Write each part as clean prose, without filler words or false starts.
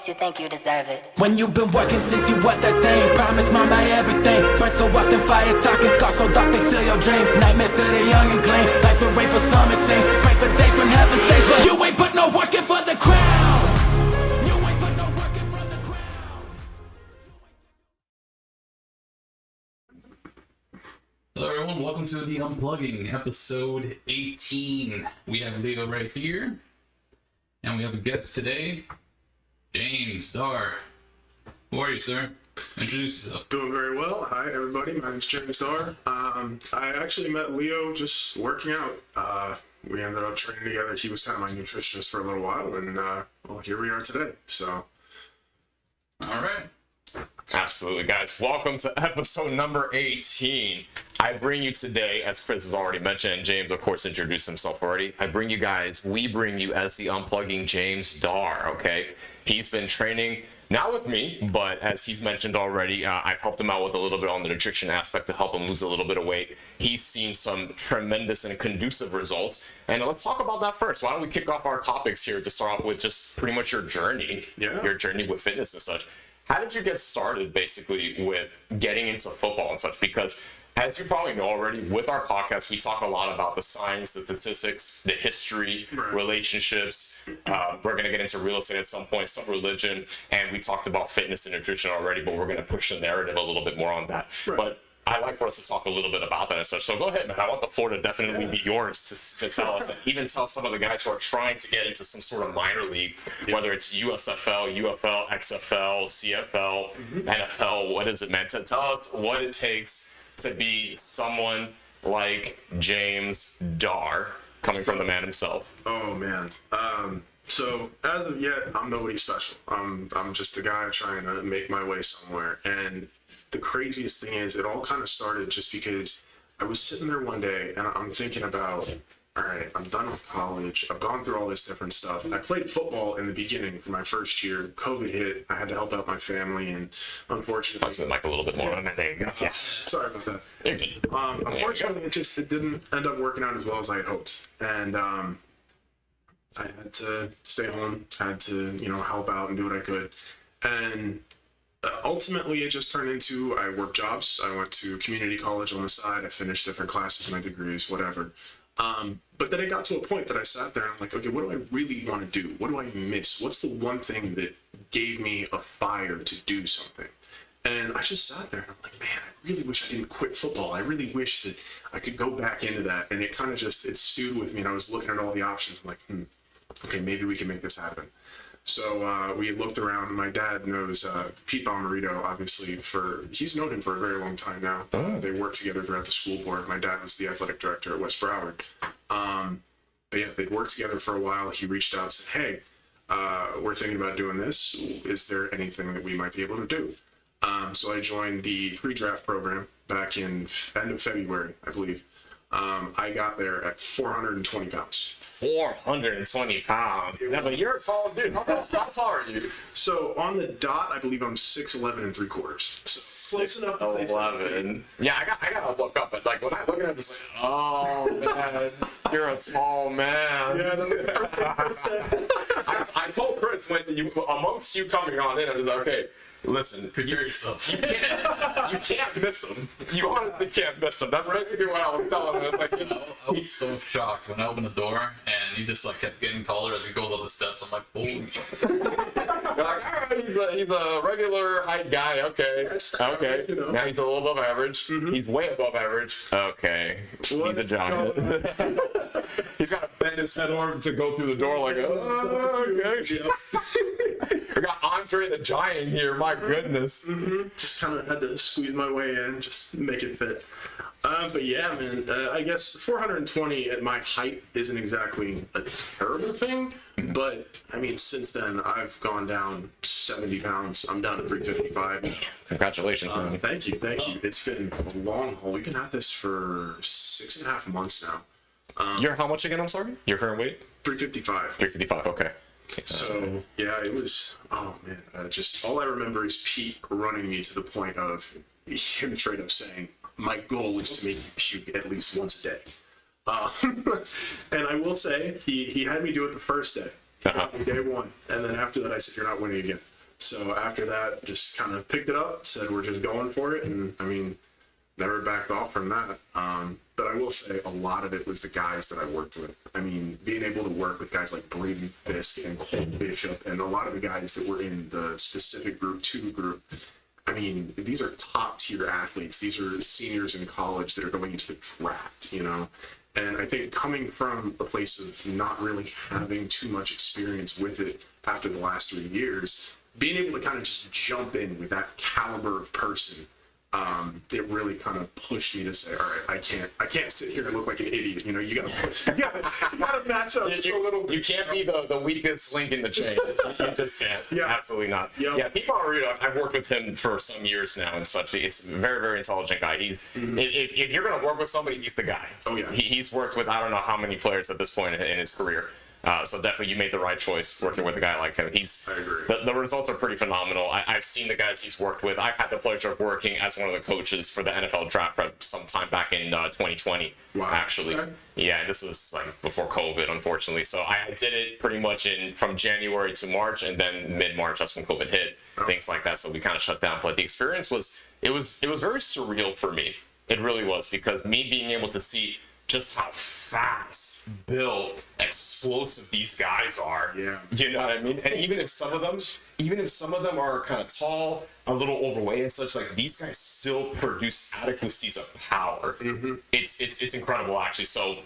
makes you think you deserve it. When you've been working since you were 13, promise mom by everything. Burn so often, fire talking, scars so dark they fill your dreams. Nightmares to the young and clean. Life will rain for some it seems. Pray for days when heaven stays, but you ain't put no work in for the crown. You ain't put no work in for the crown. Hello everyone, welcome to the Unplugging, episode 18. We have Leo right here, and we have a guest today, James Darr. Who are you, sir? Introduce yourself. Doing very well. Hi, everybody. My name's James Darr. I actually met Leo just working out. We ended up training together. He was kind of my nutritionist for a little while, and well, here we are today. So, All right. Absolutely, guys. Welcome to episode number 18. I bring you today, as Chris has already mentioned, James, of course, introduced himself already. We bring you as the Unplugging James Darr, okay? He's been training, not with me, but as he's mentioned already, I've helped him out with a little bit on the nutrition aspect to help him lose a little bit of weight. He's seen some tremendous and conducive results. And let's talk about that first. Why don't we kick off our topics here to start off with just pretty much your journey, your journey with fitness and such. How did you get started, basically, with getting into football and such? Because, as you probably know already, with our podcast, we talk a lot about the science, the statistics, the history, relationships. We're going to get into real estate at some point, some religion, and we talked about fitness and nutrition already, but we're going to push the narrative a little bit more on that. But I like for us to talk a little bit about that and such. So go ahead, man. I want the floor to definitely be yours to tell us, and even tell some of the guys who are trying to get into some sort of minor league, whether it's USFL, UFL, XFL, CFL, NFL. What is it, man? To tell us what it takes to be someone like James Darr, coming from the man himself. oh man. So as of yet, I'm nobody special. I'm just a guy trying to make my way somewhere. And the craziest thing is, it all kind of started just because I was sitting there one day and I'm thinking about, all right, I'm done with college. I've gone through all this different stuff. I played football in the beginning for my first year. COVID hit. I had to help out my family, and unfortunately, Talk to the mic a little bit more on that. There you go. Yeah. Sorry about that. You're good. Unfortunately, it didn't end up working out as well as I had hoped, and I had to stay home. I had to, help out and do what I could, and ultimately, it just turned into I worked jobs. I went to community college on the side. I finished different classes, my degrees, whatever. But then it got to a point that I sat there and I'm like, okay, what do I really want to do? What do I miss? What's the one thing that gave me a fire to do something? And I just sat there and I'm like, man, I really wish I didn't quit football. I really wish that I could go back into that. And it kind of it stewed with me, and I was looking at all the options. I'm like, okay, maybe we can make this happen. So we looked around. My dad knows Pete Bomarito, obviously, he's known him for a very long time now. They worked together throughout the school board. My dad was the athletic director at West Broward. But yeah, they'd worked together for a while. He reached out and said, hey, we're thinking about doing this. Is there anything that we might be able to do? So I joined the pre-draft program back in end of February, I believe. I got there at 420 pounds. 420 pounds. Yeah, but you're a tall dude. How tall are you? So on the dot, I believe I'm 6'11 and 3/4. So close enough to 11. Yeah, I gotta look up. But like when I look at it, it's like, oh man, you're a tall man. Yeah, that's the first thing I said. I told Chris when amongst you coming on in, I was like, okay. Listen, Prepare yourself. you can't miss him. You honestly can't miss him. That's basically what I was telling him. It's like, I was so shocked when I opened the door and he just kept getting taller as he goes up the steps. I'm like, holy shit. You're like, all right, he's a regular height guy. Okay. Okay. Now he's a little above average. He's way above average. Okay. He's a giant. He's got to bend his head over to go through the door like, oh, okay. We got Andre the Giant here. My goodness. Just kind of had to squeeze my way in, just make it fit. But yeah, man, I guess 420 at my height isn't exactly a terrible thing. But I mean, since then, I've gone down 70 pounds. I'm down to 355. Congratulations, man. Thank you. It's been a long haul. We've been at this for 6.5 months now. You're how much again? I'm sorry? Your current weight? 355. 355, okay. So yeah, it was, oh man, just all I remember is Pete running me to the point of him straight up saying, my goal is to make you puke at least once a day. And I will say, he had me do it the first day, day one, and then after that I said, you're not winning again. So after that, just kind of picked it up, said we're just going for it, and I mean, never backed off from that. But I will say a lot of it was the guys that I worked with. I mean, being able to work with guys like Braden Fisk and Cole Bishop and a lot of the guys that were in the specific Group 2 group. I mean, these are top tier athletes. These are seniors in college that are going into the draft, you know? And I think coming from a place of not really having too much experience with it after the last 3 years, being able to kind of just jump in with that caliber of person, it really kind of pushed me to say, all right, I can't sit here and look like an idiot. You know, you gotta push, you gotta match up just a little bit. You can't be the weakest link in the chain. You just can't. Yeah. Absolutely not. Yep. Yeah, Pete Bonarito, I've worked with him for some years now and such. He's a very, very intelligent guy. He's if you're gonna work with somebody, he's the guy. Oh yeah. He's worked with I don't know how many players at this point in his career. So definitely you made the right choice working with a guy like him. I agree. The results are pretty phenomenal. I've seen the guys he's worked with. I've had the pleasure of working as one of the coaches for the NFL draft prep sometime back in 2020. Wow. Actually. Okay. Yeah, this was like before COVID, unfortunately. So I did it pretty much from January to March, and then mid-March, that's when COVID hit, things like that. So we kind of shut down. But the experience was very surreal for me. It really was, because me being able to see just how fast, built, explosive these guys are. Yeah. You know what I mean? And even if some of them are kind of tall, a little overweight and such, like these guys still produce adequacies of power. It's incredible actually. So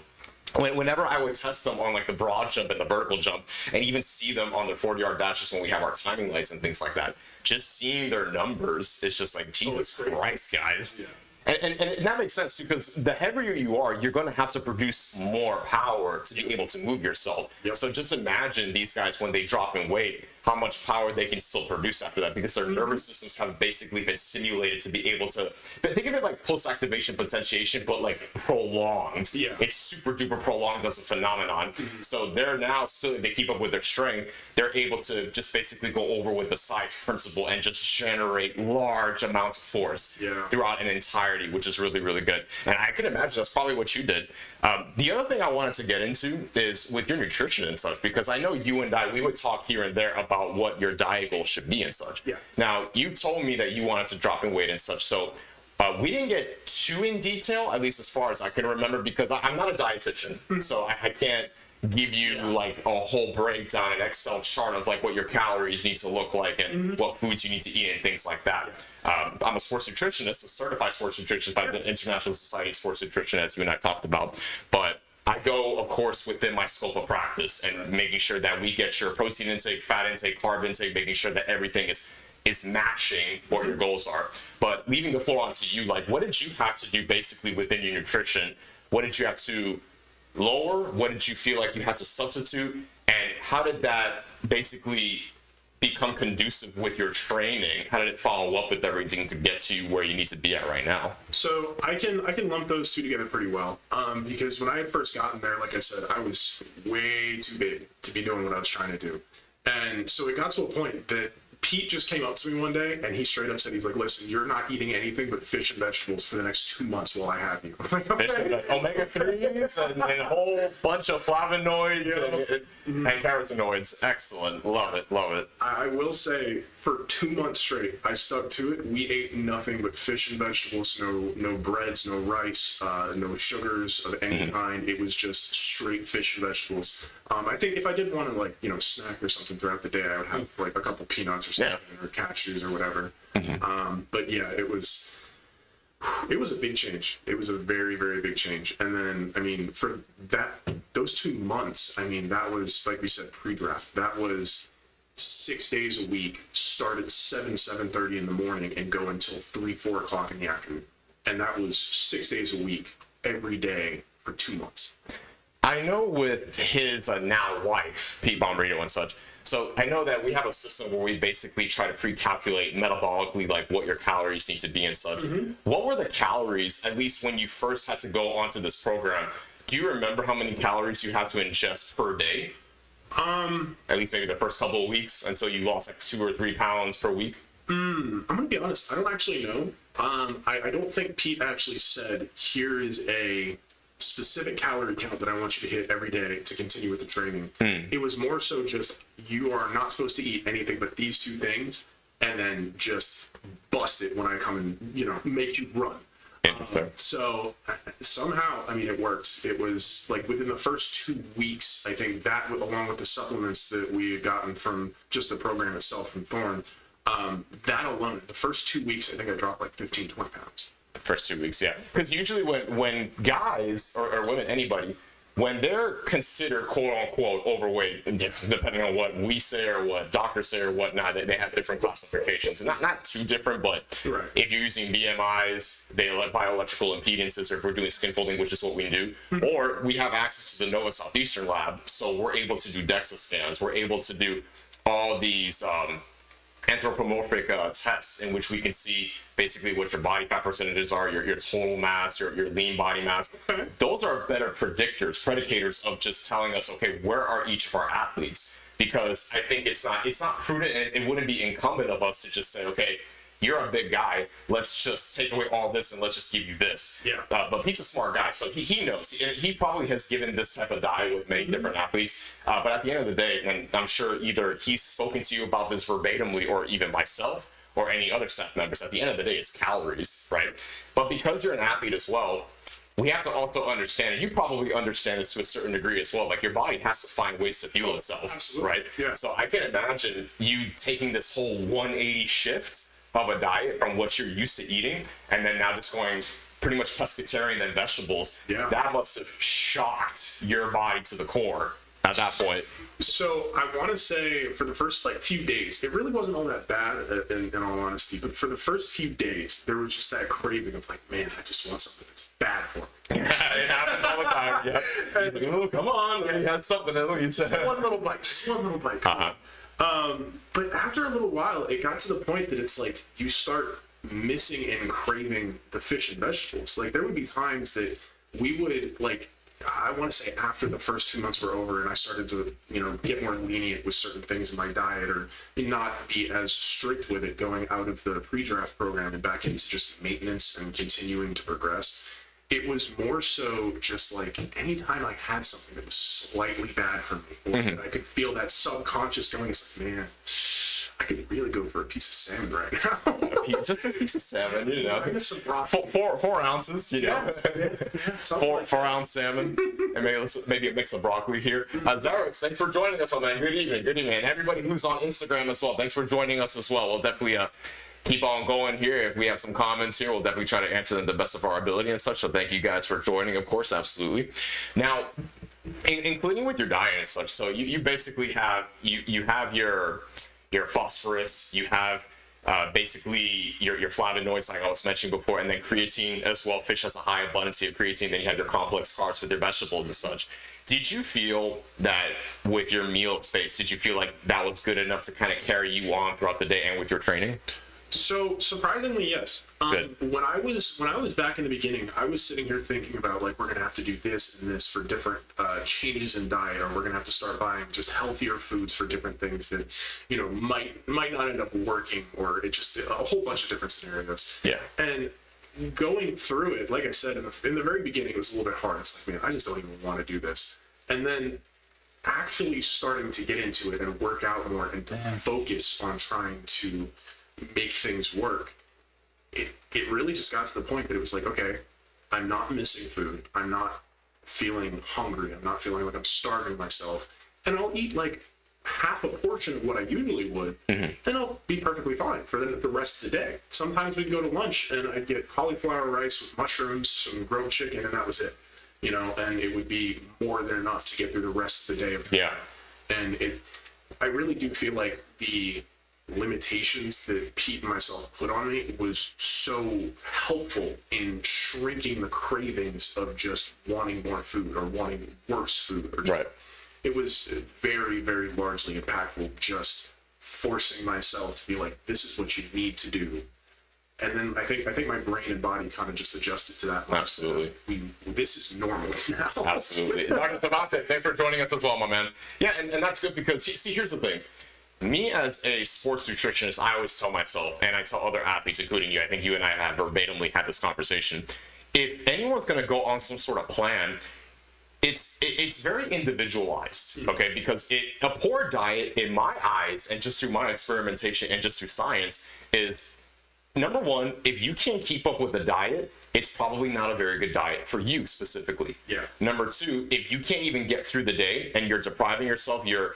whenever I would test them on like the broad jump and the vertical jump, and even see them on their 40-yard dashes when we have our timing lights and things like that, just seeing their numbers, it's just like, Jesus Christ, guys. Yeah. And that makes sense too, because the heavier you are, you're going to have to produce more power to be able to move yourself. Yep. So just imagine these guys when they drop in weight, how much power they can still produce after that, because their nervous systems have basically been stimulated to be able to. But think of it like post-activation potentiation, but like prolonged. Yeah. It's super duper prolonged as a phenomenon. So they're now still, if they keep up with their strength, they're able to just basically go over with the size principle and just generate large amounts of force throughout an entirety, which is really, really good. And I can imagine that's probably what you did. The other thing I wanted to get into is with your nutrition and such, because I know you and I, we would talk here and there about what your diet goal should be and such. Yeah. Now, you told me that you wanted to drop in weight and such, so we didn't get too in detail, at least as far as I can remember, because I'm not a dietitian, so I can't give you like a whole breakdown, an Excel chart of like what your calories need to look like and what foods you need to eat and things like that. I'm a sports nutritionist, a certified sports nutritionist by the International Society of Sports Nutrition, as you and I talked about, but I go, of course, within my scope of practice and making sure that we get your protein intake, fat intake, carb intake, making sure that everything is matching what your goals are. But leaving the floor onto you, like, what did you have to do basically within your nutrition? What did you have to lower? What did you feel like you had to substitute? And how did that basically become conducive with your training? How did it follow up with everything to get to where you need to be at right now? So I can lump those two together pretty well, because when I had first gotten there, like I said, I was way too big to be doing what I was trying to do. And so it got to a point that Pete just came up to me one day and he straight up said, he's like, listen, you're not eating anything but fish and vegetables for the next 2 months while I have you. I'm like, okay. Omega-3s and a whole bunch of flavonoids and carotenoids. Excellent. Love it. Love it. I will say, for 2 months straight, I stuck to it. We ate nothing but fish and vegetables, no breads, no rice, no sugars of any kind. It was just straight fish and vegetables. I think if I did want to, like, snack or something throughout the day, I would have like a couple peanuts or something, or cashews or whatever. But yeah, it was a big change. It was a very, very big change. And then, I mean, for those 2 months, I mean, that was, like we said, pre-draft. That was 6 days a week, start at 7:30 in the morning and go until 3-4 o'clock in the afternoon. And that was 6 days a week, every day for 2 months. I know with his now wife, Pete Bonarito and such, so I know that we have a system where we basically try to pre-calculate metabolically like what your calories need to be and such. What were the calories, at least when you first had to go onto this program? Do you remember how many calories you had to ingest per day? At least maybe the first couple of weeks until you lost like 2 or 3 pounds per week? I'm gonna be honest, I don't actually know. I don't think Pete actually said, here is a specific calorie count that I want you to hit every day to continue with the training. It was more so just, you are not supposed to eat anything but these two things, and then just bust it when I come and, make you run. Interesting. So somehow, I mean, it worked. It was like within the first 2 weeks, I think that, along with the supplements that we had gotten from just the program itself from Thorne, that alone, the first 2 weeks, I think I dropped like 15, 20 pounds. First 2 weeks, yeah. Because usually when guys or women, anybody, when they're considered quote unquote overweight, depending on what we say or what doctors say or whatnot, they have different classifications. Not too different, but Right. if you're using BMIs, bioelectrical impedances, or if we're doing skin folding, which is what we do, or we have access to the NOAA Southeastern lab, so we're able to do DEXA scans, we're able to do all these anthropomorphic tests in which we can see basically what your body fat percentages are, your total mass, your lean body mass. Those are better predicators of just telling us, okay, where are each of our athletes? Because I think it's not prudent, and it wouldn't be incumbent of us to just say, okay, you're a big guy, let's just take away all this and let's just give you this. Yeah. But Pete's a smart guy, so he knows. He probably has given this type of diet with many different athletes. But at the end of the day, and I'm sure either he's spoken to you about this verbatimly, or even myself or any other staff members, at the end of the day, it's calories, right? But because you're an athlete as well, we have to also understand, and you probably understand this to a certain degree as well, like your body has to find ways to fuel itself, Absolutely. right? Yeah. So I can imagine you taking this whole 180 shift of a diet from what you're used to eating, and then now just going pretty much pescatarian and vegetables. Yeah. That must have shocked your body to the core at that point. So I want to say for the first few days, it really wasn't all that bad in all honesty, but for the first few days, there was just that craving of like, man, I just want something that's bad for me. It happens all the time. Yeah. He's like, oh, come on. He had something in him. He said. One little bite, just one little bite. But after a little while, it got to the point that it's like you start missing and craving the fish and vegetables. Like there would be times that we would I want to say after the first 2 months were over and I started to, get more lenient with certain things in my diet or not be as strict with it going out of the pre-draft program and back into just maintenance and continuing to progress. It was more so just like anytime I had something that was slightly bad for me, or that I could feel that subconscious going, it's like, man, I could really go for a piece of salmon right now. Just a piece of salmon, I guess some broccoli. Four ounces, Something like 4 ounce salmon, and maybe a mix of broccoli here. Darr, thanks for joining us, man. Good evening, and everybody who's on Instagram as well. Thanks for joining us as well. We'll definitely keep on going here. If we have some comments here, we'll definitely try to answer them to the best of our ability and such. So thank you guys for joining, of course, absolutely. Now, including with your diet and such, so you basically have you have your phosphorus, you have basically your flavonoids, like I was mentioning before, and then creatine as well. Fish has a high abundance of creatine. Then you have your complex carbs with your vegetables and such. Did you feel that with your meal space, did you feel like that was good enough to kind of carry you on throughout the day and with your training? So surprisingly, yes. Good. When I was back in the beginning, I was sitting here thinking about we're gonna have to do this and this for different changes in diet, or we're gonna have to start buying just healthier foods for different things that might not end up working, or it just a whole bunch of different scenarios. Yeah. And going through it, like I said in the very beginning, it was a little bit hard. It's like, man, I just don't even want to do this. And then actually starting to get into it and work out more and to focus on trying to make things work, it really just got to the point that it was like, okay, I'm not missing food, I'm not feeling hungry, I'm not feeling like I'm starving myself, and I'll eat half a portion of what I usually would, and I'll be perfectly fine for the rest of the day. Sometimes we'd go to lunch and I'd get cauliflower rice with mushrooms, some grilled chicken, and that was it, and it would be more than enough to get through the rest of the day. And I really do feel like the limitations that Pete and myself put on me was so helpful in shrinking the cravings of just wanting more food or wanting worse food. Or just, it was very, very largely impactful, just forcing myself to be like, this is what you need to do. And then I think my brain and body kind of just adjusted to that. Absolutely. This is normal now. Absolutely. Dr. Savante, thanks for joining us as well, my man. Yeah, and that's good because, see, here's the thing. Me as a sports nutritionist, I always tell myself, and I tell other athletes, including you, I think you and I have verbatimly had this conversation, if anyone's going to go on some sort of plan, it's very individualized, okay? Because a poor diet, in my eyes, and just through my experimentation and just through science, is number one, if you can't keep up with the diet, it's probably not a very good diet for you specifically. Yeah. Number two, if you can't even get through the day and you're depriving yourself, you're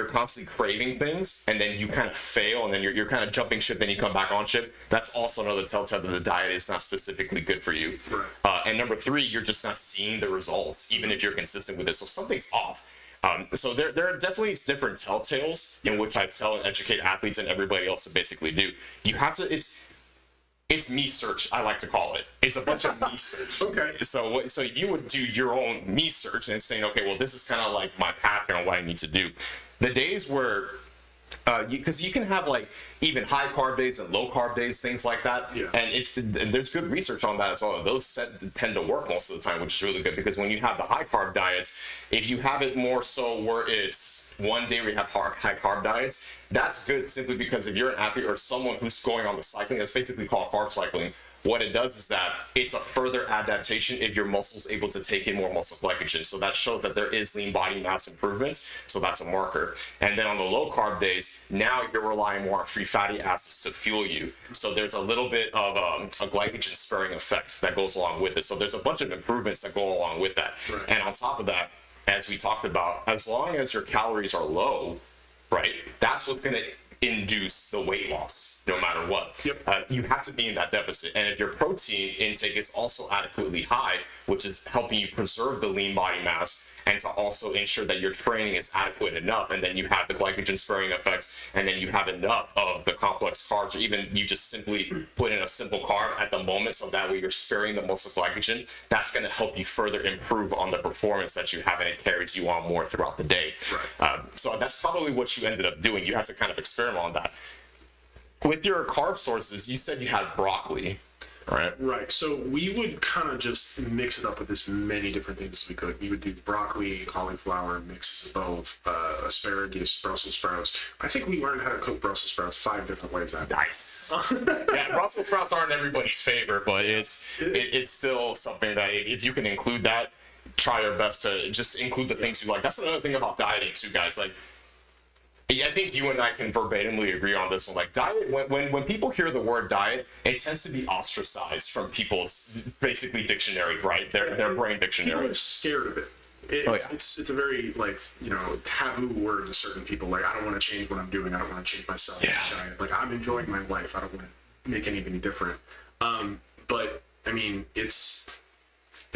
constantly craving things, and then you kind of fail, and then you're kind of jumping ship, then you come back on ship. That's also another telltale that the diet is not specifically good for you. Right. And number three, you're just not seeing the results, even if you're consistent with it. So something's off. So there are definitely different telltales in which I tell and educate athletes and everybody else to basically do. You have to. It's me search, I like to call it. It's a bunch of me search. Okay. So you would do your own me search and saying, okay, well, this is kind of like my path here on what I need to do. The days where, because you can have like even high carb days and low carb days, things like that. Yeah. And there's good research on that as well. Those tend to work most of the time, which is really good, because when you have the high carb diets, if you have it more so where it's one day where you have high carb diets, that's good simply because if you're an athlete or someone who's going on the cycling, that's basically called carb cycling. What it does is that it's a further adaptation if your muscle's able to take in more muscle glycogen. So that shows that there is lean body mass improvements. So that's a marker. And then on the low carb days, now you're relying more on free fatty acids to fuel you. So there's a little bit of a glycogen sparing effect that goes along with it. So there's a bunch of improvements that go along with that. Right. And on top of that, as we talked about, as long as your calories are low, right, that's what's going to induce the weight loss, no matter what. Yep. You have to be in that deficit. And if your protein intake is also adequately high, which is helping you preserve the lean body mass, and to also ensure that your training is adequate enough, and then you have the glycogen sparing effects, and then you have enough of the complex carbs, or even you just simply put in a simple carb at the moment, so that way you're sparing the muscle glycogen. That's going to help you further improve on the performance that you have, and it carries you on more throughout the day. Right. So that's probably what you ended up doing. You had to kind of experiment on that. With your carb sources, you said you had broccoli. Right. So we would kind of just mix it up with as many different things as we could. We would do broccoli, cauliflower, mixes of both, asparagus, Brussels sprouts. I think we learned how to cook Brussels sprouts 5 different ways. Nice. Yeah, Brussels sprouts aren't everybody's favorite, but it's still something that if you can include that, try your best to just include the things you like. That's another thing about dieting too, guys. Like, I think you and I can verbatimly agree on this one. Like, diet, when people hear the word diet, it tends to be ostracized from people's basically dictionary, right? Their brain dictionary. People are scared of it. It's a very, like, taboo word to certain people. Like, I don't want to change what I'm doing. I don't want to change myself. Yeah. Like, I'm enjoying my life. I don't want to make anything different. But I mean, it's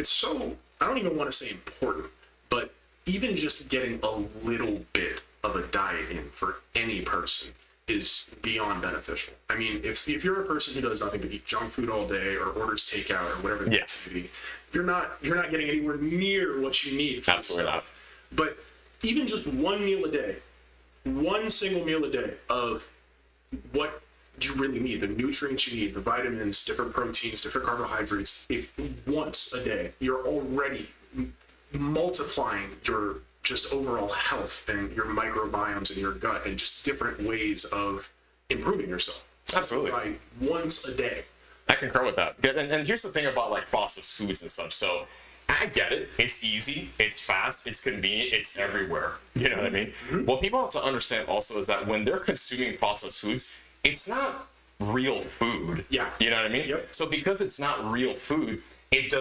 so, I don't even want to say important, but even just getting a little bit of a diet in for any person is beyond beneficial. I mean, if you're a person who does nothing but eat junk food all day or orders takeout or whatever it may be, you're not getting anywhere near what you need. Absolutely not. But even just one meal a day, one single meal a day of what you really need, the nutrients you need, the vitamins, different proteins, different carbohydrates, if once a day, you're already multiplying your just overall health and your microbiomes in your gut and just different ways of improving yourself. Absolutely. By once a day. I concur with that. And here's the thing about like processed foods and such. So I get it. It's easy. It's fast. It's convenient. It's everywhere. You know what I mean? Mm-hmm. What people have to understand also is that when they're consuming processed foods, it's not real food. Yeah. You know what I mean? Yep. So because it's not real food, it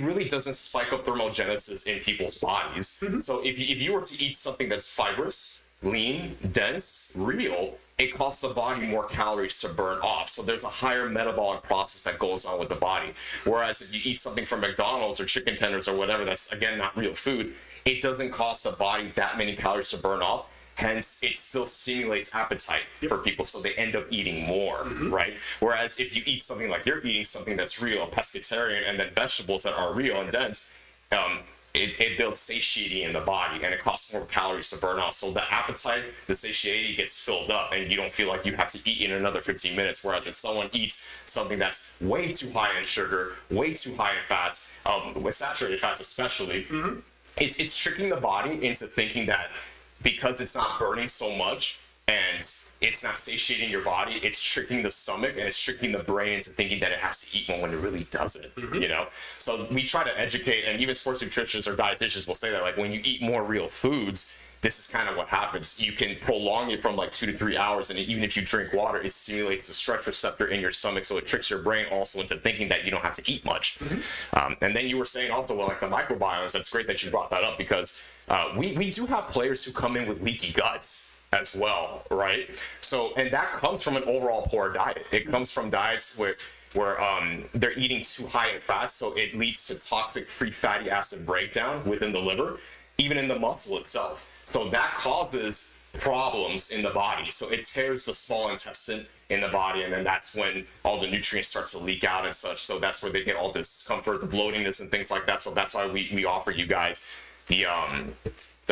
really doesn't spike up thermogenesis in people's bodies. Mm-hmm. So if you were to eat something that's fibrous, lean, dense, real, it costs the body more calories to burn off. So there's a higher metabolic process that goes on with the body. Whereas if you eat something from McDonald's or chicken tenders or whatever, that's again not real food, it doesn't cost the body that many calories to burn off. Hence, it still stimulates appetite for people, so they end up eating more, right? Whereas if you eat something like you're eating something that's real, pescatarian, and then vegetables that are real and dense, it builds satiety in the body, and it costs more calories to burn off. So the appetite, the satiety gets filled up, and you don't feel like you have to eat in another 15 minutes. Whereas if someone eats something that's way too high in sugar, way too high in fats, with saturated fats especially, it's tricking the body into thinking that because it's not burning so much and it's not satiating your body. It's tricking the stomach and it's tricking the brain into thinking that it has to eat more when it really doesn't, you know? So we try to educate, and even sports nutritionists or dietitians will say that, like, when you eat more real foods, this is kind of what happens. You can prolong it from like 2 to 3 hours, and even if you drink water, it stimulates the stretch receptor in your stomach, so it tricks your brain also into thinking that you don't have to eat much. And then you were saying also, well, like the microbiomes, that's great that you brought that up, because we do have players who come in with leaky guts as well, right? So, and that comes from an overall poor diet. It comes from diets where they're eating too high in fats, so it leads to toxic free fatty acid breakdown within the liver, even in the muscle itself. So that causes problems in the body. So it tears the small intestine in the body, and then that's when all the nutrients start to leak out and such. So that's where they get all discomfort, the bloatingness, and things like that. So that's why we offer you guys the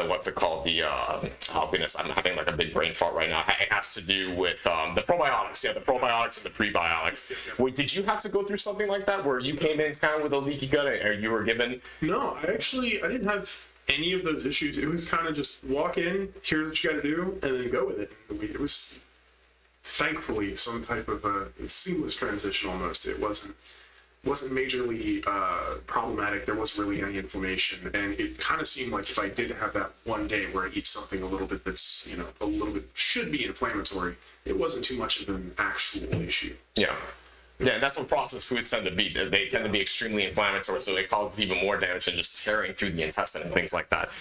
what's it called? Oh goodness, I'm having like a big brain fart right now. It has to do with the probiotics. Yeah, the probiotics and the prebiotics. Wait, did you have to go through something like that where you came in kind of with a leaky gut, or you were given? No, I didn't have any of those issues. It was kind of just walk in, here's what you got to do, and then go with it. It was thankfully some type of a seamless transition almost. It wasn't majorly problematic. There wasn't really any inflammation, and it kind of seemed like if I did have that one day where I eat something a little bit that's, you know, a little bit should be inflammatory, it wasn't too much of an actual issue. Yeah. Yeah, that's what processed foods tend to be. They tend to be extremely inflammatory, so it causes even more damage than just tearing through the intestine and things like that.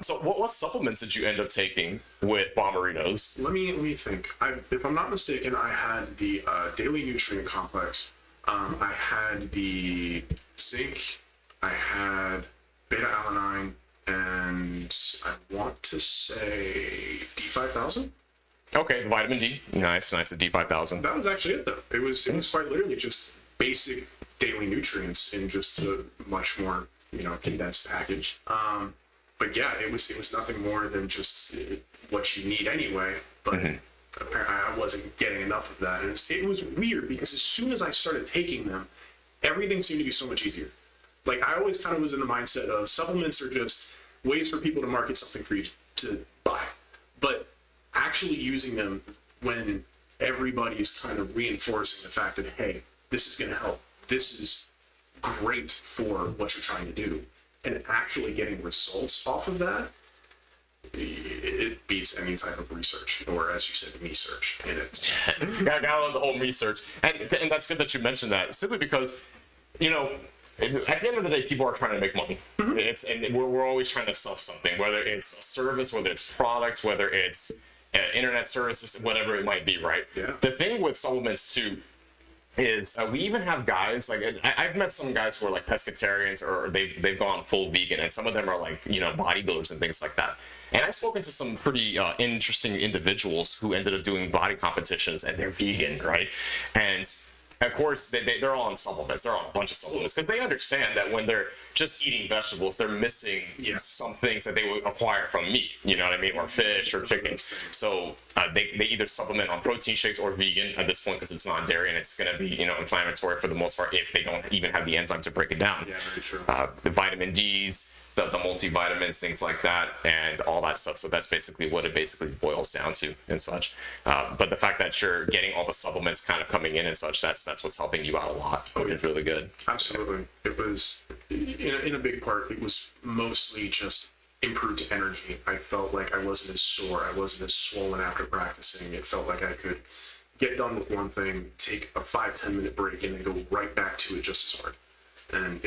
So what supplements did you end up taking with Bomberitos? Let me think. If I'm not mistaken, I had the Daily Nutrient Complex. I had the zinc. I had beta-alanine, and I want to say D5000. Okay, the vitamin D. Nice, the D5000. That was actually it, though. It was quite literally just basic daily nutrients in just a much more, you know, condensed package. But yeah, it was nothing more than just what you need anyway. But apparently I wasn't getting enough of that, and it was weird because as soon as I started taking them, everything seemed to be so much easier. Like, I always kind of was in the mindset of supplements are just ways for people to market something for you to buy, but actually using them when everybody's kind of reinforcing the fact that, hey, this is going to help, this is great for what you're trying to do, and actually getting results off of that, it beats any type of research, or as you said, me search. And it's I love the whole research, and that's good that you mentioned that, simply because, you know, at the end of the day, people are trying to make money. And we're always trying to sell something, whether it's a service, whether it's products, whether it's internet services, whatever it might be, right? Yeah. The thing with supplements too is we even have guys like, I've met some guys who are like pescatarians, or they've gone full vegan, and some of them are like, you know, bodybuilders and things like that. And I've spoken to some pretty interesting individuals who ended up doing body competitions, and they're vegan, right? And of course, they're all on supplements. They're on a bunch of supplements because they understand that when they're just eating vegetables, they're missing some things that they would acquire from meat, you know what I mean, or fish or chicken. So they either supplement on protein shakes or vegan at this point because it's non-dairy and it's going to be, you know, inflammatory for the most part if they don't even have the enzyme to break it down. Yeah, very true. The vitamin Ds, the multivitamins, things like that, and all that stuff. So that's basically what it basically boils down to and such. But the fact that you're getting all the supplements kind of coming in and such, that's what's helping you out a lot. It's really good. Absolutely. It was, in a big part, it was mostly just improved energy. I felt like I wasn't as sore. I wasn't as swollen after practicing. It felt like I could get done with one thing, take a 5-10 minute break, and then go right back to it just as hard. And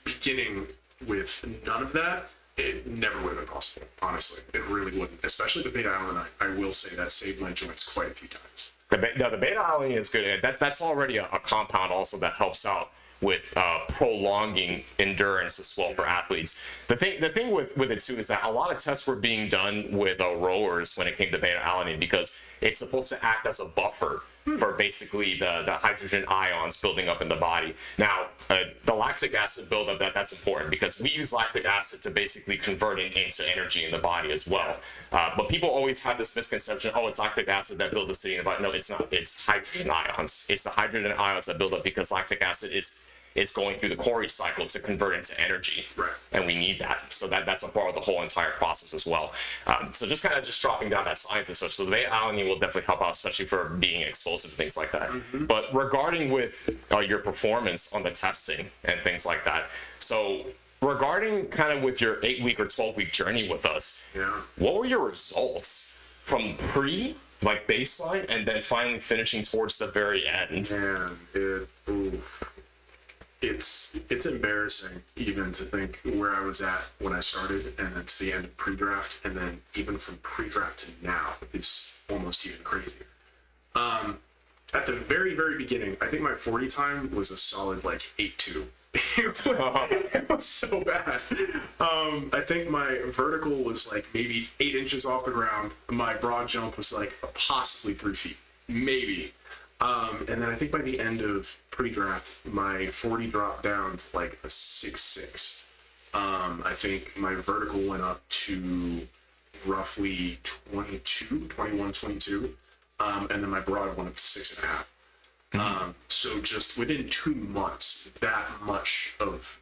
beginning with none of that, it never would have been possible, honestly. It really wouldn't. Especially the beta-alanine. I will say that saved my joints quite a few times. The beta-alanine is good. That's already a compound also that helps out with prolonging endurance as well for athletes. The thing with it too is that a lot of tests were being done with rowers when it came to beta-alanine, because it's supposed to act as a buffer for basically the hydrogen ions building up in the body. Now, the lactic acid buildup, that's important because we use lactic acid to basically convert it into energy in the body as well. But people always have this misconception, oh, it's lactic acid that builds acidity in the body. No, it's not. It's hydrogen ions. It's the hydrogen ions that build up because lactic acid is is going through the Cori cycle to convert into energy. Right. And we need that. So that's a part of the whole entire process as well. So just kind of just dropping down that science and such. So the Alanine will definitely help out, especially for being explosive and things like that. But regarding with your performance on the testing and things like that, so regarding kind of with your 8-week or 12-week journey with us, what were your results from like baseline and then finally finishing towards the very end? Man, it's embarrassing even to think where I was at when I started and then to the end of pre-draft, and then even from pre-draft to now is almost even crazier. At the very, very beginning, I think my 40 time was a solid like 8.2. It was so bad. I think my vertical was like maybe 8 inches off the ground. My broad jump was like possibly 3 feet, maybe. And then I think by the end of pre-draft, my 40 dropped down to like a 6.6. I think my vertical went up to roughly 22. And then my broad went up to 6.5. So just within 2 months, that much of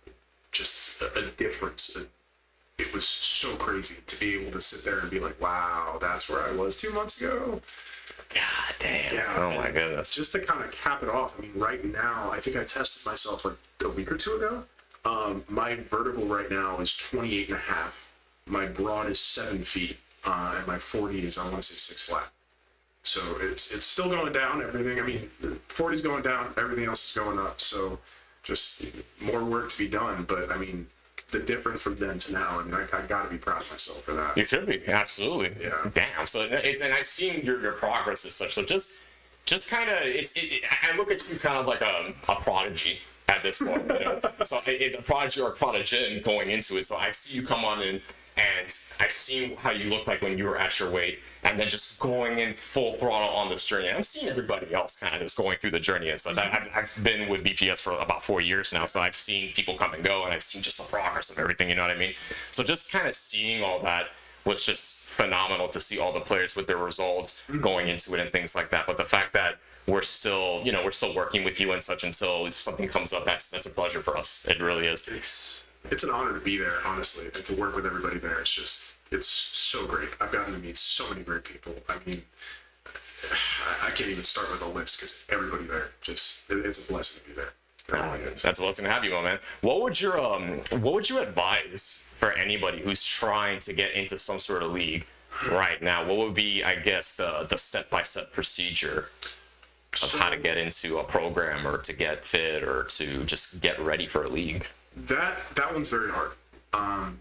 just a difference. It was so crazy to be able to sit there and be like, wow, that's where I was 2 months ago. God damn. Yeah, oh my goodness. Just to kind of cap it off, I mean, right now, I think I tested myself like a week or two ago. My vertical right now is 28.5. My broad is 7 feet, and my 40 is, I want to say 6 flat. So it's still going down, everything. I mean, 40 is going down, everything else is going up. So just more work to be done. But I mean, the difference from then to now, I mean, I got to be proud of myself for that. You should be, absolutely. Yeah. Damn. So and I've seen your progress as such. So just kind of, I look at you kind of like a prodigy at this point. You know? So a prodigy or a prodigen going into it. So I see you come on in, and I've seen how you looked like when you were at your weight, and then just going in full throttle on this journey. And I'm seeing everybody else kind of just going through the journey and such. I've been with BPS for about 4 years now, so I've seen people come and go, and I've seen just the progress of everything, you know what I mean? So just kind of seeing all that was just phenomenal to see all the players with their results going into it and things like that. But the fact that we're still working with you and such until something comes up, that's a pleasure for us. It really is. It's an honor to be there, honestly, and to work with everybody there. It's so great. I've gotten to meet so many great people. I mean, I can't even start with a list because everybody there, it's a blessing to be there. That's a blessing to have you, my man. What would you advise for anybody who's trying to get into some sort of league right now? What would be, I guess, the step-by-step procedure of how to get into a program or to get fit or to just get ready for a league? That one's very hard,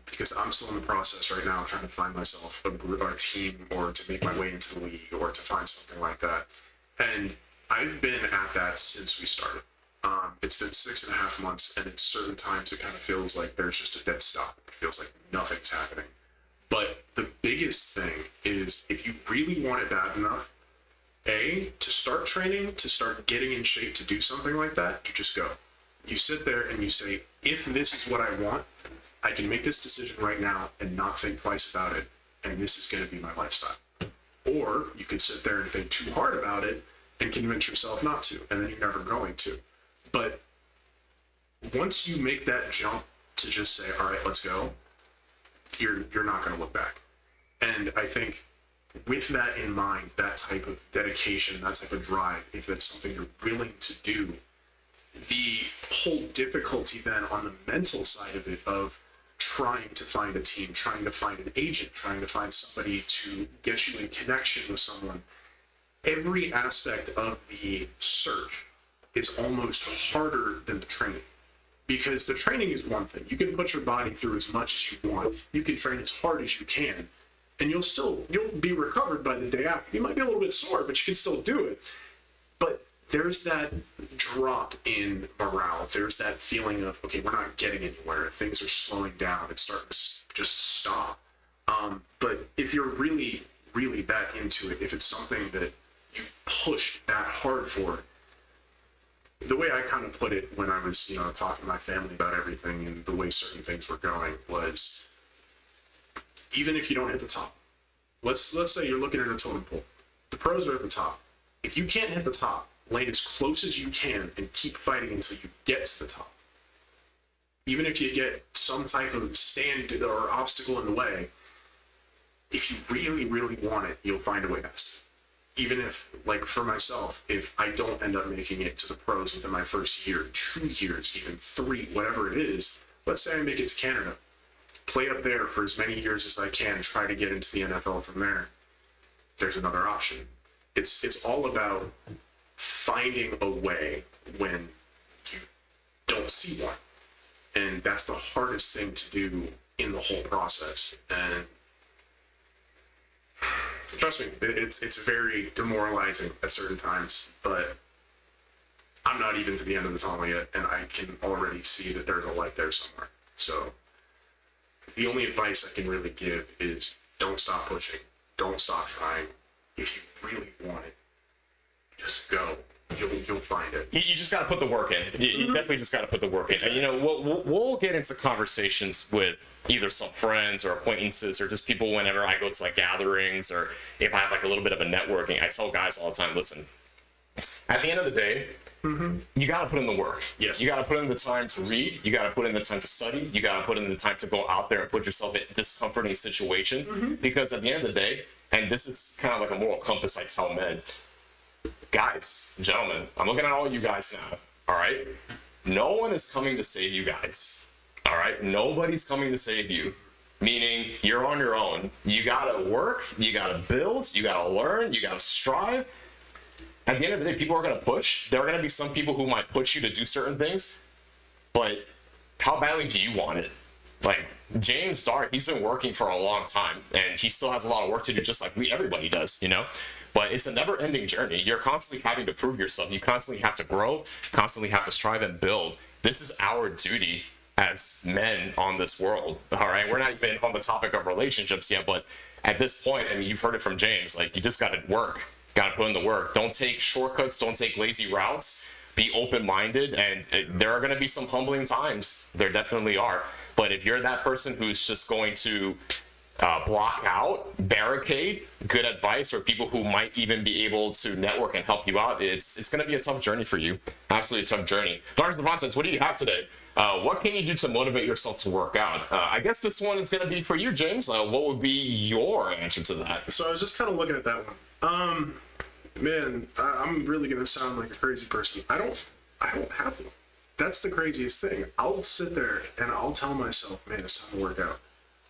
because I'm still in the process right now trying to find myself a group or a team, or to make my way into the league, or to find something like that. And I've been at that since we started. It's been 6.5 months, and at certain times it kind of feels like there's just a dead stop. It feels like nothing's happening. But the biggest thing is, if you really want it bad enough, to start training, to start getting in shape to do something like that, you just go. You sit there and you say, if this is what I want, I can make this decision right now and not think twice about it, and this is going to be my lifestyle. Or you could sit there and think too hard about it and convince yourself not to, and then you're never going to. But once you make that jump to just say, all right, let's go, you're not going to look back. And I think with that in mind, that type of dedication, that type of drive, if that's something you're willing to do, the whole difficulty then on the mental side of it, of trying to find a team, trying to find an agent, trying to find somebody to get you in connection with someone, every aspect of the search is almost harder than the training. Because the training is one thing. You can put your body through as much as you want. You can train as hard as you can, and you'll be recovered by the day after. You might be a little bit sore, but you can still do it. But there's that drop in morale. There's that feeling of, okay, we're not getting anywhere. Things are slowing down. It's starting to just stop. But if you're really, really that into it, if it's something that you pushed that hard for, the way I kind of put it when I was, talking to my family about everything and the way certain things were going was, even if you don't hit the top, let's say you're looking at a totem pole. The pros are at the top. If you can't hit the top, land as close as you can and keep fighting until you get to the top. even if you get some type of stand or obstacle in the way, if you really, really want it, you'll find a way past it. Even if, like for myself, if I don't end up making it to the pros within my first year, 2 years, even 3, whatever it is, let's say I make it to Canada, play up there for as many years as I can, try to get into the NFL from there. There's another option. It's all about finding a way when you don't see one. And that's the hardest thing to do in the whole process. And trust me, it's very demoralizing at certain times, but I'm not even to the end of the tunnel yet, and I can already see that there's a light there somewhere. So the only advice I can really give is don't stop pushing. Don't stop trying. If you really want it, just go. You'll find it. You just got to put the work in. You definitely just got to put the work in. And, you know, we'll get into conversations with either some friends or acquaintances or just people whenever I go to like gatherings or if I have like a little bit of a networking. I tell guys all the time, listen, at the end of the day, you got to put in the work. Yes. You got to put in the time to read. You got to put in the time to study. You got to put in the time to go out there and put yourself in discomforting situations. Because at the end of the day, and this is kind of like a moral compass I tell men, guys, gentlemen, I'm looking at all you guys now, all right? No one is coming to save you guys, all right? Nobody's coming to save you, meaning you're on your own. You gotta work, you gotta build, you gotta learn, you gotta strive. At the end of the day, people are gonna push. There are gonna be some people who might push you to do certain things, but how badly do you want it? Like, James Darr, he's been working for a long time, and he still has a lot of work to do, just like everybody does, you know? But it's a never-ending journey. You're constantly having to prove yourself. You constantly have to grow, constantly have to strive and build. This is our duty as men on this world, all right? We're not even on the topic of relationships yet, but at this point, I mean, you've heard it from James, like, you just got to work, got to put in the work. Don't take shortcuts, don't take lazy routes. Be open-minded, and there are going to be some humbling times. There definitely are. But if you're that person who's just going to block out, barricade good advice or people who might even be able to network and help you out, it's going to be a tough journey for you. Absolutely a tough journey. Darr Cervantes, what do you have today? What can you do to motivate yourself to work out? I guess this one is going to be for you, James. What would be your answer to that? So I was just kind of looking at that one. Man, I'm really going to sound like a crazy person. I don't have one. That's the craziest thing. I'll sit there and I'll tell myself, man, it's time to work out.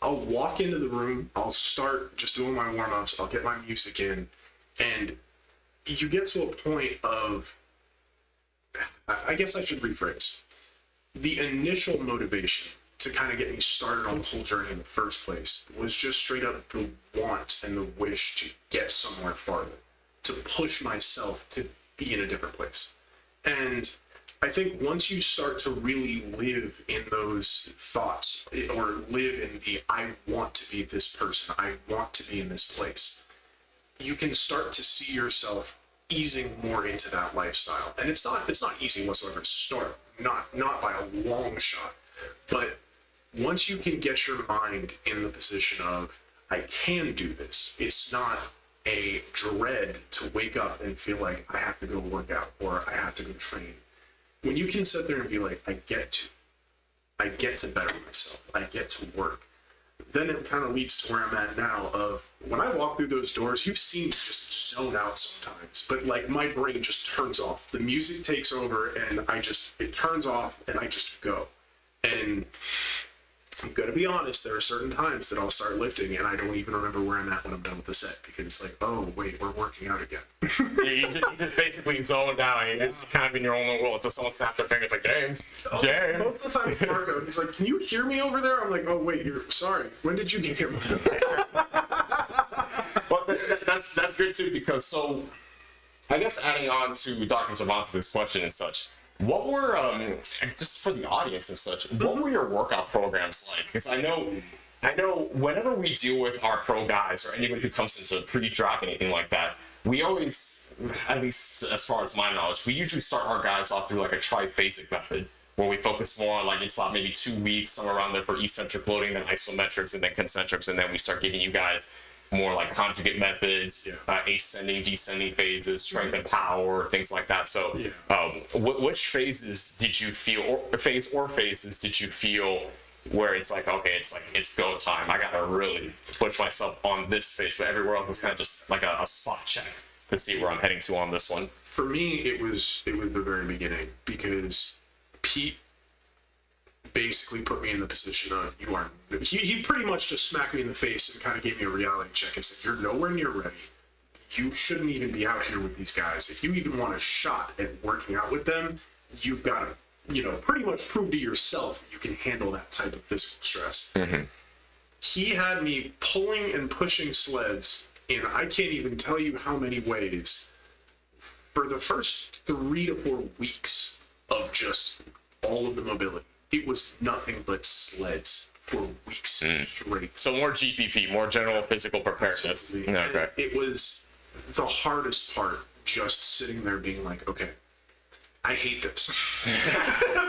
I'll walk into the room, I'll start just doing my warm-ups, I'll get my music in, and you get to a point of, I guess I should rephrase. The initial motivation to kind of get me started on the whole journey in the first place was just straight up the want and the wish to get somewhere farther, to push myself to be in a different place. And I think once you start to really live in those thoughts or live in the I want to be this person, I want to be in this place, you can start to see yourself easing more into that lifestyle. And it's not easy whatsoever to start, not by a long shot. But once you can get your mind in the position of I can do this, it's not a dread to wake up and feel like I have to go work out or I have to go train. When you can sit there and be like, I get to better myself, I get to work, then it kind of leads to where I'm at now of when I walk through those doors, you've seen me just zone out sometimes, but like my brain just turns off. The music takes over and it turns off and I just go. And I'm gonna be honest, there are certain times that I'll start lifting and I don't even remember where I'm at when I'm done with the set because it's like, oh wait, we're working out again. You just basically zoned out. It's kind of in your own little world. So someone snaps their finger, it's like, James. Most of the time it's Marco. He's like, can you hear me over there? I'm like, oh wait, you're sorry. When did you get here? Well, that's good too, because so I guess adding on to Dr. Cervantes' question and such, what were, just for the audience and such, what were your workout programs like? Because I know whenever we deal with our pro guys or anybody who comes into pre-draft, anything like that, we always, at least as far as my knowledge, we usually start our guys off through like a triphasic method, where we focus more on like it's about maybe 2 weeks, somewhere around there for eccentric loading, then isometrics, and then concentrics, and then we start giving you guys more like conjugate methods, ascending, descending phases, strength and power, things like that. So, which phases did you feel, or phases did you feel where it's like, okay, it's go time. I gotta really push myself on this phase, but everywhere else was kind of just like a spot check to see where I'm heading to on this one. For me, it was the very beginning, because Pete basically put me in the position of, he pretty much just smacked me in the face and kind of gave me a reality check and said, you're nowhere near ready. You shouldn't even be out here with these guys. If you even want a shot at working out with them, you've got to, pretty much prove to yourself you can handle that type of physical stress. Mm-hmm. He had me pulling and pushing sleds in, I can't even tell you how many ways, for the first 3 to 4 weeks of just all of the mobility. It was nothing but sleds for weeks straight. So more GPP, more general physical preparedness. Okay. It was the hardest part, just sitting there being like, okay, I hate this.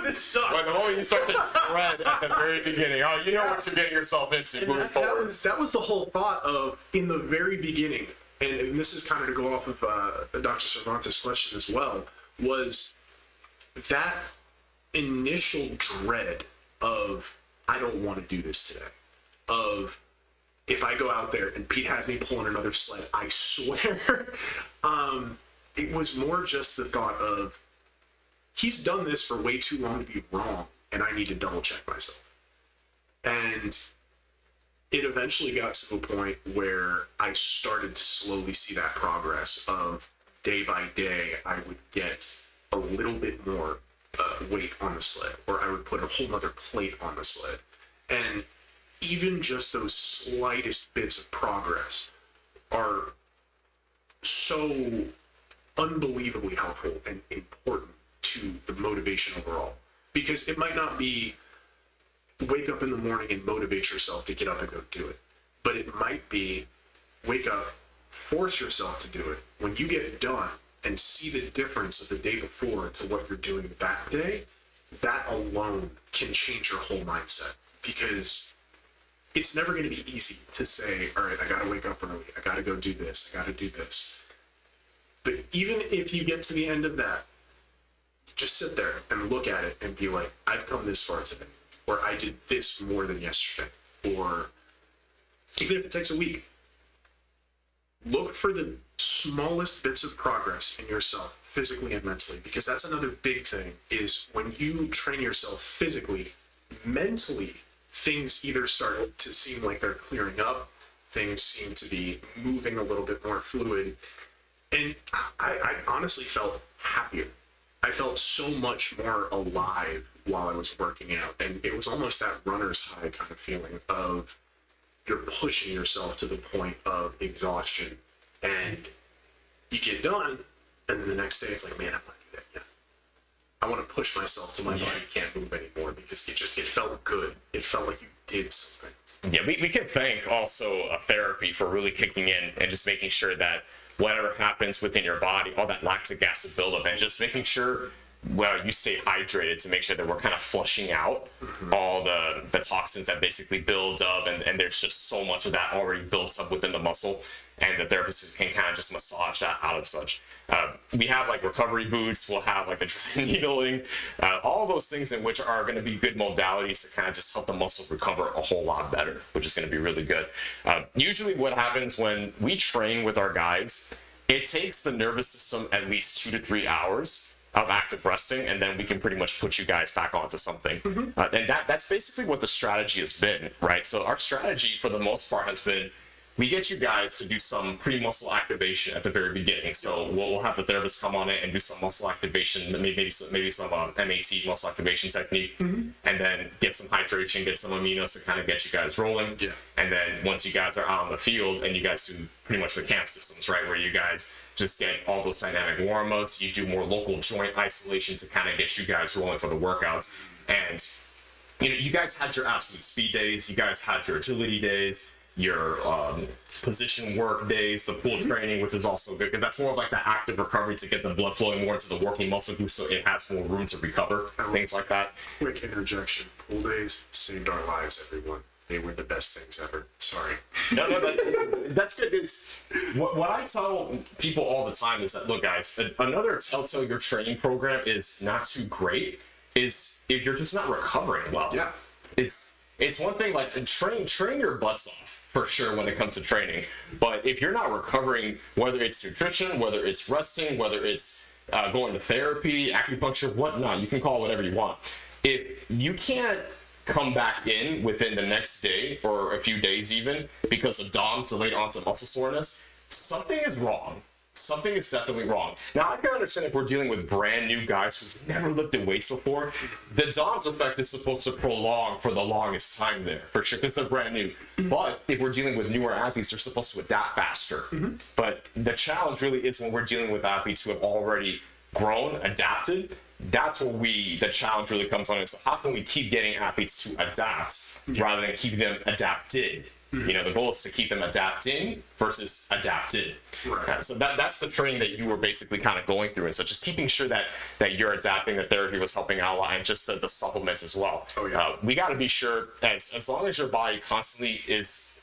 This sucks. Well, the moment you start to dread at the very beginning, you know what you're getting yourself into moving forward. That was the whole thought of, in the very beginning, and this is kind of to go off of Dr. Cervantes' question as well, was that initial dread of, I don't want to do this today. Of, if I go out there and Pete has me pulling another sled, I swear. It was more just the thought of, he's done this for way too long to be wrong, and I need to double check myself. And it eventually got to a point where I started to slowly see that progress of, day by day, I would get a little bit more weight on the sled, or I would put a whole nother plate on the sled. And even just those slightest bits of progress are so unbelievably helpful and important to the motivation overall. Because it might not be wake up in the morning and motivate yourself to get up and go do it, but it might be wake up, force yourself to do it. When you get done and see the difference of the day before to what you're doing that day, that alone can change your whole mindset. Because it's never going to be easy to say, all right, I got to wake up early, I got to go do this, I got to do this. But even if you get to the end of that, just sit there and look at it and be like, I've come this far today, or I did this more than yesterday, or even if it takes a week, look for the smallest bits of progress in yourself, physically and mentally, because that's another big thing, is when you train yourself physically, mentally, things either start to seem like they're clearing up, things seem to be moving a little bit more fluid, and I honestly felt happier. I felt so much more alive while I was working out, and it was almost that runner's high kind of feeling of, you're pushing yourself to the point of exhaustion, and you get done, and then the next day it's like, man, I want to do that again. I want to push myself till my body can't move anymore, because it felt good. It felt like you did something. Yeah, we can thank also therapy for really kicking in and just making sure that whatever happens within your body, all that lactic acid buildup, and just making sure, well, you stay hydrated to make sure that we're kind of flushing out all the toxins that basically build up, and there's just so much of that already built up within the muscle, and the therapist can kind of just massage that out of such. We have like recovery boots, we'll have like the dry needling, all those things in which are going to be good modalities to kind of just help the muscle recover a whole lot better, which is going to be really good. Usually what happens when we train with our guys, it takes the nervous system at least 2 to 3 hours of active resting, and then we can pretty much put you guys back onto something. And that's basically what the strategy has been, right? So our strategy for the most part has been, we get you guys to do some pre-muscle activation at the very beginning. So we'll have the therapist come on in and do some muscle activation, maybe some MAT, muscle activation technique, and then get some hydration, get some aminos to kind of get you guys rolling. Yeah. And then once you guys are out on the field and you guys do pretty much the camp systems, right, where you guys just get all those dynamic warm-ups, you do more local joint isolation to kind of get you guys rolling for the workouts. And you guys had your absolute speed days, you guys had your agility days, your position work days, the pool training, which is also good because that's more of like the active recovery to get the blood flowing more into the working muscle group, so it has more room to recover, things like that. Quick interjection: pool days saved our lives, everyone. they were the best things ever. Sorry. No, that's good. It's what I tell people all the time is that, look, guys, another telltale your training program is not too great is if you're just not recovering well. Yeah. It's one thing, like, train your butts off for sure when it comes to training, but if you're not recovering, whether it's nutrition, whether it's resting, whether it's going to therapy, acupuncture, whatnot, you can call it whatever you want. If you can't come back in within the next day or a few days even because of DOMS, delayed onset muscle soreness, something is wrong. Something is definitely wrong. Now, I can understand if we're dealing with brand new guys who've never lifted weights before, the DOMS effect is supposed to prolong for the longest time there, for sure, because they're brand new. But if we're dealing with newer athletes, they're supposed to adapt faster. But the challenge really is when we're dealing with athletes who have already grown, adapted, that's where the challenge really comes on. So how can we keep getting athletes to adapt rather than keep them adapted? You know, the goal is to keep them adapting versus adapted. Right. So that's the training that you were basically kind of going through. And so just keeping sure that you're adapting, the therapy was helping out a lot, and just the supplements as well. Oh, yeah. We got to be sure, as long as your body constantly is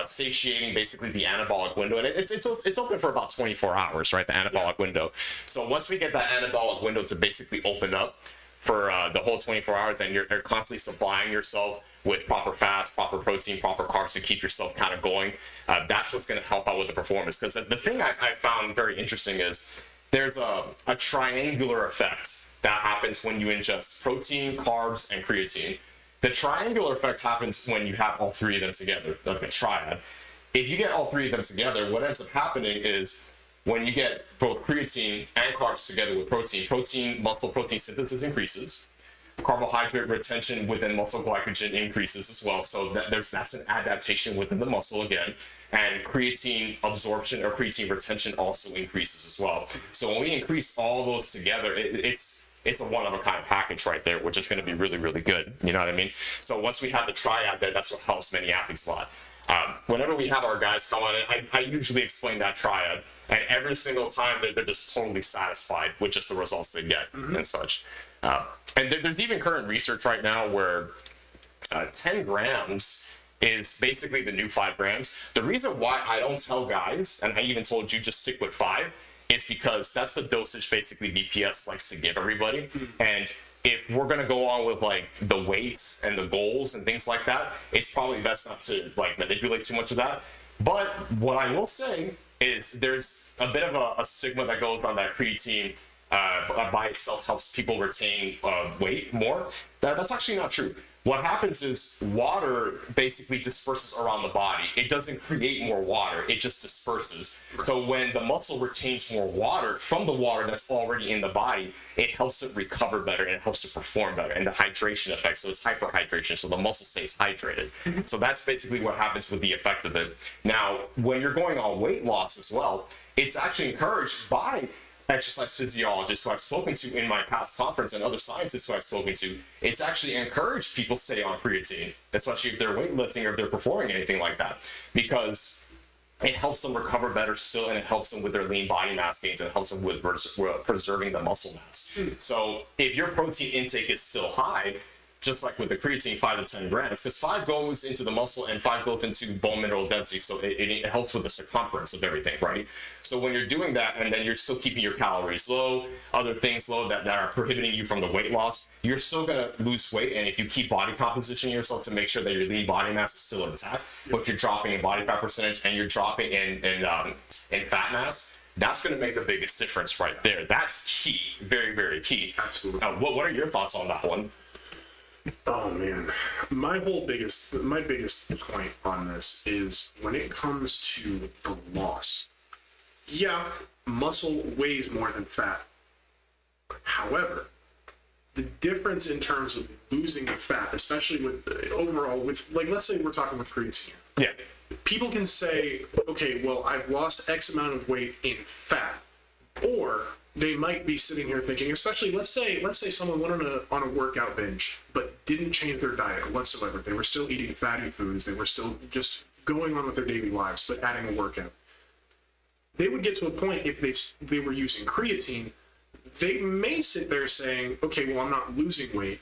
satiating basically the anabolic window, and it's open for about 24 hours, right? The anabolic window. So once we get that anabolic window to basically open up for the whole 24 hours, and you're constantly supplying yourself with proper fats, proper protein, proper carbs to keep yourself kind of going, that's what's going to help out with the performance. Because the thing I found very interesting is there's a triangular effect that happens when you ingest protein, carbs, and creatine. The triangular effect happens when you have all three of them together, like the triad. If you get all three of them together, what ends up happening is when you get both creatine and carbs together with muscle protein synthesis increases, carbohydrate retention within muscle glycogen increases as well. So that's an adaptation within the muscle again. And creatine absorption or creatine retention also increases as well. So when we increase all those together, it's a one-of-a-kind package right there, which is going to be really, really good. You know what I mean? So once we have the triad there, that's what helps many athletes a lot. Whenever we have our guys come on, I usually explain that triad, and every single time they're just totally satisfied with just the results they get and such. And there's even current research right now where 10 grams is basically the new 5 grams. The reason why I don't tell guys, and I even told you just stick with 5, is because that's the dosage basically BPS likes to give everybody. And if we're going to go on with like the weights and the goals and things like that, it's probably best not to like manipulate too much of that. But what I will say is there's a bit of a stigma that goes on that creatine by itself helps people retain weight more. That's actually not true. What happens is water basically disperses around the body. It doesn't create more water, it just disperses. So when the muscle retains more water from the water that's already in the body, it helps it recover better and it helps it perform better. And the hydration effect, so it's hyperhydration, so the muscle stays hydrated. So that's basically what happens with the effect of it. Now, when you're going on weight loss as well, it's actually encouraged by exercise physiologists who I've spoken to in my past conference and other scientists who I've spoken to. It's actually encouraged people stay on creatine, especially if they're weightlifting or if they're performing anything like that, because it helps them recover better still, and it helps them with their lean body mass gains, and it helps them with preserving the muscle mass. So if your protein intake is still high, just like with the creatine, 5 to 10 grams, because 5 goes into the muscle and 5 goes into bone mineral density, so it helps with the circumference of everything, right? So when you're doing that, and then you're still keeping your calories low, other things low that are prohibiting you from the weight loss, you're still going to lose weight. And if you keep body composition yourself to make sure that your lean body mass is still intact, but you're dropping in body fat percentage and you're dropping in fat mass, that's going to make the biggest difference right there. That's key, very, very key. Absolutely. What are your thoughts on that one? Oh man, my biggest point on this is when it comes to the loss. Yeah, muscle weighs more than fat. However, the difference in terms of losing the fat, especially with overall, with like, let's say we're talking with creatine. Yeah. People can say, okay, well, I've lost X amount of weight in fat, or they might be sitting here thinking, especially let's say someone went on a workout binge but didn't change their diet whatsoever. They were still eating fatty foods. They were still just going on with their daily lives, but adding a workout. They would get to a point, if they were using creatine, they may sit there saying, okay, well, I'm not losing weight,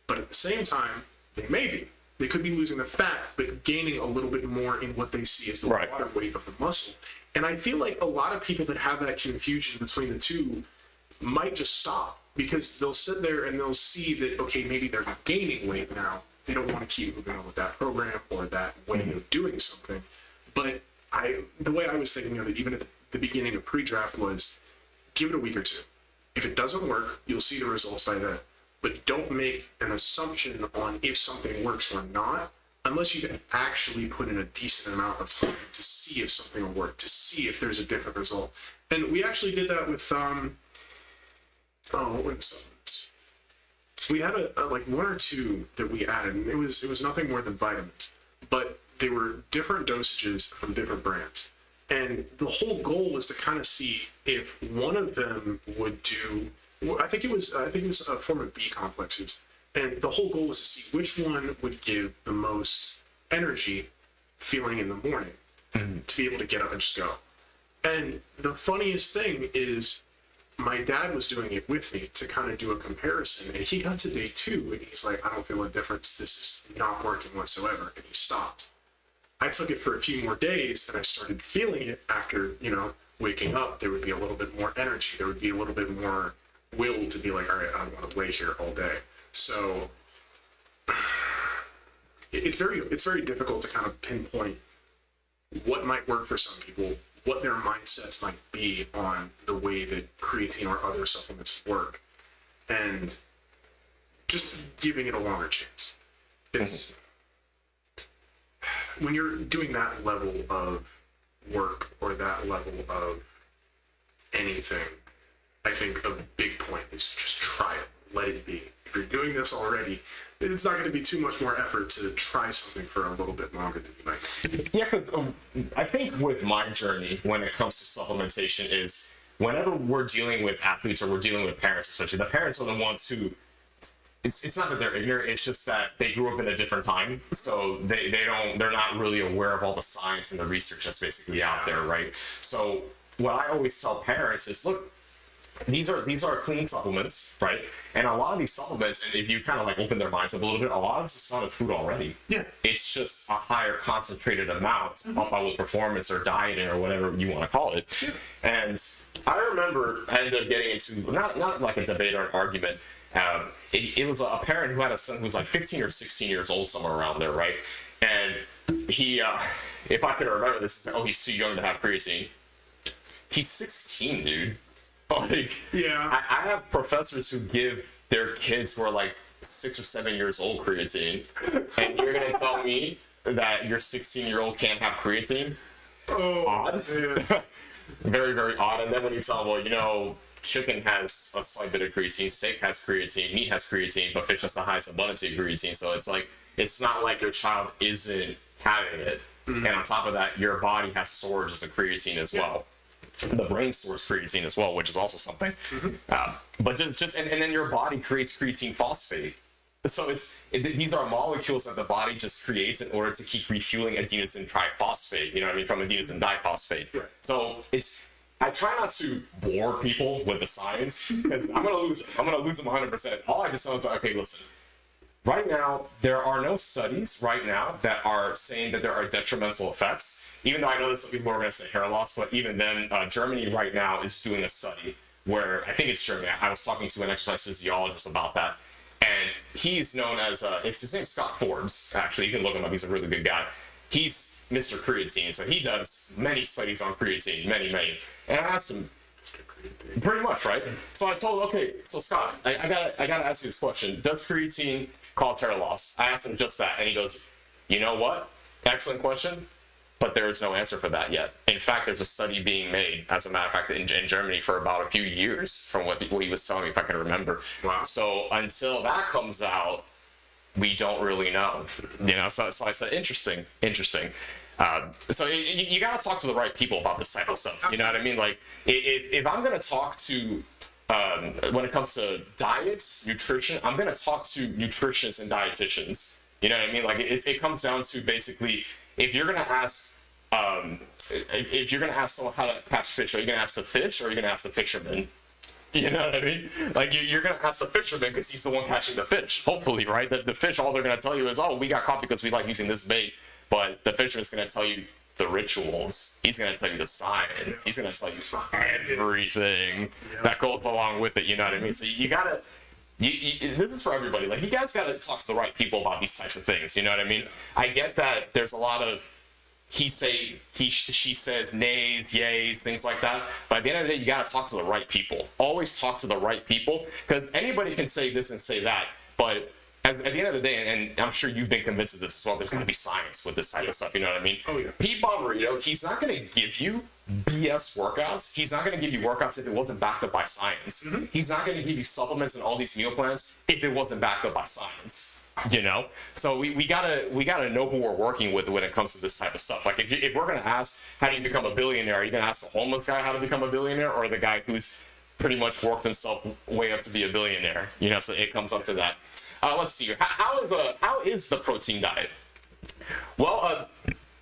but at the same time, they may be. They could be losing the fat, but gaining a little bit more in what they see as the Right. water weight of the muscle. And I feel like a lot of people that have that confusion between the two might just stop, because they'll sit there and they'll see that, okay, maybe they're gaining weight now. They don't want to keep moving on with that program or that way of doing something. But the way I was thinking of it, even at the beginning of pre-draft, was give it a week or two. If it doesn't work, you'll see the results by then. But don't make an assumption on if something works or not, unless you've actually put in a decent amount of time to see if something will work, to see if there's a different result. And we actually did that with, what were the supplements? We had like one or two that we added, and it was nothing more than vitamins, but they were different dosages from different brands. And the whole goal was to kind of see if one of them would do, I think it was a form of B complexes. And the whole goal was to see which one would give the most energy feeling in the morning to be able to get up and just go. And the funniest thing is, my dad was doing it with me to kind of do a comparison, and he got to day 2 and he's like, I don't feel a difference. This is not working whatsoever. And he stopped. I took it for a few more days and I started feeling it after, waking up. There would be a little bit more energy. There would be a little bit more will to be like, all right, I don't want to lay here all day. So it's very difficult to kind of pinpoint what might work for some people, what their mindsets might be on the way that creatine or other supplements work, and just giving it a longer chance. It's when you're doing that level of work or that level of anything, I think a big point is just try it, let it be. If you're doing this already, it's not going to be too much more effort to try something for a little bit longer than you might. Yeah, because I think with my journey when it comes to supplementation is whenever we're dealing with athletes or we're dealing with parents, especially, the parents are the ones who, it's not that they're ignorant, it's just that they grew up in a different time, so they're not really aware of all the science and the research that's basically out there, right? So what I always tell parents is, look, these are clean supplements, right? And a lot of these supplements, and if you kind of like open their minds up a little bit, a lot of this is found in food already. Yeah. It's just a higher concentrated amount to help out with performance or dieting or whatever you want to call it. Yeah. And I remember I ended up getting into, not like a debate or an argument. It was a parent who had a son who was like 15 or 16 years old, somewhere around there, right? And he, if I can remember this, is like, oh, he's too young to have creatine. He's 16, dude. Like, yeah, I have professors who give their kids who are like 6 or 7 years old creatine, and you're gonna tell me that your 16-year-old can't have creatine? Oh, odd. Very, very odd. And then when you tell them, well, chicken has a slight bit of creatine, steak has creatine, meat has creatine, but fish has the highest abundance of creatine. So it's like, it's not like your child isn't having it. Mm-hmm. And on top of that, your body has storage of creatine as well. The brain stores creatine as well, which is also something. Mm-hmm. But just and then your body creates creatine phosphate. So these are molecules that the body just creates in order to keep refueling adenosine triphosphate. You know what I mean? From adenosine diphosphate. Right. So I try not to bore people with the science because I'm gonna lose them 100%. All I just know is like, okay, listen. Right now, there are no studies right now that are saying that there are detrimental effects. Even though I know that some people are going to say hair loss, but even then, Germany right now is doing a study where, I think it's Germany, I was talking to an exercise physiologist about that, and he's known as, his name's Scott Forbes, actually, you can look him up, he's a really good guy. He's Mr. Creatine, so he does many studies on creatine, many, and I asked him, pretty much, right? So I told him, okay, so Scott, I gotta ask you this question, does creatine cause hair loss? I asked him just that, and he goes, you know what? Excellent question. But there is no answer for that yet. In fact, there's a study being made, as a matter of fact, in Germany for about a few years, from what he was telling me, if I can remember. Wow. So until that comes out, we don't really know. So I said, interesting. So you got to talk to the right people about this type of stuff. You know what I mean? Like, if I'm going to talk to, when it comes to diets, nutrition, I'm going to talk to nutritionists and dietitians. You know what I mean? Like, it comes down to basically, if you're gonna ask someone how to catch fish, are you gonna ask the fish or are you gonna ask the fisherman? You know what I mean? Like you're gonna ask the fisherman because he's the one catching the fish. Hopefully, right? The fish, all they're gonna tell you is, "Oh, we got caught because we like using this bait." But the fisherman's gonna tell you the rituals. He's gonna tell you the science. He's gonna tell you everything that goes along with it. You know what I mean? So you gotta. This is for everybody. Like you guys gotta talk to the right people about these types of things. You know what I mean? I get that there's a lot of she says, nays, yays, things like that. But at the end of the day, you got to talk to the right people. Always talk to the right people, because anybody can say this and say that. But at the end of the day, and I'm sure you've been convinced of this as well, there's got to be science with this type of stuff. You know what I mean? Oh, yeah. Pete Bomberito, he's not going to give you BS workouts. He's not going to give you workouts if it wasn't backed up by science. Mm-hmm. He's not going to give you supplements and all these meal plans if it wasn't backed up by science. You know, so we gotta know who we're working with when it comes to this type of stuff. Like if we're gonna ask how do you become a billionaire, are you gonna ask a homeless guy how to become a billionaire, or the guy who's pretty much worked himself way up to be a billionaire? You know, so it comes up to that. Let's see. How is the protein diet? Well,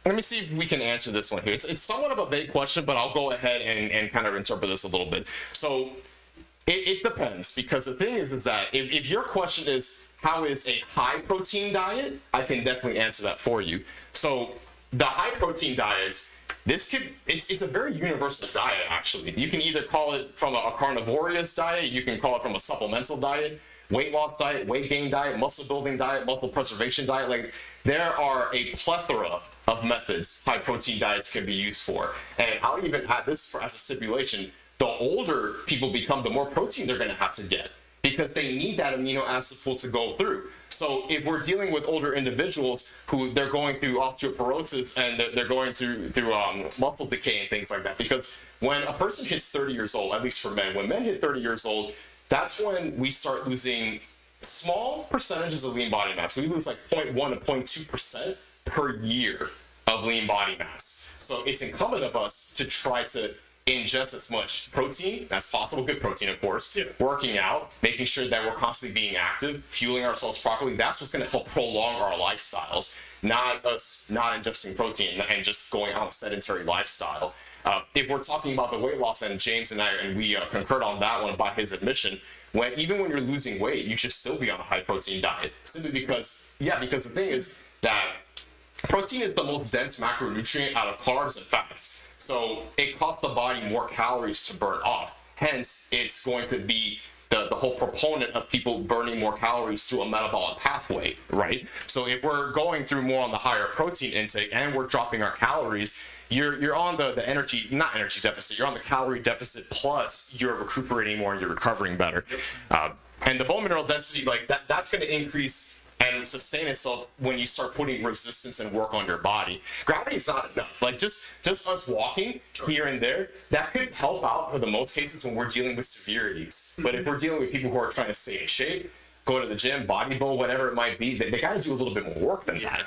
let me see if we can answer this one here. It's somewhat of a vague question, but I'll go ahead and kind of interpret this a little bit. So it depends, because the thing is that if your question is how is a high protein diet, I can definitely answer that for you. So the high protein diets, it's a very universal diet actually. You can either call it from a carnivorous diet, you can call it from a supplemental diet, weight loss diet, weight gain diet, muscle building diet, muscle preservation diet. Like there are a plethora of methods high protein diets can be used for. And I'll even add this as a stipulation: the older people become, the more protein they're going to have to get, because they need that amino acid pool to go through. So if we're dealing with older individuals who they're going through osteoporosis and they're going through muscle decay and things like that, because when a person hits 30 years old, at least for men, when men hit 30 years old, that's when we start losing small percentages of lean body mass. We lose like 0.1 to 0.2% per year of lean body mass. So it's incumbent of us to try to ingest as much protein as possible, good protein of course, working out, making sure that we're constantly being active, fueling ourselves properly. That's what's going to help prolong our lifestyles, not us not ingesting protein and just going on a sedentary lifestyle. If we're talking about the weight loss, and James and we concurred on that one by his admission, even when you're losing weight, you should still be on a high protein diet, simply because the thing is that protein is the most dense macronutrient out of carbs and fats. So it costs the body more calories to burn off. Hence, it's going to be the whole proponent of people burning more calories through a metabolic pathway, right? So if we're going through more on the higher protein intake and we're dropping our calories, you're on the energy, not energy deficit, you're on the calorie deficit, plus you're recuperating more and you're recovering better. And the bone mineral density, like that's going to increase and sustain itself when you start putting resistance and work on your body. Gravity is not enough. Like just us walking here and there, that could help out for the most cases when we're dealing with severities. But if we're dealing with people who are trying to stay in shape, go to the gym, bodybuild, whatever it might be, they got to do a little bit more work than that.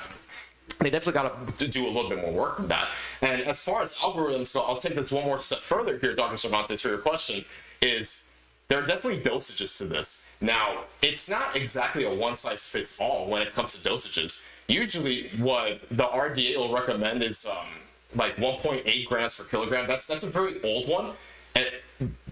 They definitely got to do a little bit more work than that. And as far as algorithms go, I'll take this one more step further here, Dr. Cervantes, for your question, is there are definitely dosages to this. Now, it's not exactly a one-size-fits-all when it comes to dosages. Usually what the RDA will recommend is like 1.8 grams per kilogram. That's a very old one, and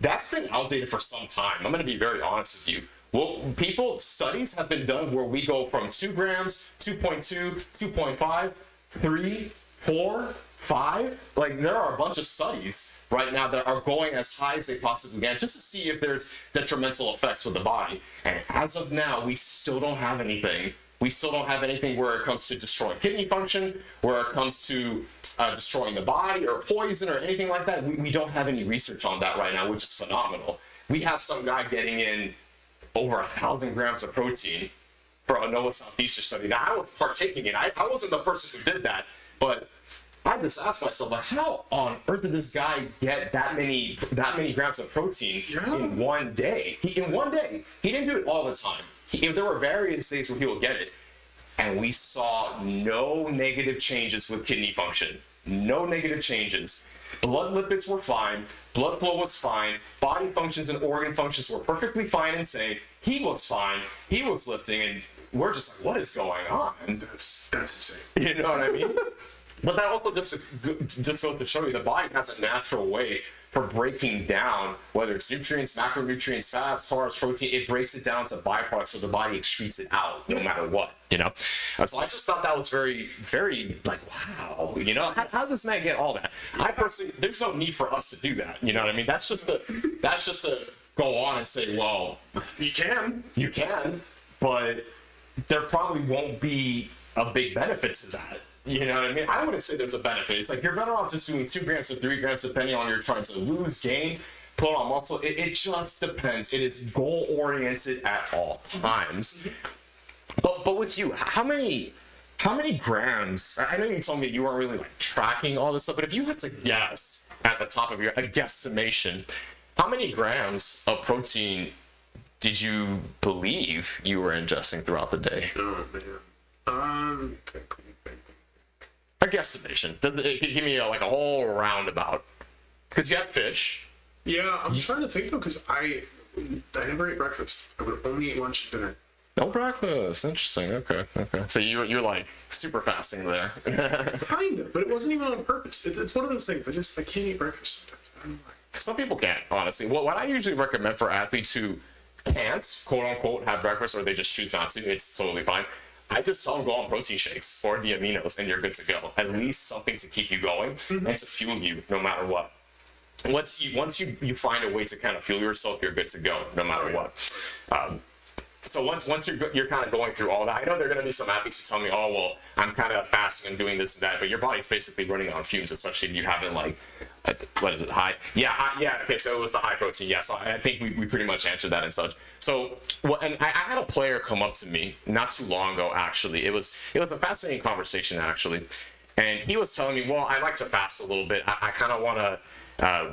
that's been outdated for some time. I'm going to be very honest with you. Well, studies have been done where we go from 2 grams, 2.2, 2.5, 3, 4, 5. Like there are a bunch of studies right now that are going as high as they possibly can just to see if there's detrimental effects with the body. And as of now, we still don't have anything. We still don't have anything where it comes to destroying kidney function, where it comes to destroying the body or poison or anything like that. We don't have any research on that right now, which is phenomenal. We have some guy getting in over 1,000 grams of protein for a NOAA Southeastern study. Now, I was partaking in it. I wasn't the person who did that, but I just asked myself, like, how on earth did this guy get that many grams of protein in one day? In one day. He didn't do it all the time. There were various days where he would get it. And we saw no negative changes with kidney function. No negative changes. Blood lipids were fine. Blood flow was fine. Body functions and organ functions were perfectly fine and sane. He was fine. He was lifting. And we're just like, what is going on? That's insane. You know what I mean? But that also just goes to show you the body has a natural way for breaking down, whether it's nutrients, macronutrients, fats, as far as protein, it breaks it down to byproducts so the body excretes it out no matter what, you know? So I just thought that was very, very like, wow, you know, how did this man get all that? I personally, there's no need for us to do that, you know what I mean? That's just to go on and say, well, You can. you can, but there probably won't be a big benefit to that. You know what I mean? I wouldn't say there's a benefit. It's like you're better off just doing 2 grams to 3 grams, depending on you're trying to lose, gain, put on muscle. It just depends. It is goal oriented at all times. But with you, how many grams? I know you told me you weren't really like tracking all this stuff, but if you had to guess at the top of a guesstimation, how many grams of protein did you believe you were ingesting throughout the day? Oh man. A guesstimation. Does it give me a whole roundabout? Because you have fish. Yeah, I'm trying to think though, because I never ate breakfast. I would only eat lunch and dinner. No breakfast. Interesting. Okay. So you're like super fasting there. Kind of, but it wasn't even on purpose. It's one of those things. I can't eat breakfast sometimes. I don't know why. Some people can't, honestly. What I usually recommend for athletes who can't, quote unquote, have breakfast or they just choose not to, it's totally fine. I just tell them go on protein shakes or the aminos and you're good to go. At least something to keep you going and to fuel you no matter what. Once you find a way to kind of fuel yourself, you're good to go no matter what. So once you're kind of going through all that, I know there are going to be some athletes who tell me, oh, well, I'm kind of fasting and doing this and that, but your body's basically running on fumes, especially if you haven't what is it, high? Yeah, okay, so it was the high protein, yeah, so I think we pretty much answered that and such. So, and I had a player come up to me not too long ago, actually. It was a fascinating conversation, actually, and he was telling me, well, I like to fast a little bit. I kind of want to,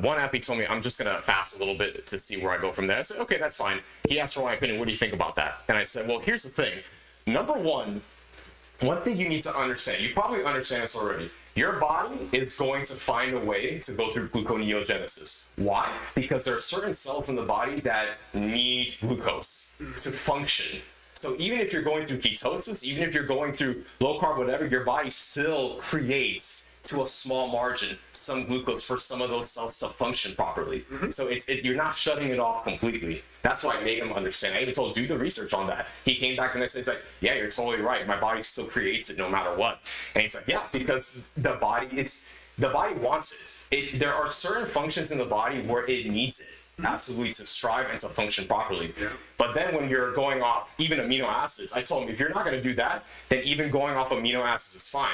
one athlete told me, I'm just going to fast a little bit to see where I go from there. I said, okay, that's fine. He asked for my opinion. What do you think about that? And I said, well, here's the thing. Number one thing you need to understand, you probably understand this already. Your body is going to find a way to go through gluconeogenesis. Why? Because there are certain cells in the body that need glucose to function. So even if you're going through ketosis, even if you're going through low carb, whatever, your body still creates to a small margin some glucose for some of those cells to function properly. So you're not shutting it off completely. That's why I made him understand. I even told, do the research on that. He came back and I said, he's like, yeah, you're totally right. My body still creates it no matter what. And he's like, yeah, because the body wants it. There are certain functions in the body where it needs it. Absolutely, to strive and to function properly. Yeah. But then when you're going off even amino acids, I told him, if you're not going to do that, then even going off amino acids is fine.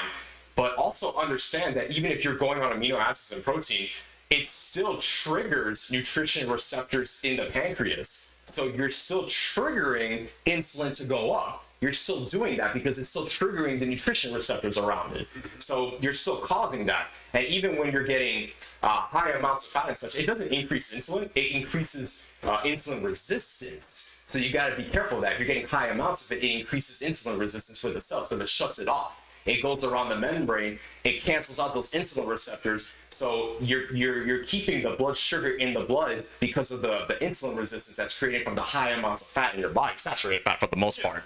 But also understand that even if you're going on amino acids and protein, it still triggers nutrition receptors in the pancreas. So you're still triggering insulin to go up. You're still doing that because it's still triggering the nutrition receptors around it. So you're still causing that. And even when you're getting high amounts of fat and such, it doesn't increase insulin, it increases insulin resistance. So you got to be careful of that. If you're getting high amounts of it, it increases insulin resistance for the cells because it shuts it off. It goes around the membrane, it cancels out those insulin receptors, so you're keeping the blood sugar in the blood because of the insulin resistance that's created from the high amounts of fat in your body, saturated fat for the most part.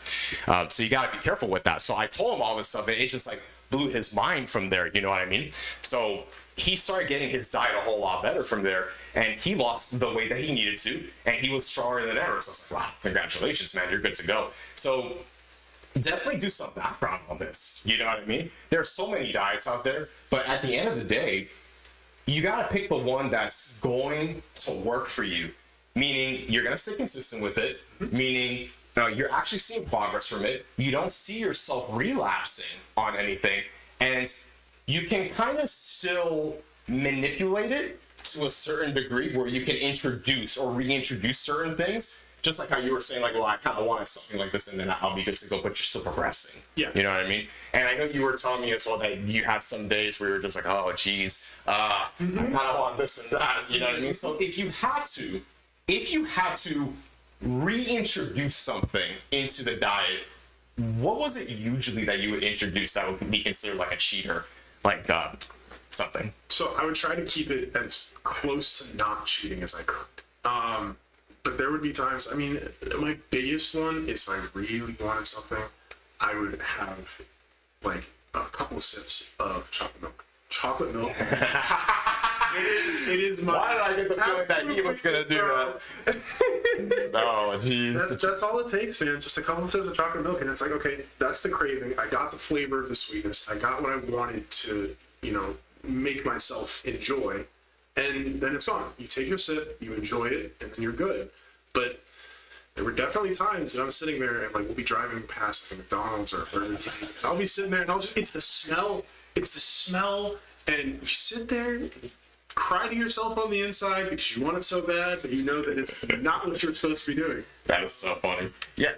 So you got to be careful with that. So I told him all this stuff, and it just blew his mind from there, you know what I mean? So he started getting his diet a whole lot better from there, and he lost the weight that he needed to, and he was stronger than ever. So I was like, wow, congratulations, man, you're good to go. So definitely do some background on this. You know what I mean? There are so many diets out there, but at the end of the day, you got to pick the one that's going to work for you. Meaning you're going to stay consistent with it, meaning you're actually seeing progress from it. You don't see yourself relapsing on anything, and you can kind of still manipulate it to a certain degree where you can introduce or reintroduce certain things. Just like how you were saying, well, I kind of wanted something like this, and then I'll be good to go, but you're still progressing. Yeah. You know what I mean? And I know you were telling me as well that you had some days where you were just like, oh, geez, I kind of want this and that. You know what I mean? So if you had to reintroduce something into the diet, what was it usually that you would introduce that would be considered like a cheater, like something? So I would try to keep it as close to not cheating as I could. But there would be times, I mean, my biggest one is if I really wanted something, I would have a couple of sips of chocolate milk. Chocolate milk. It is my. Why did I get the feeling that he was gonna do that? Oh, jeez. That's all it takes, man. Just a couple of sips of chocolate milk, and it's like, okay, that's the craving. I got the flavor of the sweetness. I got what I wanted to, make myself enjoy, and then it's gone. You take your sip, you enjoy it, and then you're good. But there were definitely times that I'm sitting there and we'll be driving past McDonald's or Burger King. I'll be sitting there and it's the smell. It's the smell, and you sit there and you cry to yourself on the inside because you want it so bad, but you know that it's not what you're supposed to be doing. That is so funny. Yeah.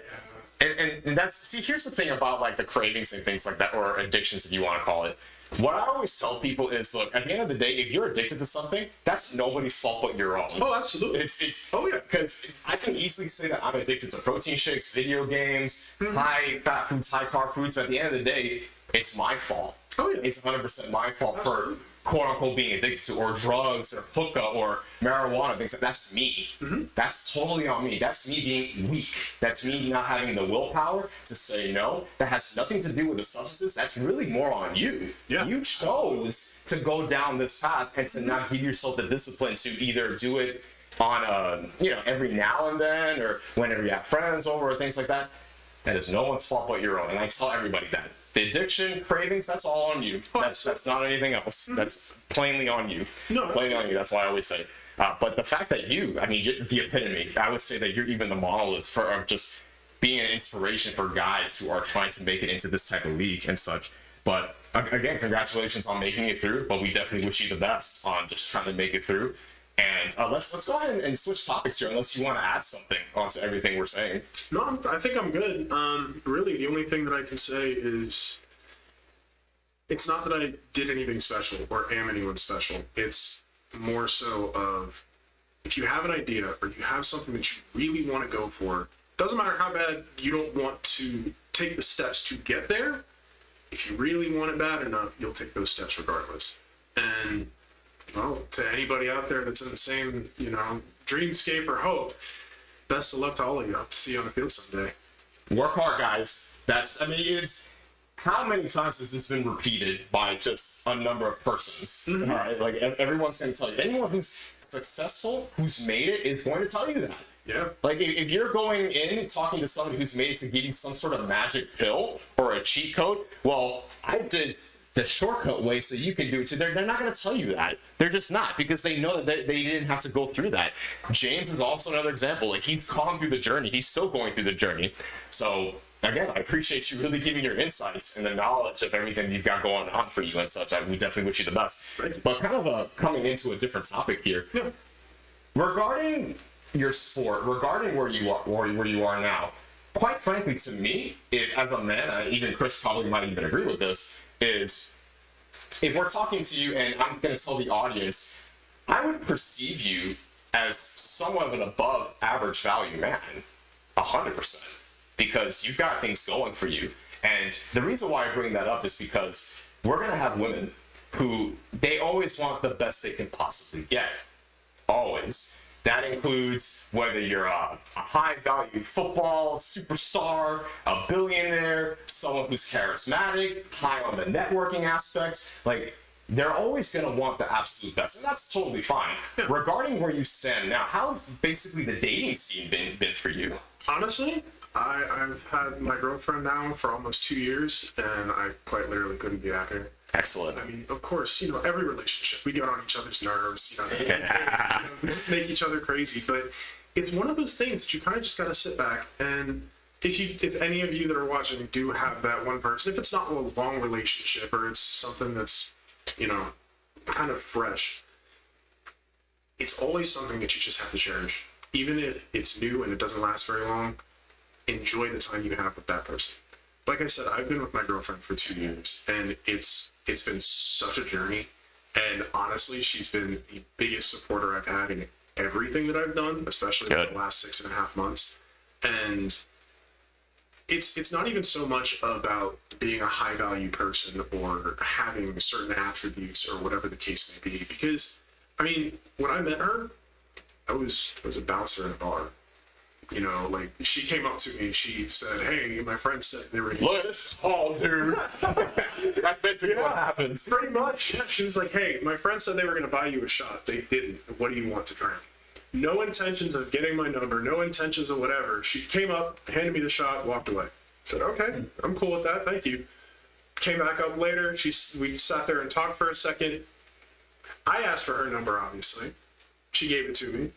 And that's, here's the thing about the cravings and things like that, or addictions if you want to call it. What I always tell people is, look, at the end of the day, if you're addicted to something, that's nobody's fault but your own. Oh, absolutely. Oh yeah, because I can easily say that I'm addicted to protein shakes, video games, high fat foods, high carb foods, but at the end of the day, it's my fault. Oh yeah. It's 100% my fault for quote unquote being addicted to, or drugs, or hookah, or marijuana, things like that. That's me. That's totally on me. That's me being weak. That's me not having the willpower to say no. That has nothing to do with the substances. That's really more on you. Yeah. You chose to go down this path and to not give yourself the discipline to either do it on every now and then, or whenever you have friends over, or things like that. That is no one's fault but your own. And I tell everybody that. The addiction, cravings, that's all on you. That's not anything else. That's plainly on you. No. Plainly on you. That's why I always say. But the fact that you're the epitome. I would say that you're even the monolith of just being an inspiration for guys who are trying to make it into this type of league and such. But again, congratulations on making it through. But we definitely wish you the best on just trying to make it through. And let's go ahead and switch topics here, unless you want to add something onto everything we're saying. No, I think I'm good. Really, the only thing that I can say is it's not that I did anything special or am anyone special. It's more so of, if you have an idea or you have something that you really want to go for, doesn't matter how bad you don't want to take the steps to get there. If you really want it bad enough, you'll take those steps regardless. And well, to anybody out there that's in the same, dreamscape or hope, best of luck to all of you. I'll see you on the field someday. Work hard, guys. It's how many times has this been repeated by just a number of persons? All right, everyone's going to tell you. Anyone who's successful, who's made it, is going to tell you that. Yeah. If you're going in talking to somebody who's made it to give you some sort of magic pill or a cheat code, well, I did the shortcut way so you can do it too. They're not going to tell you that. They're just not, because they know that they didn't have to go through that. James is also another example. He's gone through the journey. He's still going through the journey. So again, I appreciate you really giving your insights and the knowledge of everything you've got going on for you and such. We definitely wish you the best. But kind of coming into a different topic here. Yeah. Regarding your sport, regarding where you are now, quite frankly, to me, as a man, even Chris probably might even agree with this, is if we're talking to you and I'm going to tell the audience, I would perceive you as somewhat of an above average value man, 100%, because you've got things going for you. And the reason why I bring that up is because we're going to have women who, they always want the best they can possibly get. Always. That includes whether you're a high-value football superstar, a billionaire, someone who's charismatic, high on the networking aspect. They're always going to want the absolute best, and that's totally fine. Yeah. Regarding where you stand now, how's basically the dating scene been for you? Honestly, I've had my girlfriend now for almost 2 years, and I quite literally couldn't be happier. Excellent. I mean, of course, every relationship, we get on each other's nerves, we just make each other crazy. But it's one of those things that you kind of just got to sit back, and if any of you that are watching do have that one person, if it's not a long relationship or it's something that's, kind of fresh, it's always something that you just have to cherish. Even if it's new and it doesn't last very long, enjoy the time you have with that person. Like I said, I've been with my girlfriend for 2 years, and it's been such a journey. And honestly, she's been the biggest supporter I've had in everything that I've done, especially in the last 6.5 months. And it's not even so much about being a high value person or having certain attributes or whatever the case may be. Because, I mean, when I met her, I was a bouncer in a bar. You know, like she came up to me and she said, "Hey, my friend said they were." Look at this tall dude. That's basically what happens. Pretty much. Yeah, she was like, "Hey, my friend said they were going to buy you a shot. They didn't. What do you want to drink?" No intentions of getting my number. No intentions of whatever. She came up, handed me the shot, walked away. Said, "Okay, I'm cool with that. Thank you." Came back up later. We sat there and talked for a second. I asked for her number, obviously. She gave it to me.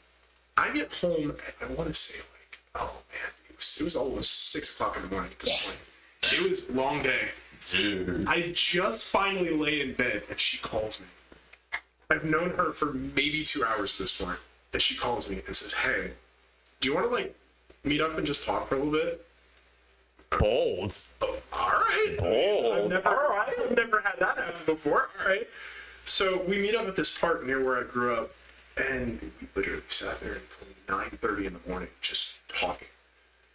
I get home, I want to say like, oh man, it was almost 6 o'clock in the morning at this point. It was a long day. Dude. I just finally lay in bed and she calls me. I've known her for maybe 2 hours at this point. And she calls me and says, "Hey, do you want to like meet up and just talk for a little bit?" Bold. Oh, all right. Bold. I've never had that happen before. All right. So we meet up at this park near where I grew up, and we literally sat there until 9:30 in the morning just talking.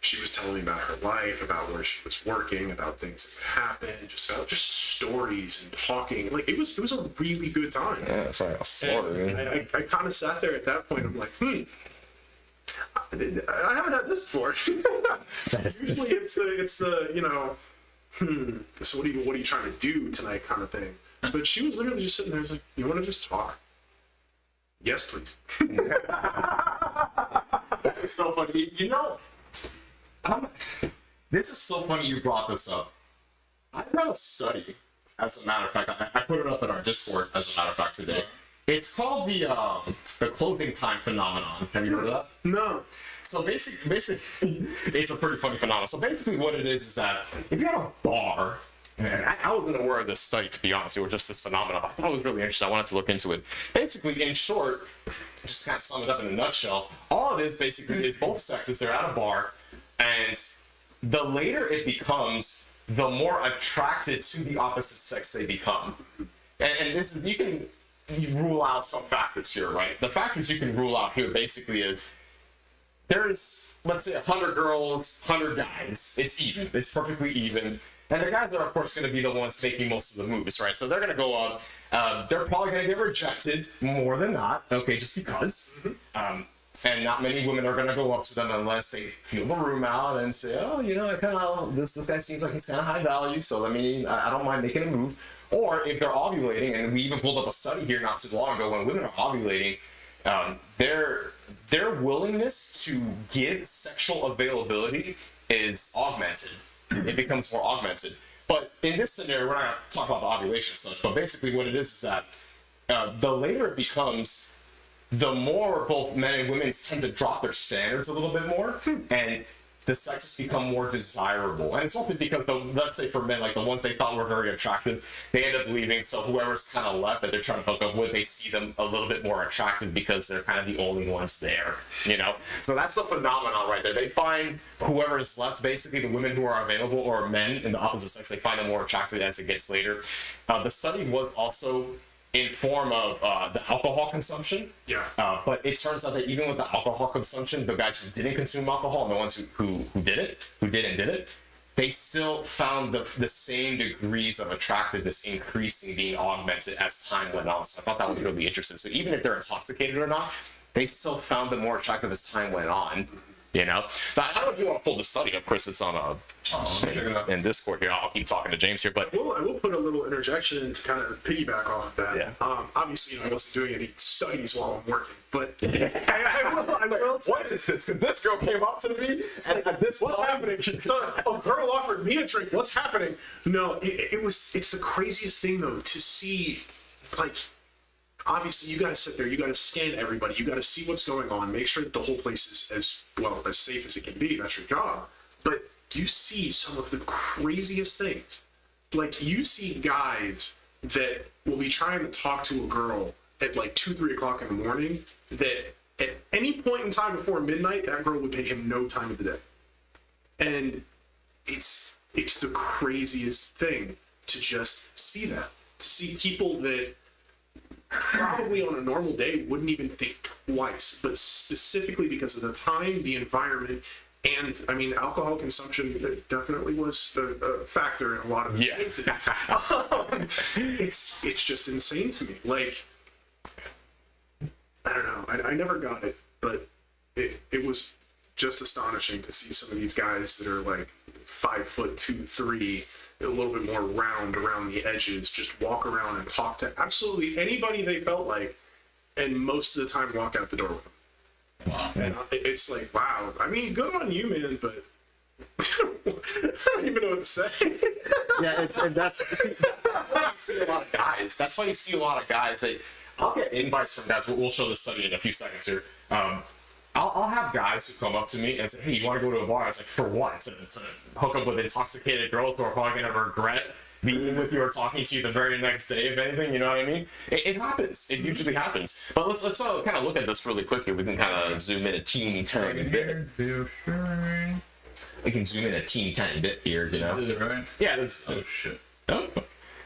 She was telling me about her life, about where she was working, about things that happened, just stories and talking. Like it was a really good time. Yeah, that's right. Story. I kind of sat there at that point. I'm like, I haven't had this before. Usually it's the you know, so what are you trying to do tonight kind of thing. But she was literally just sitting there. I was like, "You want to just talk?" "Yes, please." That's so funny. You know, this is so funny you brought this up. I read a study, as a matter of fact. I put it up in our Discord, as a matter of fact, today. It's called the closing time phenomenon. Have you heard of that? No. So basically, it's a pretty funny phenomenon. So basically what it is that if you're at a bar, and I wasn't aware of this study, to be honest, it was just this phenomenon. I thought it was really interesting. I wanted to look into it. Basically, in short, just kind of sum it up in a nutshell, all it is basically is both sexes, they're at a bar, and the later it becomes, the more attracted to the opposite sex they become. And this, you rule out some factors here, right? The factors you can rule out here basically is there's, let's say, 100 girls, 100 guys. It's even. It's perfectly even. And the guys are, of course, going to be the ones making most of the moves, right? So they're going to go up. They're probably going to get rejected more than not, okay, just because. And not many women are going to go up to them unless they feel the room out and say, "Oh, you know, this guy seems like he's kind of high value, so I don't mind making a move." Or if they're ovulating, and we even pulled up a study here not too long ago, when women are ovulating, their willingness to give sexual availability is augmented. It becomes more augmented. But in this scenario, we're not going to talk about the ovulation such, but basically what it is that the later it becomes, the more both men and women tend to drop their standards a little bit more, and the sexes become more desirable. And it's mostly because, let's say for men, like the ones they thought were very attractive, they end up leaving, so whoever's kind of left that they're trying to hook up with, they see them a little bit more attractive because they're kind of the only ones there, you know? So that's the phenomenon right there. They find whoever is left, basically the women who are available, or men in the opposite sex, they find them more attractive as it gets later. The study was also in form of the alcohol consumption. Yeah. But it turns out that even with the alcohol consumption, the guys who didn't consume alcohol and the ones who did, they still found the same degrees of attractiveness increasing, being augmented as time went on. So I thought that was really interesting. So even if they're intoxicated or not, they still found them more attractive as time went on. You know, so I don't know if you want to pull the study up, Chris. It's on in Discord here. I'll keep talking to James here, but I will put a little interjection in to kind of piggyback off of that. Yeah. Obviously, I wasn't doing any studies while I'm working, but I will say, what is this? Because this girl came up to me and this what's happening? So, a girl offered me a drink. What's happening? No, it's the craziest thing though to see, like. Obviously, you got to sit there, you got to scan everybody, you got to see what's going on, make sure that the whole place is as safe as it can be. That's your job. But you see some of the craziest things. Like, you see guys that will be trying to talk to a girl at like 2-3 o'clock in the morning, that at any point in time before midnight, that girl would pay him no time of the day. And it's the craziest thing to just see that. To see people that probably on a normal day wouldn't even think twice, but specifically because of the time, the environment, and I mean, alcohol consumption definitely was a factor in a lot of the cases. It's just insane to me. Like, I don't know. I never got it, but it was just astonishing to see some of these guys that are like 5'2", 3, a little bit more round around the edges, just walk around and talk to absolutely anybody they felt like, and most of the time walk out the door with them. Wow. And it's like, wow. I mean, good on you, man, but I don't even know what to say. Yeah, that's why you see a lot of guys. That's why you see a lot of guys that I'll get invites from guys. We'll show the study in a few seconds here. I'll have guys who come up to me and say, "Hey, you want to go to a bar?" I was like, "For what? To hook up with intoxicated girls who are probably gonna regret being with you or talking to you the very next day, if anything." You know what I mean? It happens. It usually happens. But let's kind of look at this really quickly. We can kind of zoom in a teeny tiny bit. We can zoom in a teeny tiny bit here. You know? Is it right? Yeah. This. Oh shit. Oh.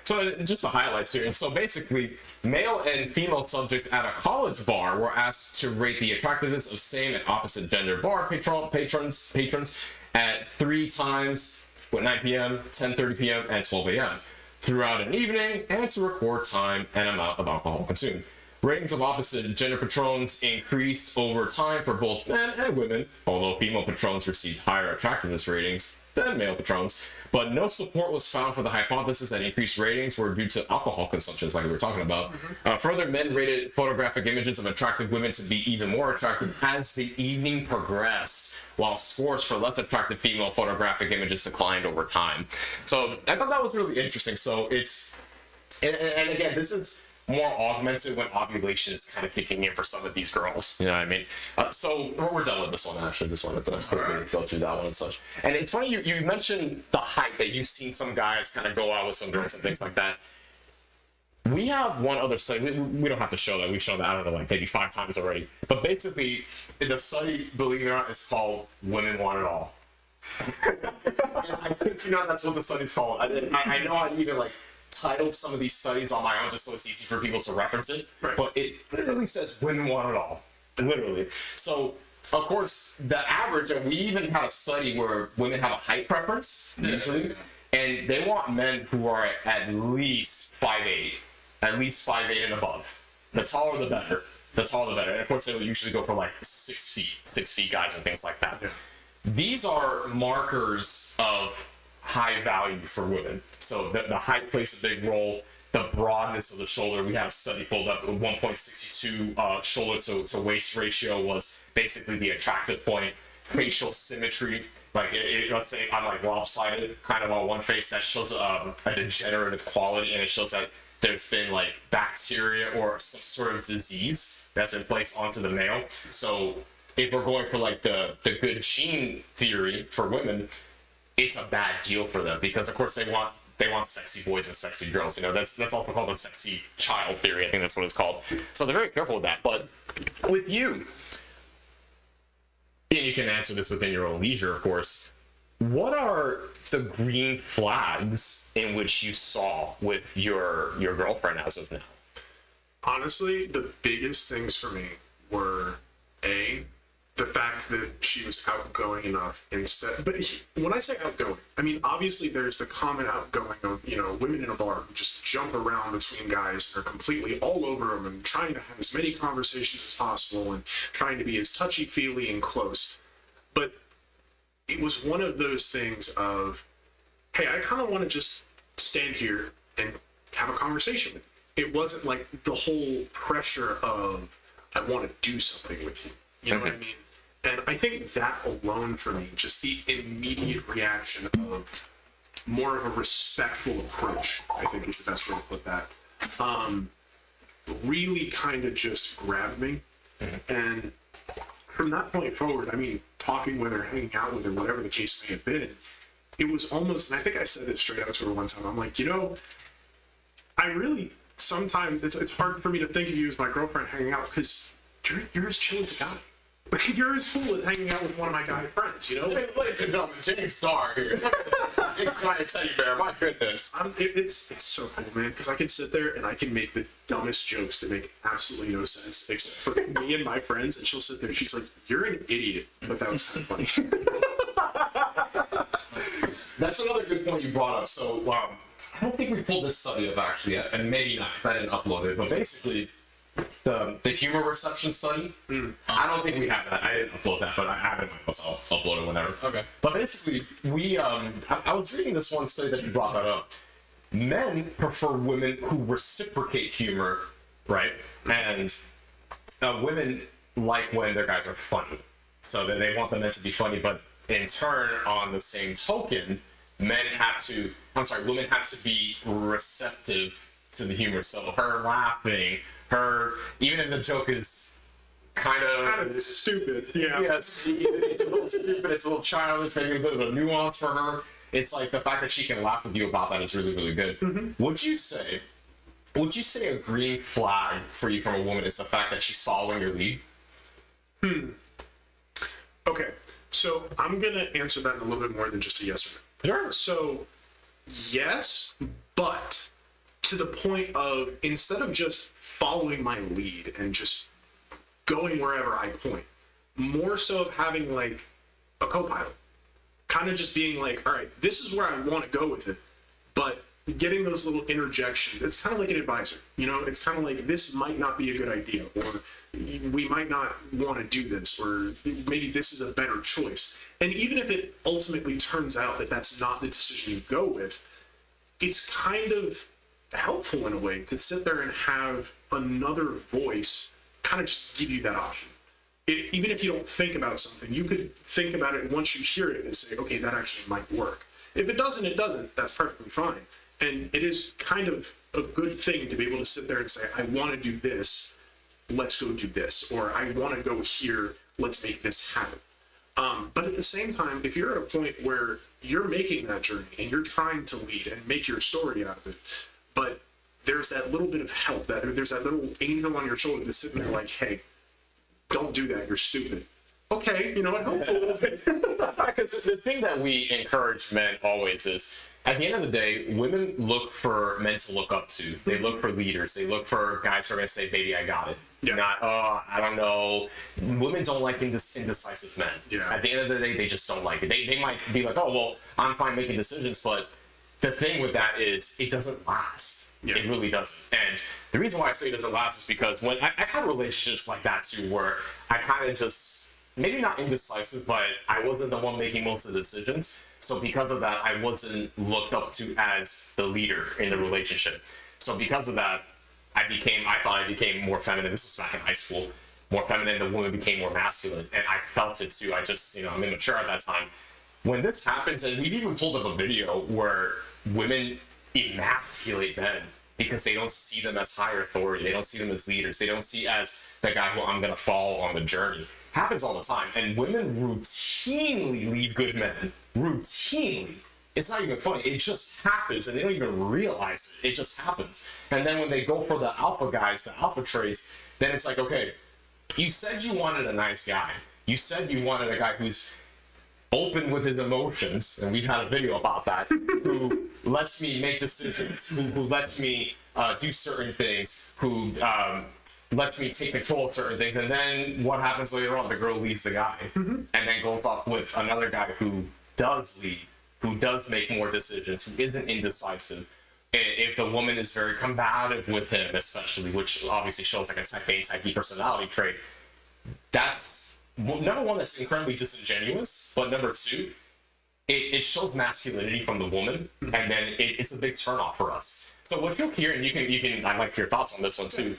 So just the highlights here. And so basically, male and female subjects at a college bar were asked to rate the attractiveness of same and opposite gender bar patrons at 3 times, 9 p.m., 10:30 p.m., and 12 a.m. throughout an evening, and to record time and amount of alcohol consumed. Ratings of opposite gender patrons increased over time for both men and women, although female patrons received higher attractiveness ratings than male patrons. But no support was found for the hypothesis that increased ratings were due to alcohol consumption, like we were talking about. Further, men rated photographic images of attractive women to be even more attractive as the evening progressed, while scores for less attractive female photographic images declined over time. So I thought that was really interesting. So it's, and again, this is more augmented when ovulation is kind of kicking in for some of these girls. You know what I mean? So we're done with this one, actually. This one, I couldn't really go through that one and such. And it's funny, you mentioned the hype that you've seen some guys kind of go out with some girls and things like that. We have one other study. We don't have to show that. We've shown that, I don't know, like maybe 5 times already. But basically, the study, believe it or not, is called Women Want It All. I kid you not, that's what the study's called. I know I even like titled some of these studies on my own just so it's easy for people to reference it, but it literally says women want it all, literally. So of course the average, and we even had a study where women have a height preference usually, and they want men who are at least 5'8", and above. The taller the better, and of course they would usually go for like 6 feet guys and things like that. These are markers of high value for women. So the height plays a big role. The broadness of the shoulder. We had a study pulled up. 1.62 shoulder to waist ratio was basically the attractive point. Facial symmetry. Like let's say I'm like lopsided, kind of on one face. That shows a degenerative quality, and it shows that there's been like bacteria or some sort of disease that's been placed onto the male. So if we're going for like the good gene theory for women, it's a bad deal for them because of course they want sexy boys and sexy girls. You know, that's also called the sexy child theory. I think that's what it's called. So they're very careful with that. But with you, and you can answer this within your own leisure, of course, what are the green flags in which you saw with your girlfriend as of now? Honestly, the biggest things for me were the fact that she was outgoing enough instead. But when I say outgoing, I mean, obviously there's the common outgoing of, you know, women in a bar who just jump around between guys and are completely all over them and trying to have as many conversations as possible and trying to be as touchy-feely and close. But it was one of those things of, hey, I kind of want to just stand here and have a conversation with you. It wasn't like the whole pressure of, I want to do something with you. You know what I mean? And I think that alone for me, just the immediate reaction of more of a respectful approach, I think is the best way to put that, really kind of just grabbed me. And from that point forward, I mean, talking with her, hanging out with her, whatever the case may have been, it was almost, and I think I said this straight out to her one time, I'm like, you know, I really, sometimes it's hard for me to think of you as my girlfriend hanging out because you're as chill as a guy. Like, you're as cool as hanging out with one of my guy friends, you know? Ladies and gentlemen, James Darr here. Big giant teddy bear, my goodness. It's so cool, man, because I can sit there and I can make the dumbest jokes that make absolutely no sense, except for me and my friends, and she'll sit there and she's like, you're an idiot, but that was kind of funny. That's another good point you brought up. So, I don't think we pulled this study up actually yet, and maybe not because I didn't upload it, but basically, the humor reception study. I don't think we have that. I didn't upload that, but I have it in my notes. I'll upload it whenever. Okay. But basically, I was reading this one study that you brought that up. Men prefer women who reciprocate humor, right? And women like when their guys are funny. So that they want the men to be funny, but in turn, on the same token, women have to be receptive to the humor. So her laughing, even if the joke is kind of stupid, yeah. Yes, it's a little stupid, it's a little childish, maybe a bit of a nuance for her. It's like the fact that she can laugh with you about that is really, really good. Mm-hmm. Would you say a green flag for you from a woman is the fact that she's following your lead? Okay, so I'm gonna answer that in a little bit more than just a yes or no. Sure. So, yes, but to the point of instead of just following my lead and just going wherever I point, more so of having like a co-pilot, kind of just being like, all right, this is where I want to go with it, but getting those little interjections. It's kind of like an advisor, it's kind of like, this might not be a good idea, or we might not want to do this, or maybe this is a better choice. And even if it ultimately turns out that that's not the decision you go with, it's kind of helpful in a way to sit there and have another voice kind of just give you that option. Even if you don't think about something, you could think about it once you hear it and say, okay, that actually might work. If it doesn't, it doesn't. That's perfectly fine. And it is kind of a good thing to be able to sit there and say, I want to do this, let's go do this. Or I want to go here, let's make this happen. But at the same time, if you're at a point where you're making that journey and you're trying to lead and make your story out of it, but there's that little bit of help, there's that little angel on your shoulder that's sitting there like, hey, don't do that, you're stupid. Okay, it helps a little bit. Because the thing that we encourage men always is, at the end of the day, women look for men to look up to. They look for leaders. They look for guys who are going to say, baby, I got it. Yeah. Not, I don't know. Women don't like indecisive men. Yeah. At the end of the day, they just don't like it. They might be like, oh, well, I'm fine making decisions, but the thing with that is it doesn't last. Yeah. It really doesn't. And the reason why I say it doesn't last is because when I've had relationships like that too, where I kind of just, maybe not indecisive, but I wasn't the one making most of the decisions. So because of that, I wasn't looked up to as the leader in the relationship. So because of that, I thought I became more feminine. This was back in high school. More feminine, the woman became more masculine. And I felt it too. I'm immature at that time. When this happens, and we've even pulled up a video where women emasculate men because they don't see them as higher authority. They don't see them as leaders. They don't see as the guy who I'm going to follow on the journey. Happens all the time. And women routinely leave good men. Routinely. It's not even funny. It just happens, and they don't even realize it. It just happens. And then when they go for the alpha guys, the alpha traits, then it's like, okay, you said you wanted a nice guy. You said you wanted a guy who's open with his emotions, and we've had a video about that, who lets me make decisions, who lets me do certain things, who lets me take control of certain things. And then what happens later on? The girl leaves the guy, and then goes off with another guy who does lead, who does make more decisions, who isn't indecisive. If the woman is very combative with him, especially, which obviously shows like a type A and type B personality trait, that's number one, that's incredibly disingenuous. But number two, it shows masculinity from the woman, and then it's a big turnoff for us. So what you'll hear, and you can I'd like your thoughts on this one too.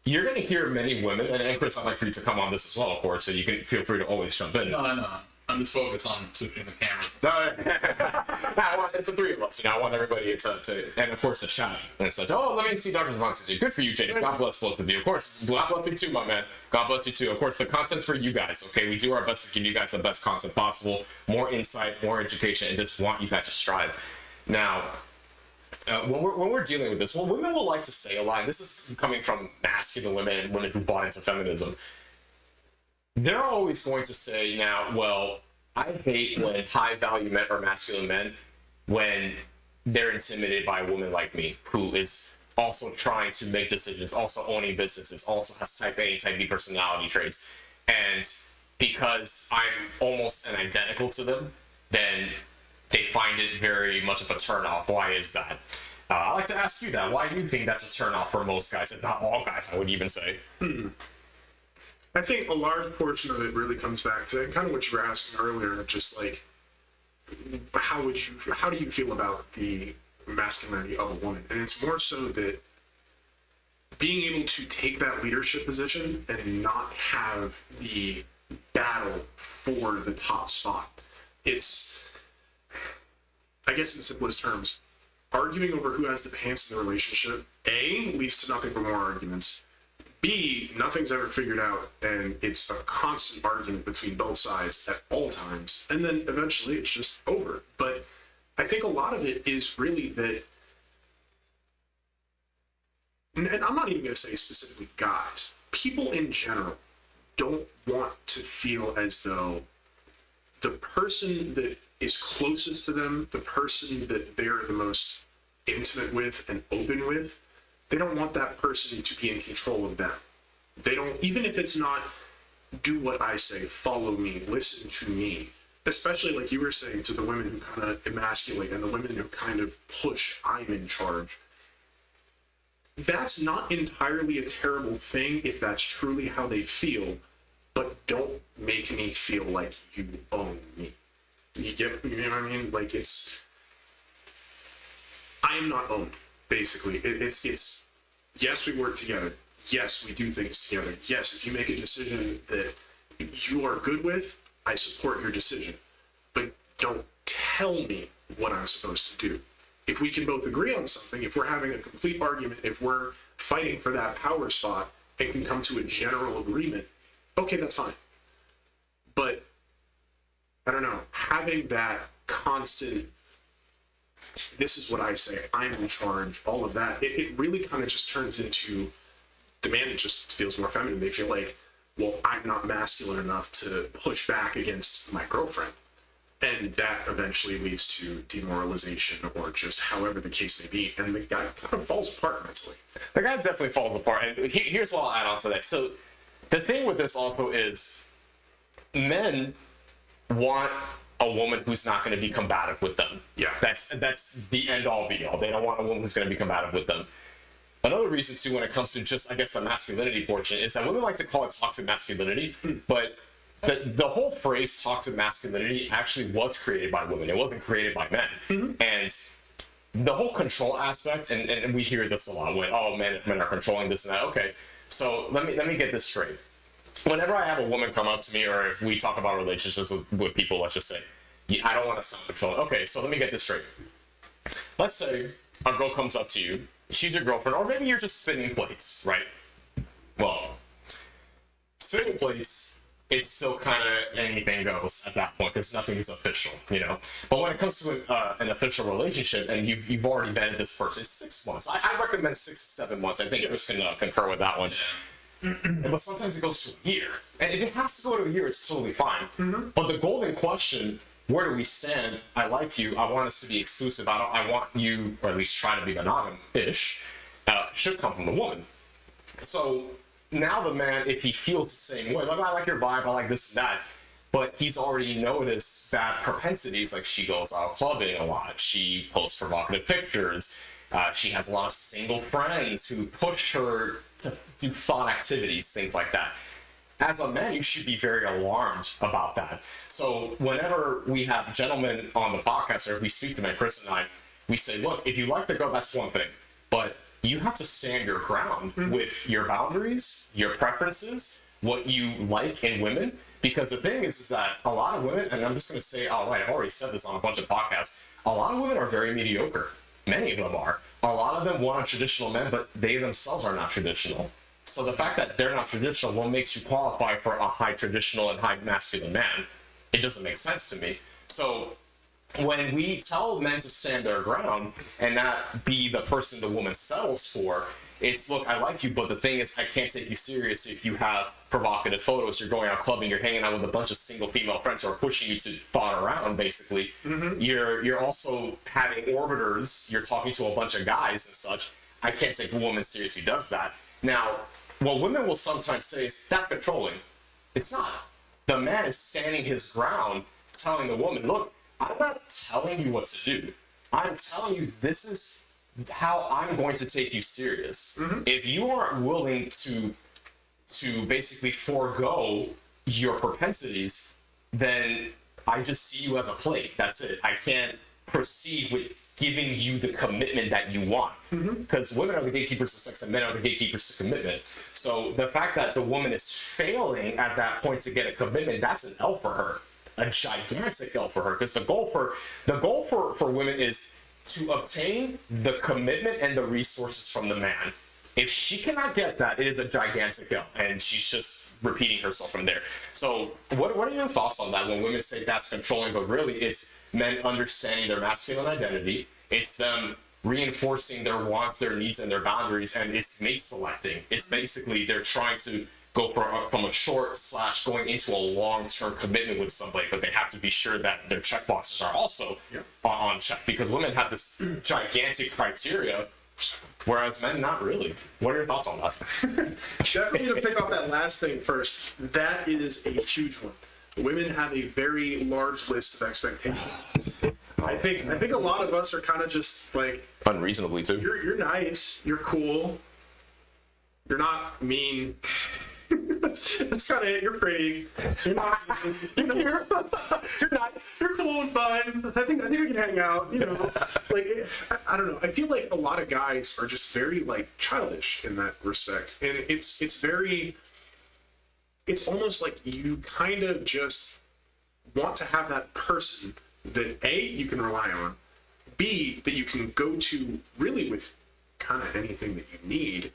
You're going to hear many women, and Chris, I'd like for you to come on this as well, of course, so you can feel free to always jump in. No. I'm just focused on switching the cameras. No, it's the three of us. I want everybody to and of course, the chat and such. Oh, let me see Dr. Responses here. Good for you, James. God bless both of you. Of course, God bless you too, my man. God bless you too. Of course, the content's for you guys, okay? We do our best to give you guys the best content possible, more insight, more education, and just want you guys to strive. Now, when we're dealing with this, well, women will like to say a lot, and this is coming from masculine women and women who bought into feminism. They're always going to say now, well, I hate when high-value men or masculine men, when they're intimidated by a woman like me, who is also trying to make decisions, also owning businesses, also has type A and type B personality traits. And because I'm almost an identical to them, then they find it very much of a turnoff. Why is that? I like to ask you that. Why do you think that's a turnoff for most guys, if not all guys, I would even say? I think a large portion of it really comes back to kind of what you were asking earlier, just like how do you feel about the masculinity of a woman? And it's more so that being able to take that leadership position and not have the battle for the top spot. It's, I guess in simplest terms, arguing over who has the pants in the relationship, A, leads to nothing but more arguments. B, nothing's ever figured out, and it's a constant argument between both sides at all times. And then eventually it's just over. But I think a lot of it is really that, and I'm not even going to say specifically guys, people in general don't want to feel as though the person that is closest to them, the person that they're the most intimate with and open with, they don't want that person to be in control of them. They don't, even if it's not do what I say, follow me, listen to me, especially like you were saying to the women who kind of emasculate and the women who kind of push, I'm in charge. That's not entirely a terrible thing if that's truly how they feel, but don't make me feel like you own me. You know what I mean? Like I am not owned, basically. It's yes, we work together. Yes, we do things together. Yes, if you make a decision that you are good with, I support your decision. But don't tell me what I'm supposed to do. If we can both agree on something, if we're having a complete argument, if we're fighting for that power spot and can come to a general agreement, okay, that's fine. But I don't know, having that constant, this is what I say, I'm in charge, all of that, it really kind of just turns into the man that just feels more feminine. They feel like, well, I'm not masculine enough to push back against my girlfriend. And that eventually leads to demoralization or just however the case may be. And the guy kind of falls apart mentally. The guy definitely falls apart. And here's what I'll add on to that. So the thing with this also is men want a woman who's not going to be combative with them. Yeah. That's the end all be all. They don't want a woman who's going to be combative with them. Another reason too, when it comes to just, I guess, the masculinity portion, is that women like to call it toxic masculinity, but the whole phrase toxic masculinity actually was created by women. It wasn't created by men. And the whole control aspect, and we hear this a lot when, oh, men are controlling this and that. Okay, so let me get this straight. Whenever I have a woman come up to me, or if we talk about relationships with people, let's just say, I don't want to sound controlling. Okay, so let me get this straight. Let's say a girl comes up to you, she's your girlfriend, or maybe you're just spinning plates, right? Well, spinning plates, it's still kind of anything goes at that point because nothing is official, you know. But when it comes to an official relationship and you've already vetted this person, it's 6 months. I recommend 6 to 7 months. I think Chris can concur with that one. But sometimes it goes to a year, and if it has to go to a year, it's totally fine. But the golden question: where do we stand? I like you. I want us to be exclusive. I want you, or at least try to be monogam-ish. Should come from the woman. So now the man, if he feels the same way, like I like your vibe, I like this and that, but he's already noticed bad propensities, like she goes out clubbing a lot, she posts provocative pictures, she has a lot of single friends who push her to do fun activities, things like that. As a man, you should be very alarmed about that. So whenever we have gentlemen on the podcast, or if we speak to men, Chris and I, we say, look, if you like the girl, that's one thing, but you have to stand your ground with your boundaries, your preferences, what you like in women. Because the thing is that a lot of women, and I'm just going to say, all right, I've already said this on a bunch of podcasts, a lot of women are very mediocre. Many of them are. A lot of them want a traditional man, but they themselves are not traditional. So the fact that they're not traditional, what makes you qualify for a high traditional and high masculine man? It doesn't make sense to me. So when we tell men to stand their ground and not be the person the woman settles for, it's, look, I like you, but the thing is, I can't take you serious if you have provocative photos, you're going out clubbing, you're hanging out with a bunch of single female friends who are pushing you to thought around, basically. You're also having orbiters, you're talking to a bunch of guys and such. I can't take a woman serious who does that. Now, what women will sometimes say is, that's controlling. It's not. The man is standing his ground, telling the woman, look, I'm not telling you what to do. I'm telling you this is how I'm going to take you serious. If you aren't willing to basically forego your propensities, then I just see you as a plate. That's it. I can't proceed with giving you the commitment that you want. Because women are the gatekeepers of sex and men are the gatekeepers of commitment. So the fact that the woman is failing at that point to get a commitment, that's an L for her. A gigantic L for her. Because the goal for women is to obtain the commitment and the resources from the man. If she cannot get that, it is a gigantic L, and she's just repeating herself from there. So what are your thoughts on that when women say that's controlling, but really it's men understanding their masculine identity, it's them reinforcing their wants, their needs, and their boundaries, and it's mate selecting. It's basically they're trying to go from a short / going into a long-term commitment with somebody, but they have to be sure that their checkboxes are also on check, because women have this gigantic criteria, whereas men not really. What are your thoughts on that? Definitely to pick off that last thing first, that is a huge one. Women have a very large list of expectations. I think a lot of us are kind of just like Unreasonably too. you're nice, you're cool, you're not mean. That's kind of it. You're pretty. You're not. You're nice. You're cool and fun. I think we can hang out. You know, like I don't know. I feel like a lot of guys are just very like childish in that respect, and it's very. It's almost like you kind of just want to have that person that A, you can rely on, B, that you can go to really with kind of anything that you need,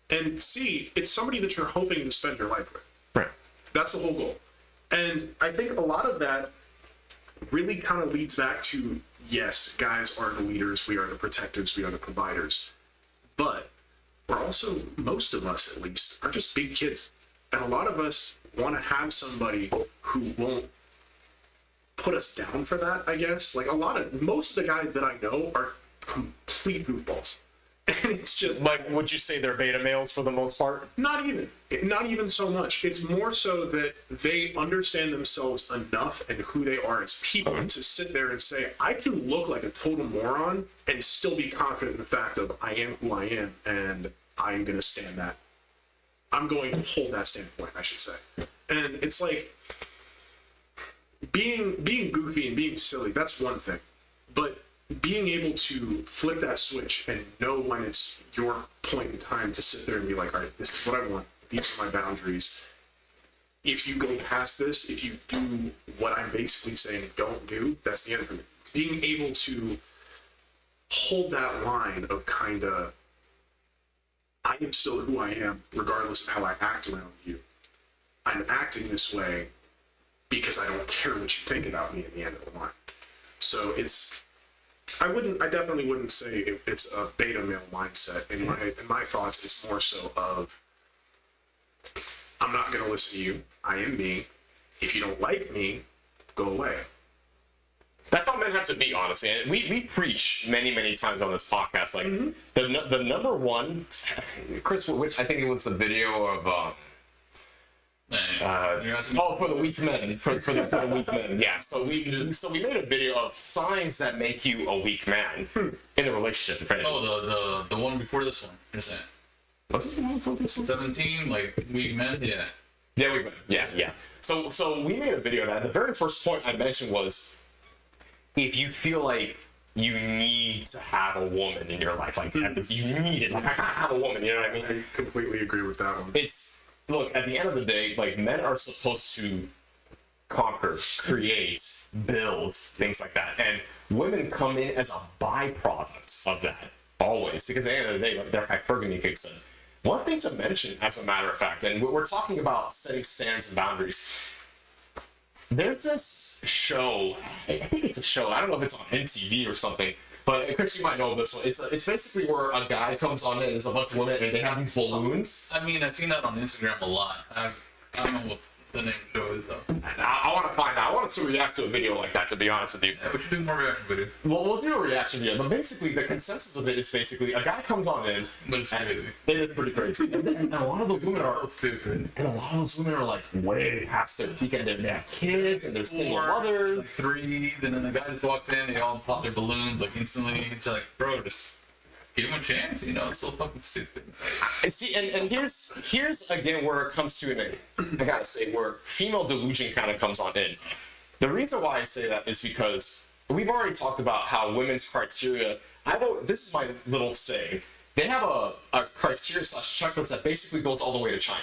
and C, it's somebody that you're hoping to spend your life with. Right. That's the whole goal. And I think a lot of that really kind of leads back to, yes, guys are the leaders, we are the protectors, we are the providers, but we're also, most of us at least, are just big kids. And a lot of us want to have somebody who won't put us down for that, I guess. Like most of the guys that I know are complete goofballs. And it's just Like, would you say they're beta males for the most part? not even so much. It's more so that they understand themselves enough and who they are as people to sit there and say, I can look like a total moron and still be confident in the fact of I am who I am and I'm going to stand that. I'm going to hold that standpoint, I should say. And it's like being goofy and being silly, that's one thing. But being able to flip that switch and know when it's your point in time to sit there and be like, all right, this is what I want. These are my boundaries. If you go past this, if you do what I'm basically saying don't do, that's the end of it. Being able to hold that line of kind of, I am still who I am, regardless of how I act around you. I'm acting this way because I don't care what you think about me at the end of the line. So I definitely wouldn't say it's a beta male mindset. In my thoughts, it's more so of, I'm not going to listen to you. I am me. If you don't like me, go away. That's how men have to be, honestly. And we preach many times on this podcast. Like the number one, Chris, which I think it was the video of for the weak men, for the weak men. Yeah. So we made a video of signs that make you a weak man in a relationship. If anything. Oh, the one before this one. You're saying Was it the one before this one? 17, like weak men. Yeah. Yeah, we went. Yeah. So we made a video of that. The very first point I mentioned was, if you feel like you need to have a woman in your life, like at this, you need it. Like, I gotta have a woman, you know what I mean? I completely agree with that one. Look, at the end of the day, like, men are supposed to conquer, create, build, things like that. And women come in as a byproduct of that, always. Because at the end of the day, like, their hypergamy kicks in. One thing to mention, as a matter of fact, and we're talking about setting standards and boundaries. There's this show, I think it's a show, I don't know if it's on MTV or something, but Chris, you might know this one. It's basically where a guy comes on and there's a bunch of women and they have these balloons. I mean, I've seen that on Instagram a lot. I don't know what the name of the show is, though. And I want to find out. I want us to react to a video like that, to be honest with you. Yeah, we should do more reaction videos. Well, we'll do a reaction video, but basically the consensus of it is basically a guy comes on in. But it's crazy. It is pretty crazy. And a lot of those women are Stupid. And a lot of those women are like way past their peak, and they have kids and they're single Like mothers. 3s, and then the guy just walks in, they all pop their balloons like instantly. It's like, bro, just give him a chance. You know, it's so fucking stupid. See, and here's again where it comes to, and I gotta say, where female delusion kind of comes on in. The reason why I say that is because we've already talked about how women's criteria. This is my little saying. They have a criteria / checklist that basically goes all the way to China.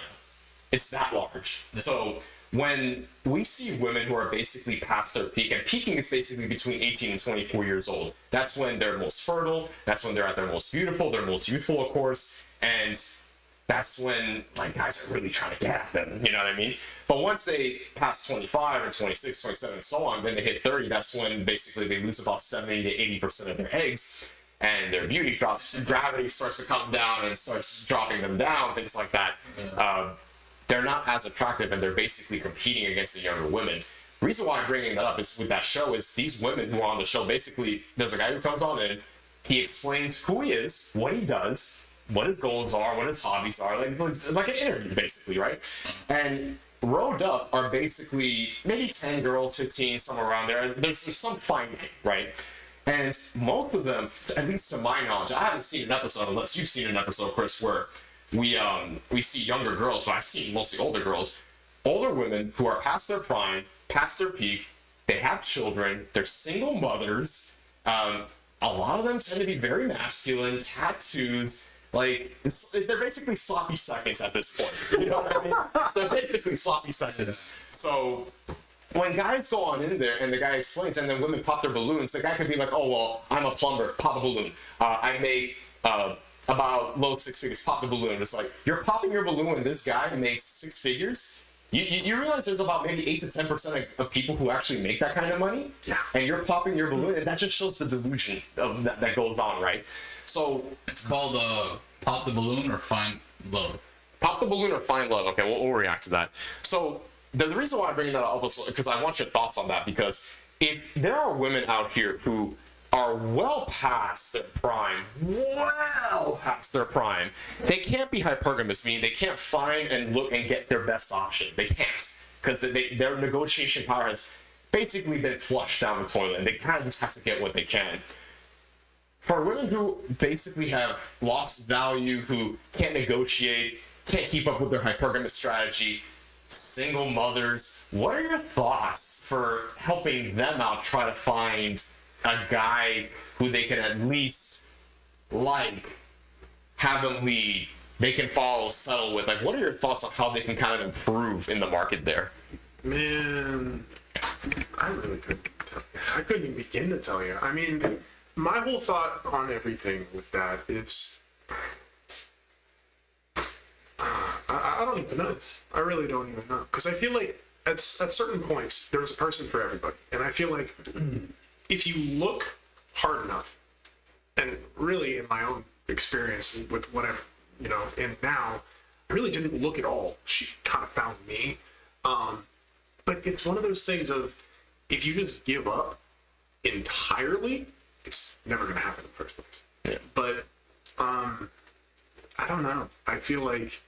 It's that large. So when we see women who are basically past their peak, and peaking is basically between 18 and 24 years old. That's when they're most fertile. That's when they're at their most beautiful, their most youthful, of course. And that's when like guys are really trying to get at them. You know what I mean? But once they pass 25 and 26, 27, and so on, then they hit 30. That's when basically they lose about 70 to 80% of their eggs. And their beauty drops, gravity starts to come down and starts dropping them down, things like that. They're not as attractive, and they're basically competing against the younger women. The reason why I'm bringing that up is with that show is these women who are on the show, basically, there's a guy who comes on in, he explains who he is, what he does, what his goals are, what his hobbies are, like an interview, basically, right? And rowed up are basically maybe 10 girls, 15, somewhere around there. There's some finding, right? And most of them, at least to my knowledge, I haven't seen an episode, unless you've seen an episode, Chris, where we see younger girls, but I've seen mostly older girls, older women who are past their prime, past their peak. They have children. They're single mothers. A lot of them tend to be very masculine, tattoos. Like, they're basically sloppy seconds at this point. You know what I mean? They're basically sloppy seconds. So when guys go on in there and the guy explains, and then women pop their balloons, the guy could be like, oh, well, I'm a plumber, pop a balloon. I make about low 6 figures, pop the balloon. It's like, you're popping your balloon and this guy makes 6 figures? You realize there's about maybe 8 to 10% of people who actually make that kind of money? Yeah. And you're popping your balloon, and that just shows the delusion of that goes on, right? So It's called Pop the Balloon or Find Love. Pop the balloon or find love. Okay, we'll react to that. So the reason why I'm bringing that up is because I want your thoughts on that, because if there are women out here who are well past their prime, they can't be hypergamous, meaning they can't find and look and get their best option. They can't, because their negotiation power has basically been flushed down the toilet, and they kind of just have to get what they can. For women who basically have lost value, who can't negotiate, can't keep up with their hypergamous strategy, single mothers, what are your thoughts for helping them out try to find a guy who they can at least like, have them lead, they can follow, settle with? Like, what are your thoughts on how they can kind of improve in the market there? Man, I really couldn't tell. I couldn't even begin to tell you. I mean, my whole thought on everything with that is, I don't even know. I really don't even know. Because I feel like at certain points, there's a person for everybody. And I feel like if you look hard enough, and really in my own experience with what I'm, in now, I really didn't look at all. She kind of found me. But it's one of those things of, if you just give up entirely, it's never going to happen in the first place. Yeah. But, I don't know. I feel like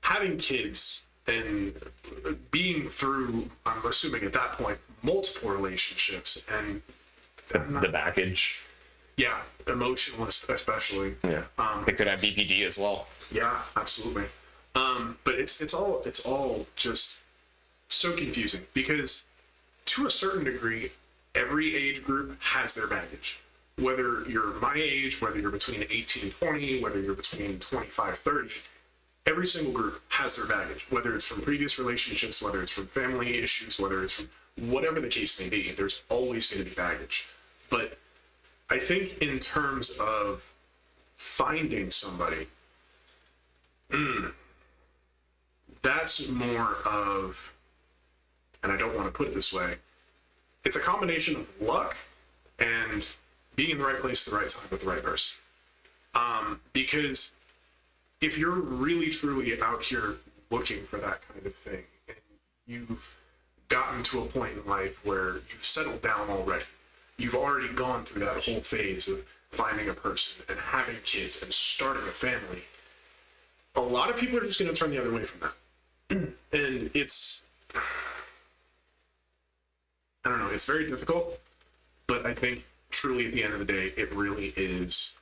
having kids and being through, I'm assuming at that point, multiple relationships and The baggage. yeah, emotional especially. Yeah. They could have BPD as well. Yeah, absolutely. But it's all just so confusing, because to a certain degree, every age group has their baggage. Whether you're my age, whether you're between 18 and 20, whether you're between 25, 30, every single group has their baggage. Whether it's from previous relationships, whether it's from family issues, whether it's from whatever the case may be, there's always going to be baggage. But I think in terms of finding somebody, that's more of, and I don't want to put it this way, it's a combination of luck and being in the right place at the right time with the right person. Because if you're really truly out here looking for that kind of thing, and you've gotten to a point in life where you've settled down already, you've already gone through that whole phase of finding a person and having kids and starting a family, a lot of people are just going to turn the other way from that. And it's, I don't know, it's very difficult, but I think truly at the end of the day, it really is,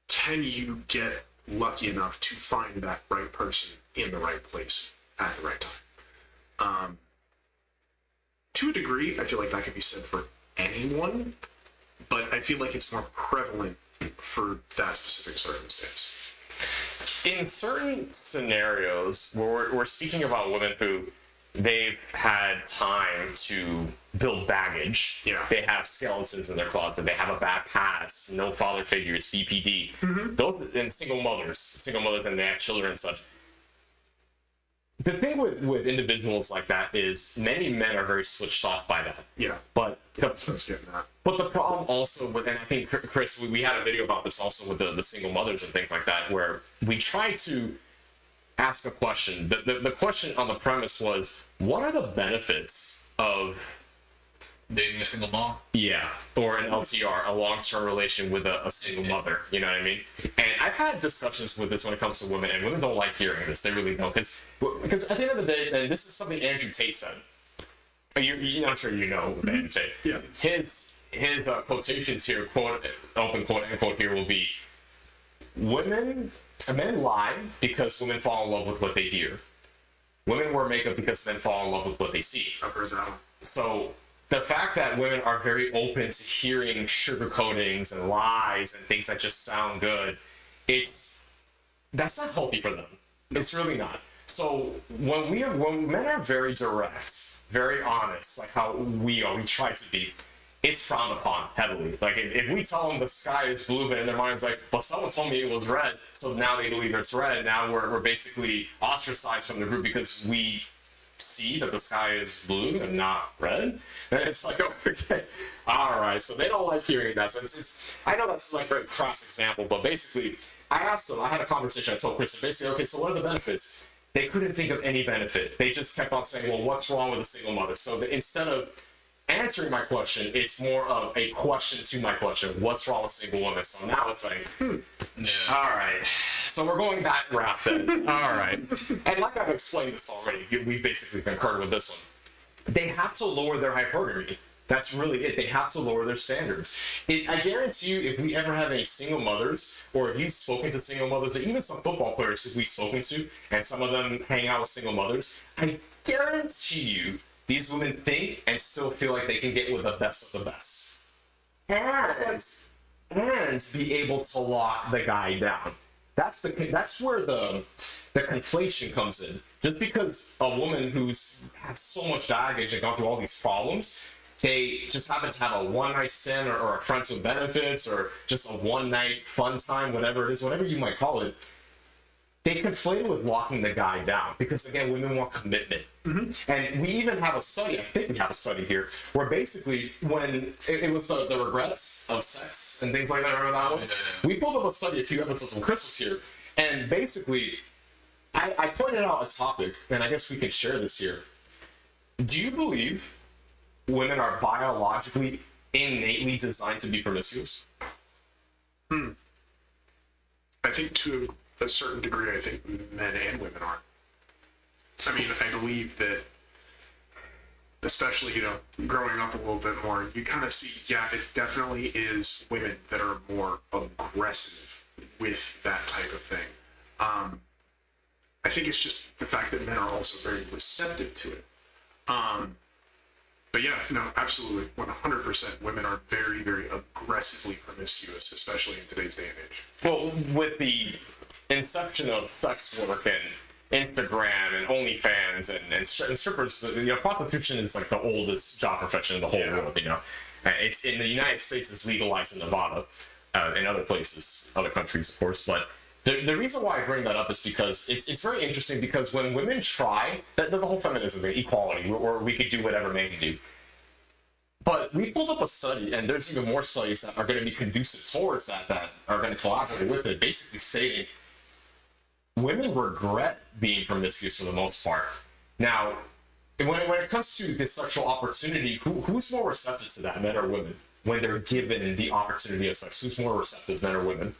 can you get lucky enough to find that right person in the right place at the right time? To a degree, I feel like that could be said for anyone, but I feel like it's more prevalent for that specific circumstance. In certain scenarios where we're speaking about women who they've had time to build baggage, Yeah. they have skeletons in their closet, they have a bad past, no father figures, BPD, those, and single mothers and they have children and such. The thing with individuals like that is many men are very switched off by that. Yeah. But That's getting that. but the problem also with, and I think Chris, we had a video about this also with the single mothers and things like that, where we try to ask a question. The question on the premise was, what are the benefits of Dating a single mom. or an LTR, a long-term relation with a single mother, you know what I mean? And I've had discussions with this when it comes to women, and women don't like hearing this. They really don't, because at the end of the day, and this is something Andrew Tate said. I'm sure you know of Andrew Tate. Yeah. His quotations here, quote, open quote, end quote here will be, men lie because women fall in love with what they hear. Women wear makeup because men fall in love with what they see. I've heard that one. So the fact that women are very open to hearing sugarcoatings and lies and things that just sound good, that's not healthy for them. It's really not. So when men are very direct, very honest, like how we try to be, it's frowned upon heavily. Like if we tell them the sky is blue, but in their minds like, well, someone told me it was red, so now they believe it's red. Now we're basically ostracized from the group because we see that the sky is blue and not red. And it's like, oh, okay, all right. So they don't like hearing that. So I know that's like a very crass example, but basically, I asked them. I had a conversation. I told Chris, basically, okay, so what are the benefits? They couldn't think of any benefit. They just kept on saying, well, what's wrong with a single mother? So instead of answering my question, it's more of a question to my question. What's wrong with single women? So now it's like, Yeah. all right. So we're going that route then. All right. And like I've explained this already, we basically concurred with this one. They have to lower their hypergamy. That's really it. They have to lower their standards. I guarantee you, if we ever have any single mothers, or if you've spoken to single mothers, or even some football players who we've spoken to, and some of them hang out with single mothers, I guarantee you, these women think and still feel like they can get with the best of the best. And be able to lock the guy down. That's where the conflation comes in. Just because a woman who's had so much baggage and gone through all these problems, they just happen to have a one-night stand or a friends with benefits or just a one-night fun time, whatever it is, whatever you might call it, they conflate it with locking the guy down. Because again, women want commitment. Mm-hmm. And we even have a study, I think we have a study here, where basically when it was the regrets of sex and things like that, remember that one? Yeah. We pulled up a study a few episodes when Chris was here, and basically, I pointed out a topic, and I guess we can share this here. Do you believe women are biologically, innately designed to be promiscuous? I think to a certain degree, I think men and women are. I mean, I believe that, especially, growing up a little bit more, you kind of see, yeah, it definitely is women that are more aggressive with that type of thing. I think it's just the fact that men are also very receptive to it. But yeah, no, absolutely, 100%. Women are very, very aggressively promiscuous, especially in today's day and age. Well, with the inception of sex work and Instagram and OnlyFans and strippers, prostitution is like the oldest job profession in the whole world. It's in the United States, it's legalized in Nevada, and other places, other countries, of course. But the reason why I bring that up is because it's very interesting, because when women try the whole feminism thing, equality, or we could do whatever men can do. But we pulled up a study, and there's even more studies that are going to be conducive towards that are going to collaborate with it, basically stating women regret being promiscuous for the most part. Now, when it comes to this sexual opportunity, who's more receptive to that, men or women? When they're given the opportunity of sex, who's more receptive, men or women?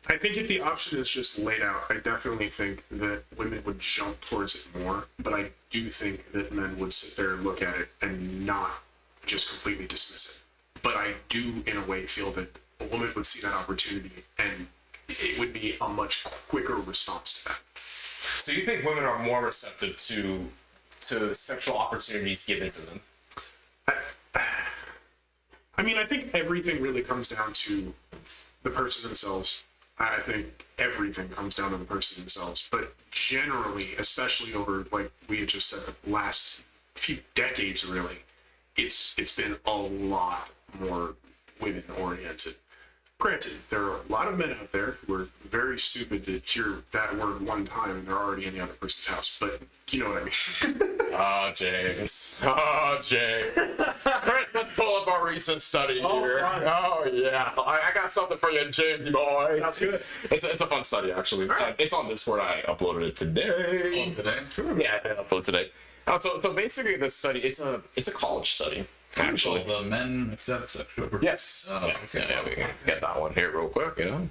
I think if the option is just laid out, I definitely think that women would jump towards it more, but I do think that men would sit there and look at it and not just completely dismiss it. but I do in a way feel that a woman would see that opportunity and it would be a much quicker response to that. So you think women are more receptive to sexual opportunities given to them? I mean, I think everything really comes down to the person themselves. I think everything comes down to the person themselves. But generally, especially over, like we had just said, the last few decades, really, it's been a lot more women-oriented. Granted, there are a lot of men out there who are very stupid to hear that word one time and they're already in the other person's house, but you know what I mean. Oh, James. Oh, James. Chris, let's pull up our recent study here. Oh, yeah. I got something for you, James, boy. That's good. It's a fun study, actually. Right. It's on Discord. I uploaded it today. Oh, today? Yeah, I uploaded today. So basically, this study, it's a college study, actually. All the men accept sexual. Yes. Oh, Yeah, okay. yeah, we can get that one here real quick, you know.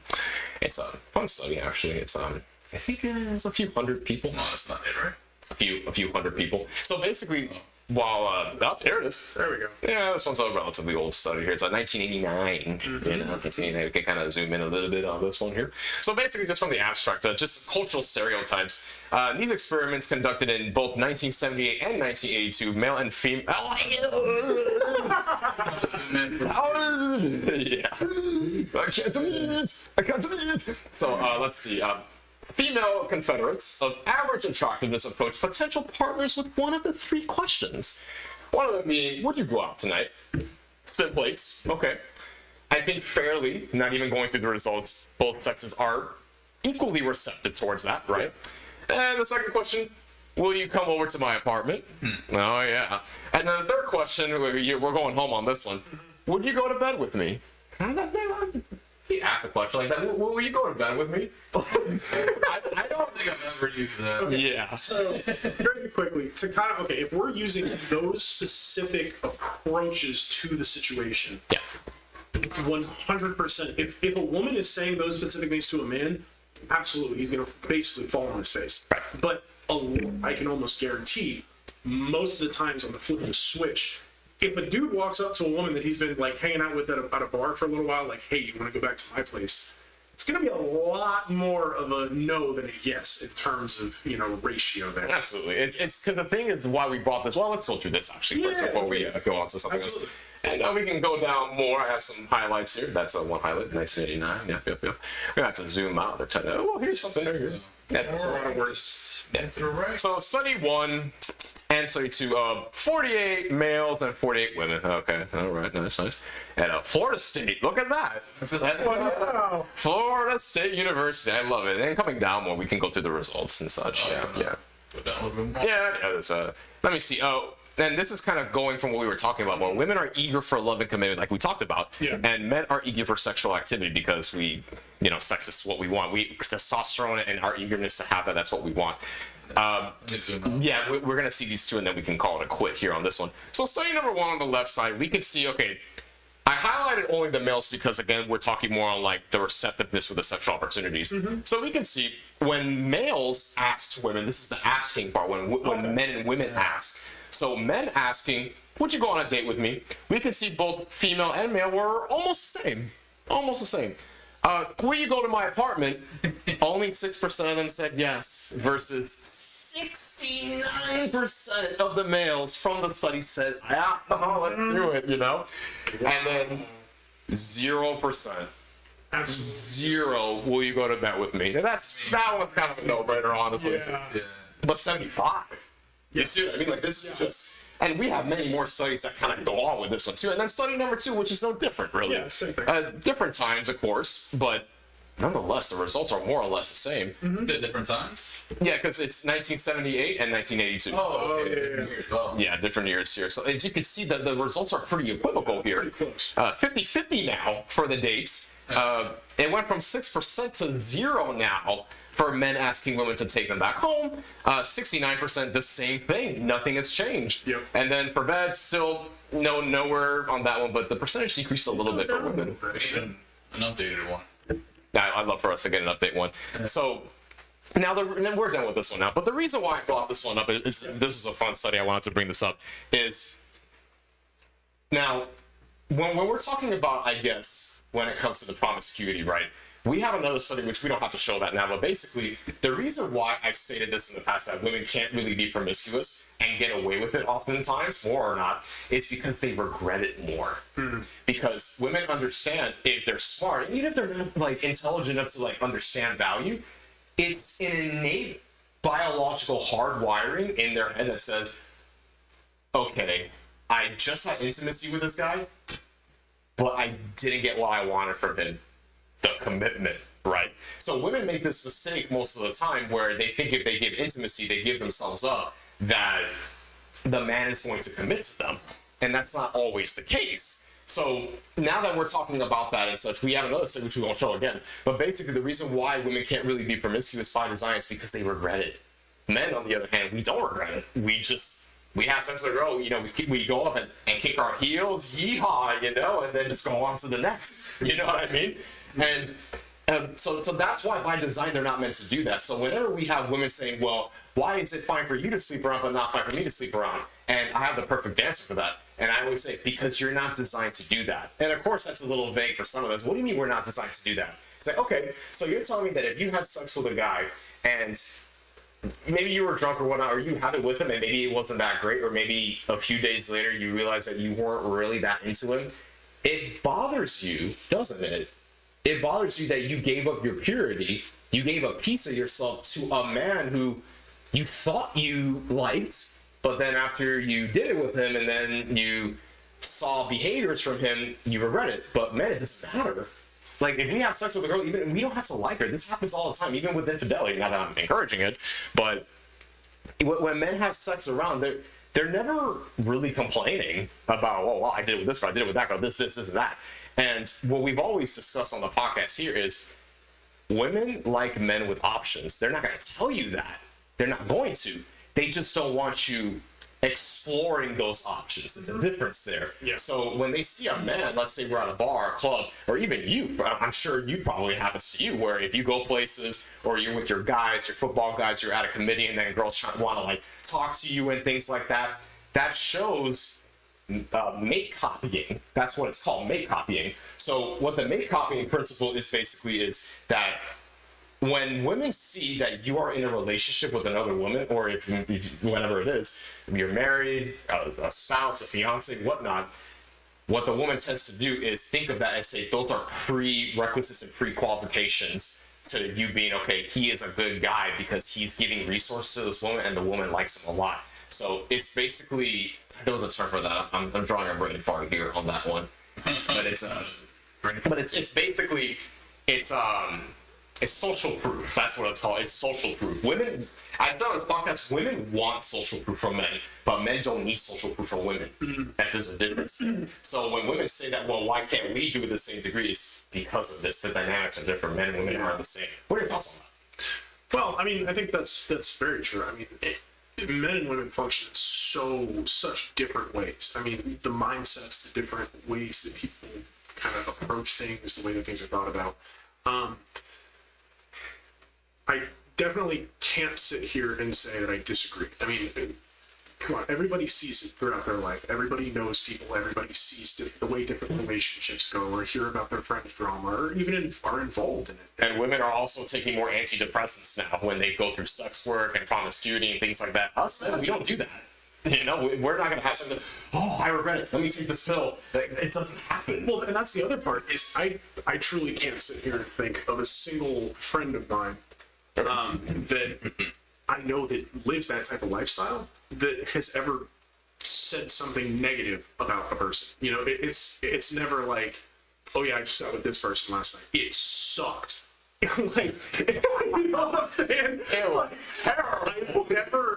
It's a fun study, actually. It's I think it's a few hundred people. No, that's not it, right? A few hundred people. So basically, while there it is. There we go. Yeah, this one's a relatively old study here. It's like 1989. You know, 1989. We can kind of zoom in a little bit on this one here. So basically, just from the abstract, just cultural stereotypes. These experiments conducted in both 1978 and 1982, male and female. Yeah. I can't do it. So let's see. Female Confederates of average attractiveness approach potential partners with one of the three questions. One of them being, would you go out tonight? Spin plates. Okay. I think fairly, not even going through the results, both sexes are equally receptive towards that, right? And the second question, will you come over to my apartment? Oh, yeah. And then the third question, we're going home on this one. Would you go to bed with me? He asked a question like that. Will you go to bed with me? I don't think I've ever used that. Yeah. So, very quickly, to kind of, okay, if we're using those specific approaches to the situation, Yeah. 100%, if a woman is saying those specific things to a man, absolutely, he's going to basically fall on his face. But I can almost guarantee, most of the times on the flip of the switch, if a dude walks up to a woman that he's been like hanging out with at a bar for a little while, like, hey, you want to go back to my place? It's going to be a lot more of a no than a yes in terms of, ratio there. Absolutely. It's because the thing is why we brought this. Well, let's go through this actually first Yeah, before we go on to something Absolutely. else. And we can go down more. I have some highlights here. That's one highlight, 1989. Yep. We're going to have to zoom out. They're trying to, here's something here. Yeah, that's a lot of words. Yeah. So study 1 and study 2, 48 males and 48 women. Okay, all right, nice. At Florida State, look at that. Wow. Florida State University, I love it. And coming down more, we can go through the results and such. Yeah. Go down a little bit more. Yeah, there's let me see. And this is kind of going from what we were talking about, where women are eager for love and commitment, like we talked about, and men are eager for sexual activity because sex is what we want. We testosterone and our eagerness to have that's what we want. Yeah, we're going to see these two, and then we can call it a quit here on this one. So study number 1 on the left side, we can see, okay, I highlighted only the males because, again, we're talking more on like the receptiveness for the sexual opportunities. So we can see when males ask women, this is the asking part, when men and women ask. So men asking, would you go on a date with me? We can see both female and male were almost the same. Almost the same. Will you go to my apartment? Only 6% of them said yes, versus 69% of the males from the study said, yeah, let's do it, And then 0%. Absolutely. 0, will you go to bed with me? And that one's kind of a no-brainer, honestly. Yeah. But 75. You see what I mean? Like, this is just... And we have many more studies that kind of go on with this one, too. And then study number 2, which is no different, really. Yeah, same thing. Different times, of course, but nonetheless, the results are more or less the same. Is it different times? Yeah, because it's 1978 and 1982. Oh, okay. yeah. Different years. Oh. Yeah, different years here. So as you can see, the results are pretty equivocal here. Pretty close. 50-50 now for the dates. It went from 6% to 0 now for men asking women to take them back home. 69%, the same thing. Nothing has changed. Yep. And then for bed, still nowhere on that one, but the percentage decreased a little bit for women. We need an updated one. I'd love for us to get an update one. So now then we're done with this one now. But the reason why I brought this one up is this is a fun study. I wanted to bring this up. Is now when we're talking about, I guess, when it comes to the promiscuity, right? We have another study, which we don't have to show that now, but basically, the reason why I've stated this in the past, that women can't really be promiscuous and get away with it oftentimes, more or not, is because they regret it more. Because women understand, if they're smart, and even if they're not, like, intelligent enough to, like, understand value, it's an innate biological hardwiring in their head that says, okay, I just had intimacy with this guy, but I didn't get what I wanted from him. The commitment, right? So women make this mistake most of the time where they think if they give intimacy, they give themselves up, that the man is going to commit to them. And that's not always the case. So now that we're talking about that and such, we have another study which we won't show again. But basically the reason why women can't really be promiscuous by design is because they regret it. Men, on the other hand, we don't regret it. We have sex with a girl, you know, we go up and kick our heels, yeehaw, you know, and then just go on to the next. You know what I mean? And so that's why by design they're not meant to do that. So whenever we have women saying, well, why is it fine for you to sleep around but not fine for me to sleep around? And I have the perfect answer for that. And I always say, because you're not designed to do that. And of course that's a little vague for some of us. What do you mean we're not designed to do that? It's like, okay, so you're telling me that if you had sex with a guy and maybe you were drunk or whatnot, or you had it with him and maybe it wasn't that great, or maybe a few days later you realize that you weren't really that into him, it bothers you, doesn't it? It bothers you that you gave up your purity, you gave a piece of yourself to a man who you thought you liked, but then after you did it with him and then you saw behaviors from him, you regret it. But man, it doesn't matter. Like, if we have sex with a girl, even we don't have to like her. This happens all the time, even with infidelity. Not that I'm encouraging it, but when men have sex around, they're never really complaining about, oh, well, I did it with this girl, I did it with that girl, this, and that. And what we've always discussed on the podcast here is women like men with options. They're not going to tell you that. They're not going to. They just don't want you exploring those options. It's a difference there. Yeah. So when they see a man, let's say we're at a bar, a club, or even you, I'm sure you probably happens to you, where if you go places or you're with your guys, your football guys, you're at a committee and then girls want to like talk to you and things like that, that shows mate copying. That's what it's called, mate copying. So what the mate copying principle is basically is that when women see that you are in a relationship with another woman, or if whatever it is, you're married, a spouse, a fiance, whatnot, what the woman tends to do is think of that and say those are prerequisites and pre-qualifications to you being, okay, he is a good guy because he's giving resources to this woman and the woman likes him a lot. So it's basically, there was a term for that. I'm drawing a brain fart here on that one, but it's basically it's social proof. That's what it's called. It's social proof. Women, I said on this podcast, women want social proof from men, but men don't need social proof from women. And there's a difference there. So when women say that, well, why can't we do it the same degree? It's because of this. The dynamics are different. Men and women aren't the same. What are your thoughts on that? Well, I mean, I think that's very true. I mean, men and women function in such different ways. I mean, the mindsets, the different ways that people kind of approach things, the way that things are thought about. I definitely can't sit here and say that I disagree. I mean, come on, everybody sees it throughout their life. Everybody knows people. Everybody sees the way different relationships go, or hear about their friends' drama, or even are involved in it. And women are also taking more antidepressants now when they go through sex work and promiscuity and things like that. Us men, we don't do that. You know, we're not going to have sex. Oh, I regret it. Let me take this pill. It doesn't happen. Well, and that's the other part is I truly can't sit here and think of a single friend of mine that I know that lives that type of lifestyle that has ever said something negative about a person. You know, it's never like, oh yeah, I just got with this person last night. It sucked. Like, you know what I'm saying? It was terrible.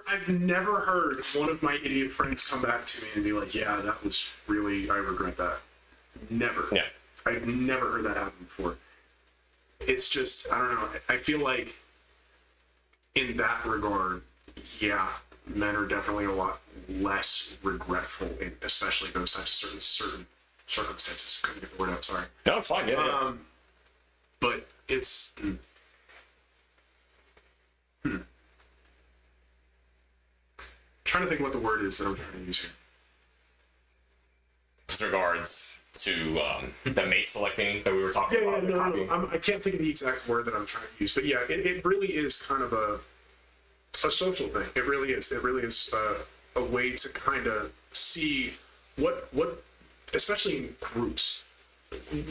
I've never heard one of my idiot friends come back to me and be like, yeah, that was really, I regret that. Never. Yeah. I've never heard that happen before. It's just, I don't know. I feel like in that regard, yeah, men are definitely a lot less regretful, especially those types of certain circumstances. Couldn't get the word out, sorry. No, it's fine. Yeah. But it's trying to think what the word is that I'm trying to use here. With regards to the mate selecting that we were talking about. I can't think of the exact word that I'm trying to use, but yeah, it really is kind of a social thing. It really is. It really is a way to kind of see what, especially in groups.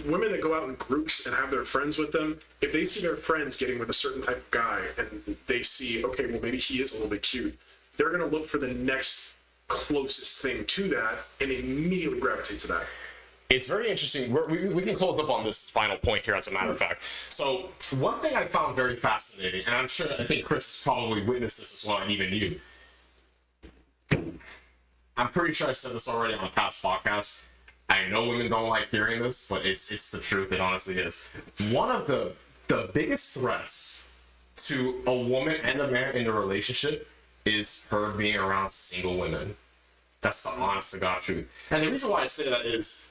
Women that go out in groups and have their friends with them, if they see their friends getting with a certain type of guy and they see, okay, well, maybe he is a little bit cute, they're going to look for the next closest thing to that and immediately gravitate to that. It's very interesting. We can close up on this final point here, as a matter of fact. So one thing I found very fascinating, and I think Chris has probably witnessed this as well, and even you. I'm pretty sure I said this already on a past podcast. I know women don't like hearing this, but it's the truth. It honestly is. One of the biggest threats to a woman and a man in a relationship is her being around single women. That's the honest to God truth. And the reason why I say that is,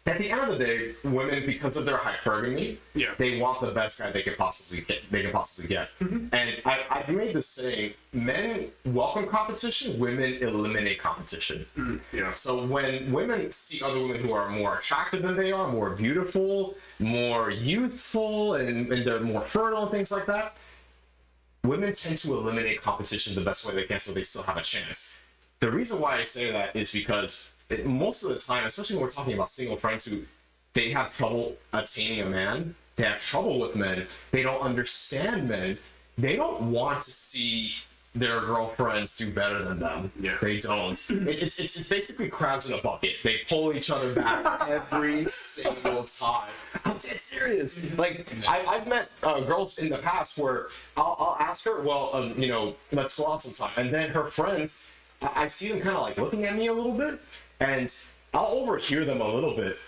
at the end of the day, women, because of their hypergamy, they want the best guy they can possibly get. Mm-hmm. And I've made this saying: men welcome competition, women eliminate competition. Mm-hmm. Yeah. So when women see other women who are more attractive than they are, more beautiful, more youthful, and they're more fertile and things like that, women tend to eliminate competition the best way they can, so they still have a chance. The reason why I say that is because most of the time, especially when we're talking about single friends who they have trouble attaining a man, they have trouble with men, they don't understand men, they don't want to see their girlfriends do better than them. Yeah. They don't. It's basically crabs in a bucket. They pull each other back every single time. I'm dead serious. Like, I've met girls in the past where I'll ask her, well, let's go out sometime. And then her friends, I see them kind of like looking at me a little bit, and I'll overhear them a little bit.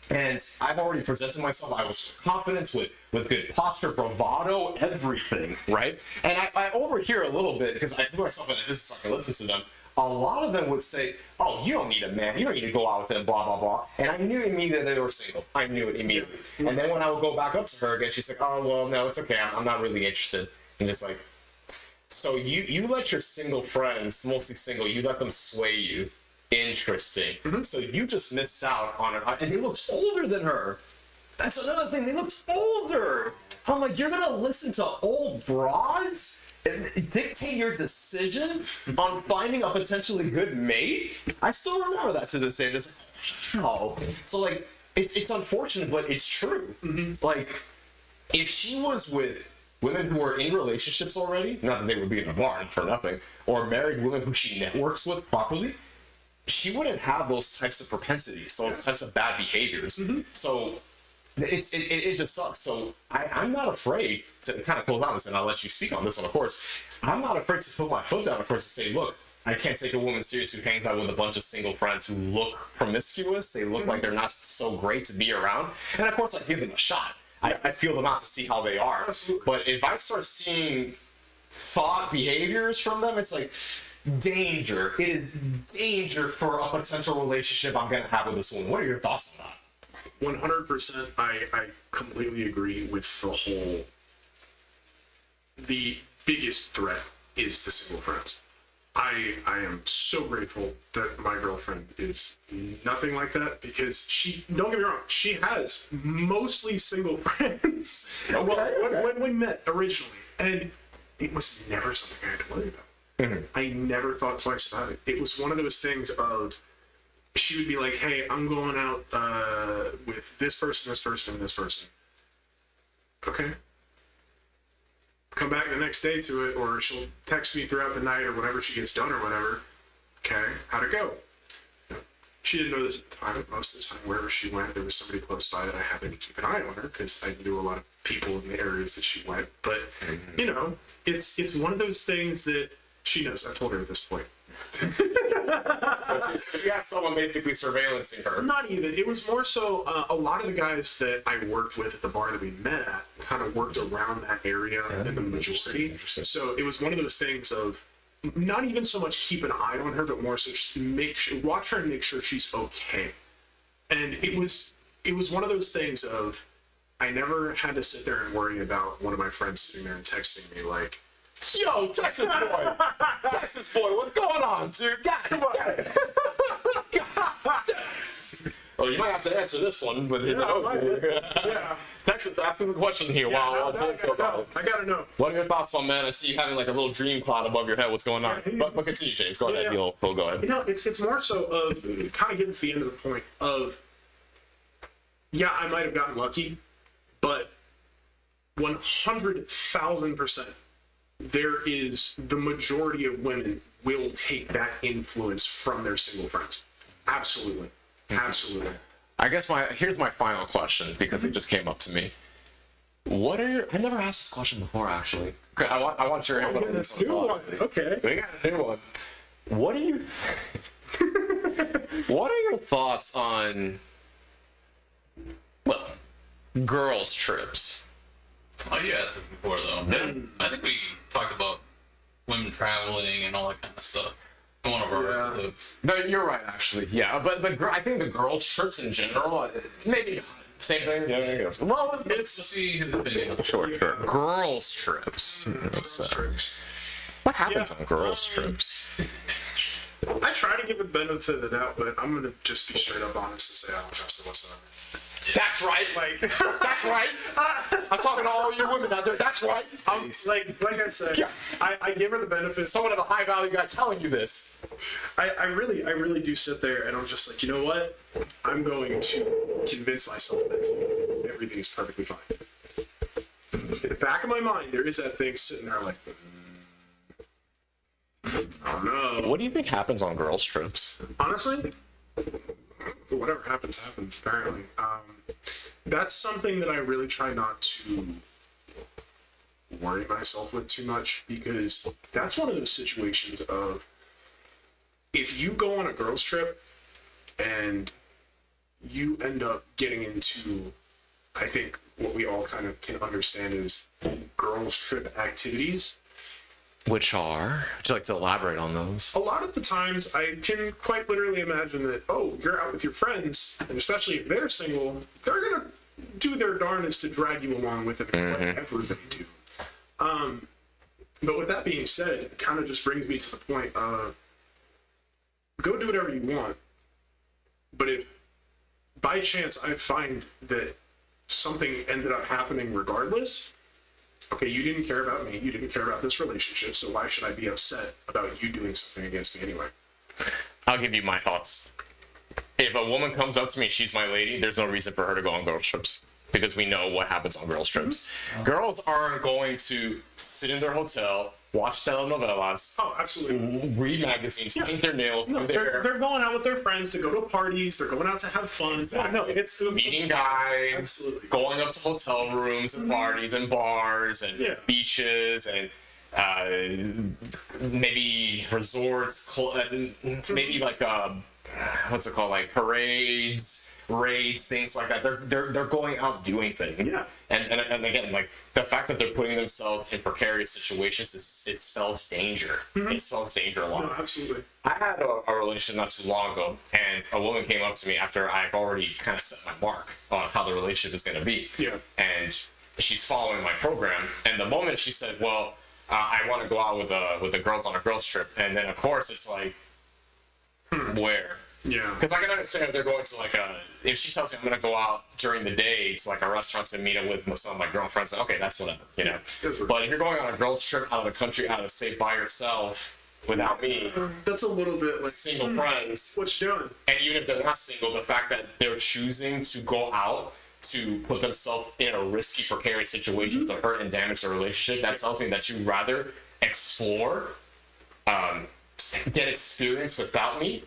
And I've already presented myself. I was with confidence, with good posture, bravado, everything, right? And I overhear a little bit because I put myself in a distance so I can listen to them. A lot of them would say, oh, you don't need a man. You don't need to go out with him, blah, blah, blah. And I knew immediately they were single. I knew it immediately. And then when I would go back up to her again, she's like, oh, well, no, it's okay. I'm not really interested. And just like, so you let your single friends, mostly single, you let them sway you. Interesting. Mm-hmm. So you just missed out on it. And they looked older than her. That's another thing. They looked older. I'm like, you're going to listen to old broads and dictate your decision on finding a potentially good mate? I still remember that to this day. It's like, wow. So, like, it's unfortunate, but it's true. Mm-hmm. Like, if she was with women who are in relationships already, not that they would be in a bar for nothing, or married women who she networks with properly, she wouldn't have those types of propensities, those types of bad behaviors. Mm-hmm. So it just sucks. So I'm not afraid to kind of close on this, and I'll let you speak on this one, of course. I'm not afraid to put my foot down, of course, and say, look, I can't take a woman serious who hangs out with a bunch of single friends who look promiscuous. They look like they're not so great to be around. And of course, I give them a shot. I feel them out to see how they are. Absolutely. But if I start seeing thought behaviors from them, it's like, danger. It is danger for a potential relationship I'm going to have with this woman. What are your thoughts on that? 100%. I completely agree with the whole. The biggest threat is the single friends. I am so grateful that my girlfriend is nothing like that, because she, don't get me wrong, she has mostly single friends. Okay. When we met originally, and it was never something I had to worry about. Mm-hmm. I never thought twice about it. It was one of those things of, she would be like, hey, I'm going out with this person, and this person. Okay. Come back the next day to it, or she'll text me throughout the night or whenever she gets done or whatever. Okay, how'd it go? She didn't know this at the time. Most of the time, wherever she went, there was somebody close by that I happened to keep an eye on her, because I knew a lot of people in the areas that she went. But, it's one of those things that she knows. I told her at this point. So you had someone basically surveillancing her. Not even. It was more so a lot of the guys that I worked with at the bar that we met at kind of worked around that area in the major city. So it was one of those things of not even so much keep an eye on her, but more so just watch her and make sure she's okay. And it was one of those things of, I never had to sit there and worry about one of my friends sitting there and texting me like, yo, Texas boy, what's going on, dude? God, Oh, you might have to answer this one, but Yeah. Texas asking the question here while James goes on. I gotta know. What are your thoughts, my man? I see you having like a little dream cloud above your head. What's going on? But continue, James. Go ahead. He'll go ahead. It's more so of kind of getting to the end of the point of, yeah, I might have gotten lucky, but 100,000%, there is the majority of women will take that influence from their single friends. Absolutely. Absolutely. I guess here's my final question because it just came up to me. I never asked this question before, actually. Okay, I want your input on this one. Okay. We got a new one. What do you What are your thoughts on, well, girls' trips? Oh, you asked this before, though. I think we talked about women traveling and all that kind of stuff. One of our episodes. No, you're right, actually. Yeah, but I think the girls' trips in general, maybe same thing. Yeah. Well, Let's see his opinion. sure. Girls' trips. What happens on girls' trips? I try to give it the benefit of the doubt, but I'm gonna just be straight up honest and say I don't trust it whatsoever. That's right. That's right. I'm talking to all you women out there. That's right. Like I said, I give her the benefit. Someone of a high value guy telling you this. I really do sit there and I'm just like, you know what? I'm going to convince myself that everything is perfectly fine. In the back of my mind, there is that thing sitting there like, oh no. What do you think happens on girls' trips? Honestly, so whatever happens, apparently. That's something that I really try not to worry myself with too much, because that's one of those situations of, if you go on a girls' trip and you end up getting into, I think what we all kind of can understand is girls' trip activities. Which are? Would you like to elaborate on those? A lot of the times I can quite literally imagine that, oh, you're out with your friends, and especially if they're single, they're going to do their darndest to drag you along with them in whatever they do. But with that being said, it kind of just brings me to the point of, go do whatever you want, but if by chance I find that something ended up happening regardless, okay, you didn't care about me, you didn't care about this relationship, so why should I be upset about you doing something against me anyway? I'll give you my thoughts. If a woman comes up to me, she's my lady, there's no reason for her to go on girls' trips. Because we know what happens on girls' trips. Girls aren't going to sit in their hotel, watch telenovelas, Oh, absolutely. read magazines, paint their nails, do their They're hair, going out with their friends to go to parties, they're going out to have fun. Exactly. Yeah, no, it's meeting guys, Absolutely. going up to hotel rooms and parties and bars and beaches and maybe resorts, maybe like what's it called, like parades, raids, things like that. They're going out doing things. Yeah. And again, like the fact that they're putting themselves in precarious situations, it spells danger. It spells danger a lot. No, absolutely. I had a relationship not too long ago, and a woman came up to me after I've already kind of set my mark on how the relationship is going to be. Yeah. And she's following my program, and the moment she said, well, I want to go out with the girls on a girls trip, and then of course it's like, where? Yeah. Because I can understand if they're going to if she tells me I'm going to go out during the day to like a restaurant to meet up with some of my girlfriends, okay, that's whatever, you know. But if you're going on a girls trip out of the country, out of the state by yourself, without me, That's a little bit like, single friends, what you doing? and even if they're not single, the fact that they're choosing to go out to put themselves in a risky, precarious situation to hurt and damage the relationship, that tells me that you'd rather explore, get experience without me,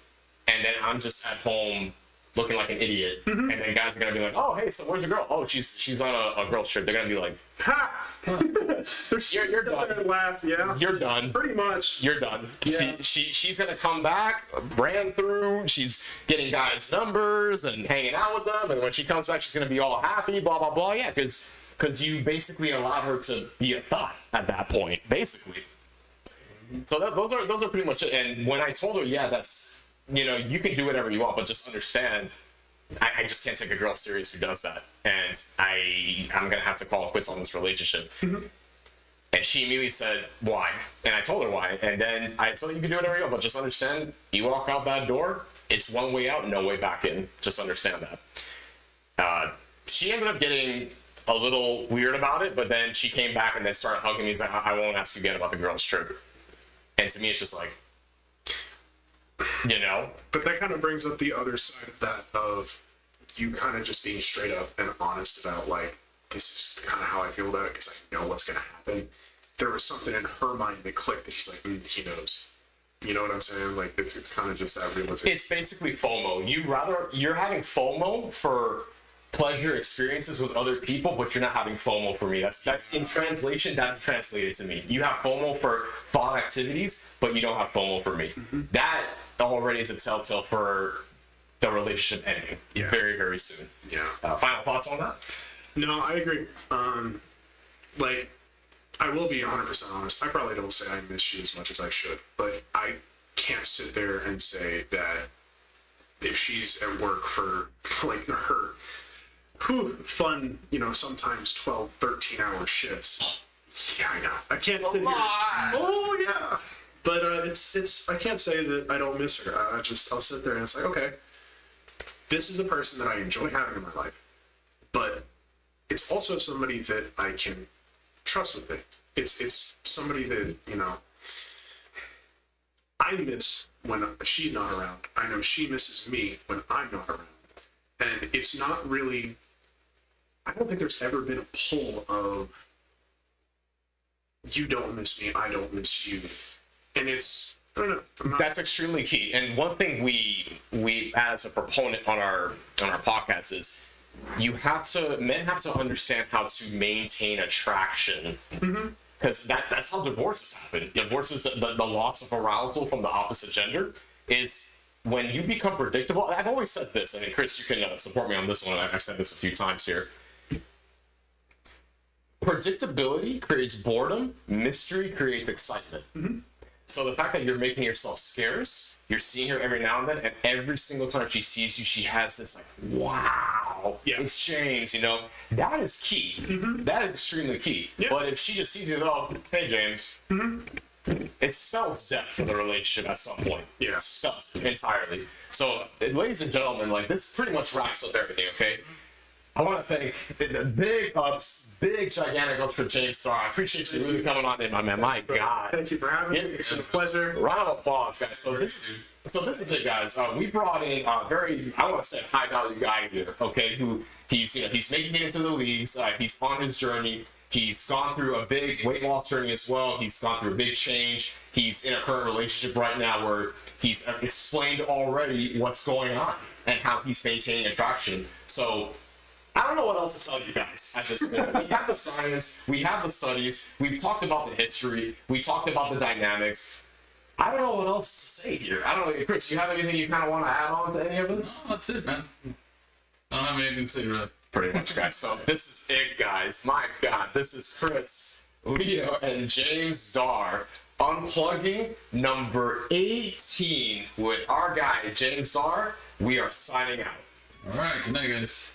and then I'm just at home looking like an idiot, and then guys are gonna be like, "Oh, hey, so where's your girl? Oh, she's on a girls trip." They're gonna be like, Ha! You're done. There and laugh, yeah. "You're done. Pretty much. You're done." Yeah. She's gonna come back, ran through. She's getting guys' numbers and hanging out with them, and when she comes back, she's gonna be all happy, blah blah blah. Yeah, because you basically allowed her to be a thought at that point, basically. So those are pretty much it. And when I told her, yeah, that's, you know, you can do whatever you want, but just understand, I just can't take a girl serious who does that, and I'm gonna have to call it quits on this relationship. And she immediately said, "Why?" And I told her why. And then I told her, "You can do whatever you want, but just understand, you walk out that door, it's one way out, no way back in. Just understand that. She ended up getting a little weird about it, but then she came back and then started hugging me. He's like, I won't ask you again about the girls trip. And to me, it's just like, you know? But that kind of brings up the other side of that, of you kind of just being straight up and honest about, like, this is kind of how I feel about it because I know what's going to happen. There was something in her mind that clicked that he's like, he knows. You know what I'm saying? Like, it's kind of just that realization. It's basically FOMO. You're having FOMO for pleasure experiences with other people, but you're not having FOMO for me. That's in translation, that's translated to me. You have FOMO for thought activities, but you don't have FOMO for me. Mm-hmm. That already is a telltale for the relationship ending very, very soon. Yeah. Final thoughts on that? No, I agree. Like, I will be 100% honest. I probably don't say I miss you as much as I should, but I can't sit there and say that if she's at work for, like, her fun, you know, sometimes 12, 13-hour shifts. Yeah, I know. I can't sit here. Oh, yeah. But it's I can't say that I don't miss her. I'll sit there and it's like, okay, this is a person that I enjoy having in my life, but it's also somebody that I can trust with it. It's somebody that, you know, I miss when she's not around. I know she misses me when I'm not around. And it's not really, I don't think there's ever been a pull of you don't miss me, I don't miss you. And it's, I don't know. That's extremely key. And one thing we as a proponent on our podcast is men have to understand how to maintain attraction. Because that's how divorces happen. Divorces, the loss of arousal from the opposite gender is when you become predictable. I've always said this, and Chris, you can support me on this one. I've said this a few times here. Predictability creates boredom. Mystery creates excitement. So the fact that you're making yourself scarce, you're seeing her every now and then, and every single time she sees you, she has this like, wow, exchange, you know, that is key. That is extremely key. But if she just sees you, oh, hey, James, it spells death for the relationship at some point. It spells it entirely. So, ladies and gentlemen, like, this pretty much wraps up everything, okay? I want to thank the big gigantic ups for James Darr. I appreciate you really coming on in, my man. My God. Thank you for having me. It's been a pleasure. Round of applause, guys. So this is it, guys. We brought in a very, I want to say, high value guy here. Okay, who he's making it into the leagues. He's on his journey. He's gone through a big weight loss journey as well. He's gone through a big change. He's in a current relationship right now where he's explained already what's going on and how he's maintaining attraction. So I don't know what else to tell you guys at this point. We have the science, we have the studies, we've talked about the history, we talked about the dynamics. I don't know what else to say here. I don't know, Chris, do you have anything you kind of want to add on to any of this? No, that's it, man. I don't have anything to say, really. Pretty much, guys. So this is it, guys. My God, this is Chris, Leo, and James Darr. Unplugging number 18 with our guy, James Darr. We are signing out. All right, good night, guys.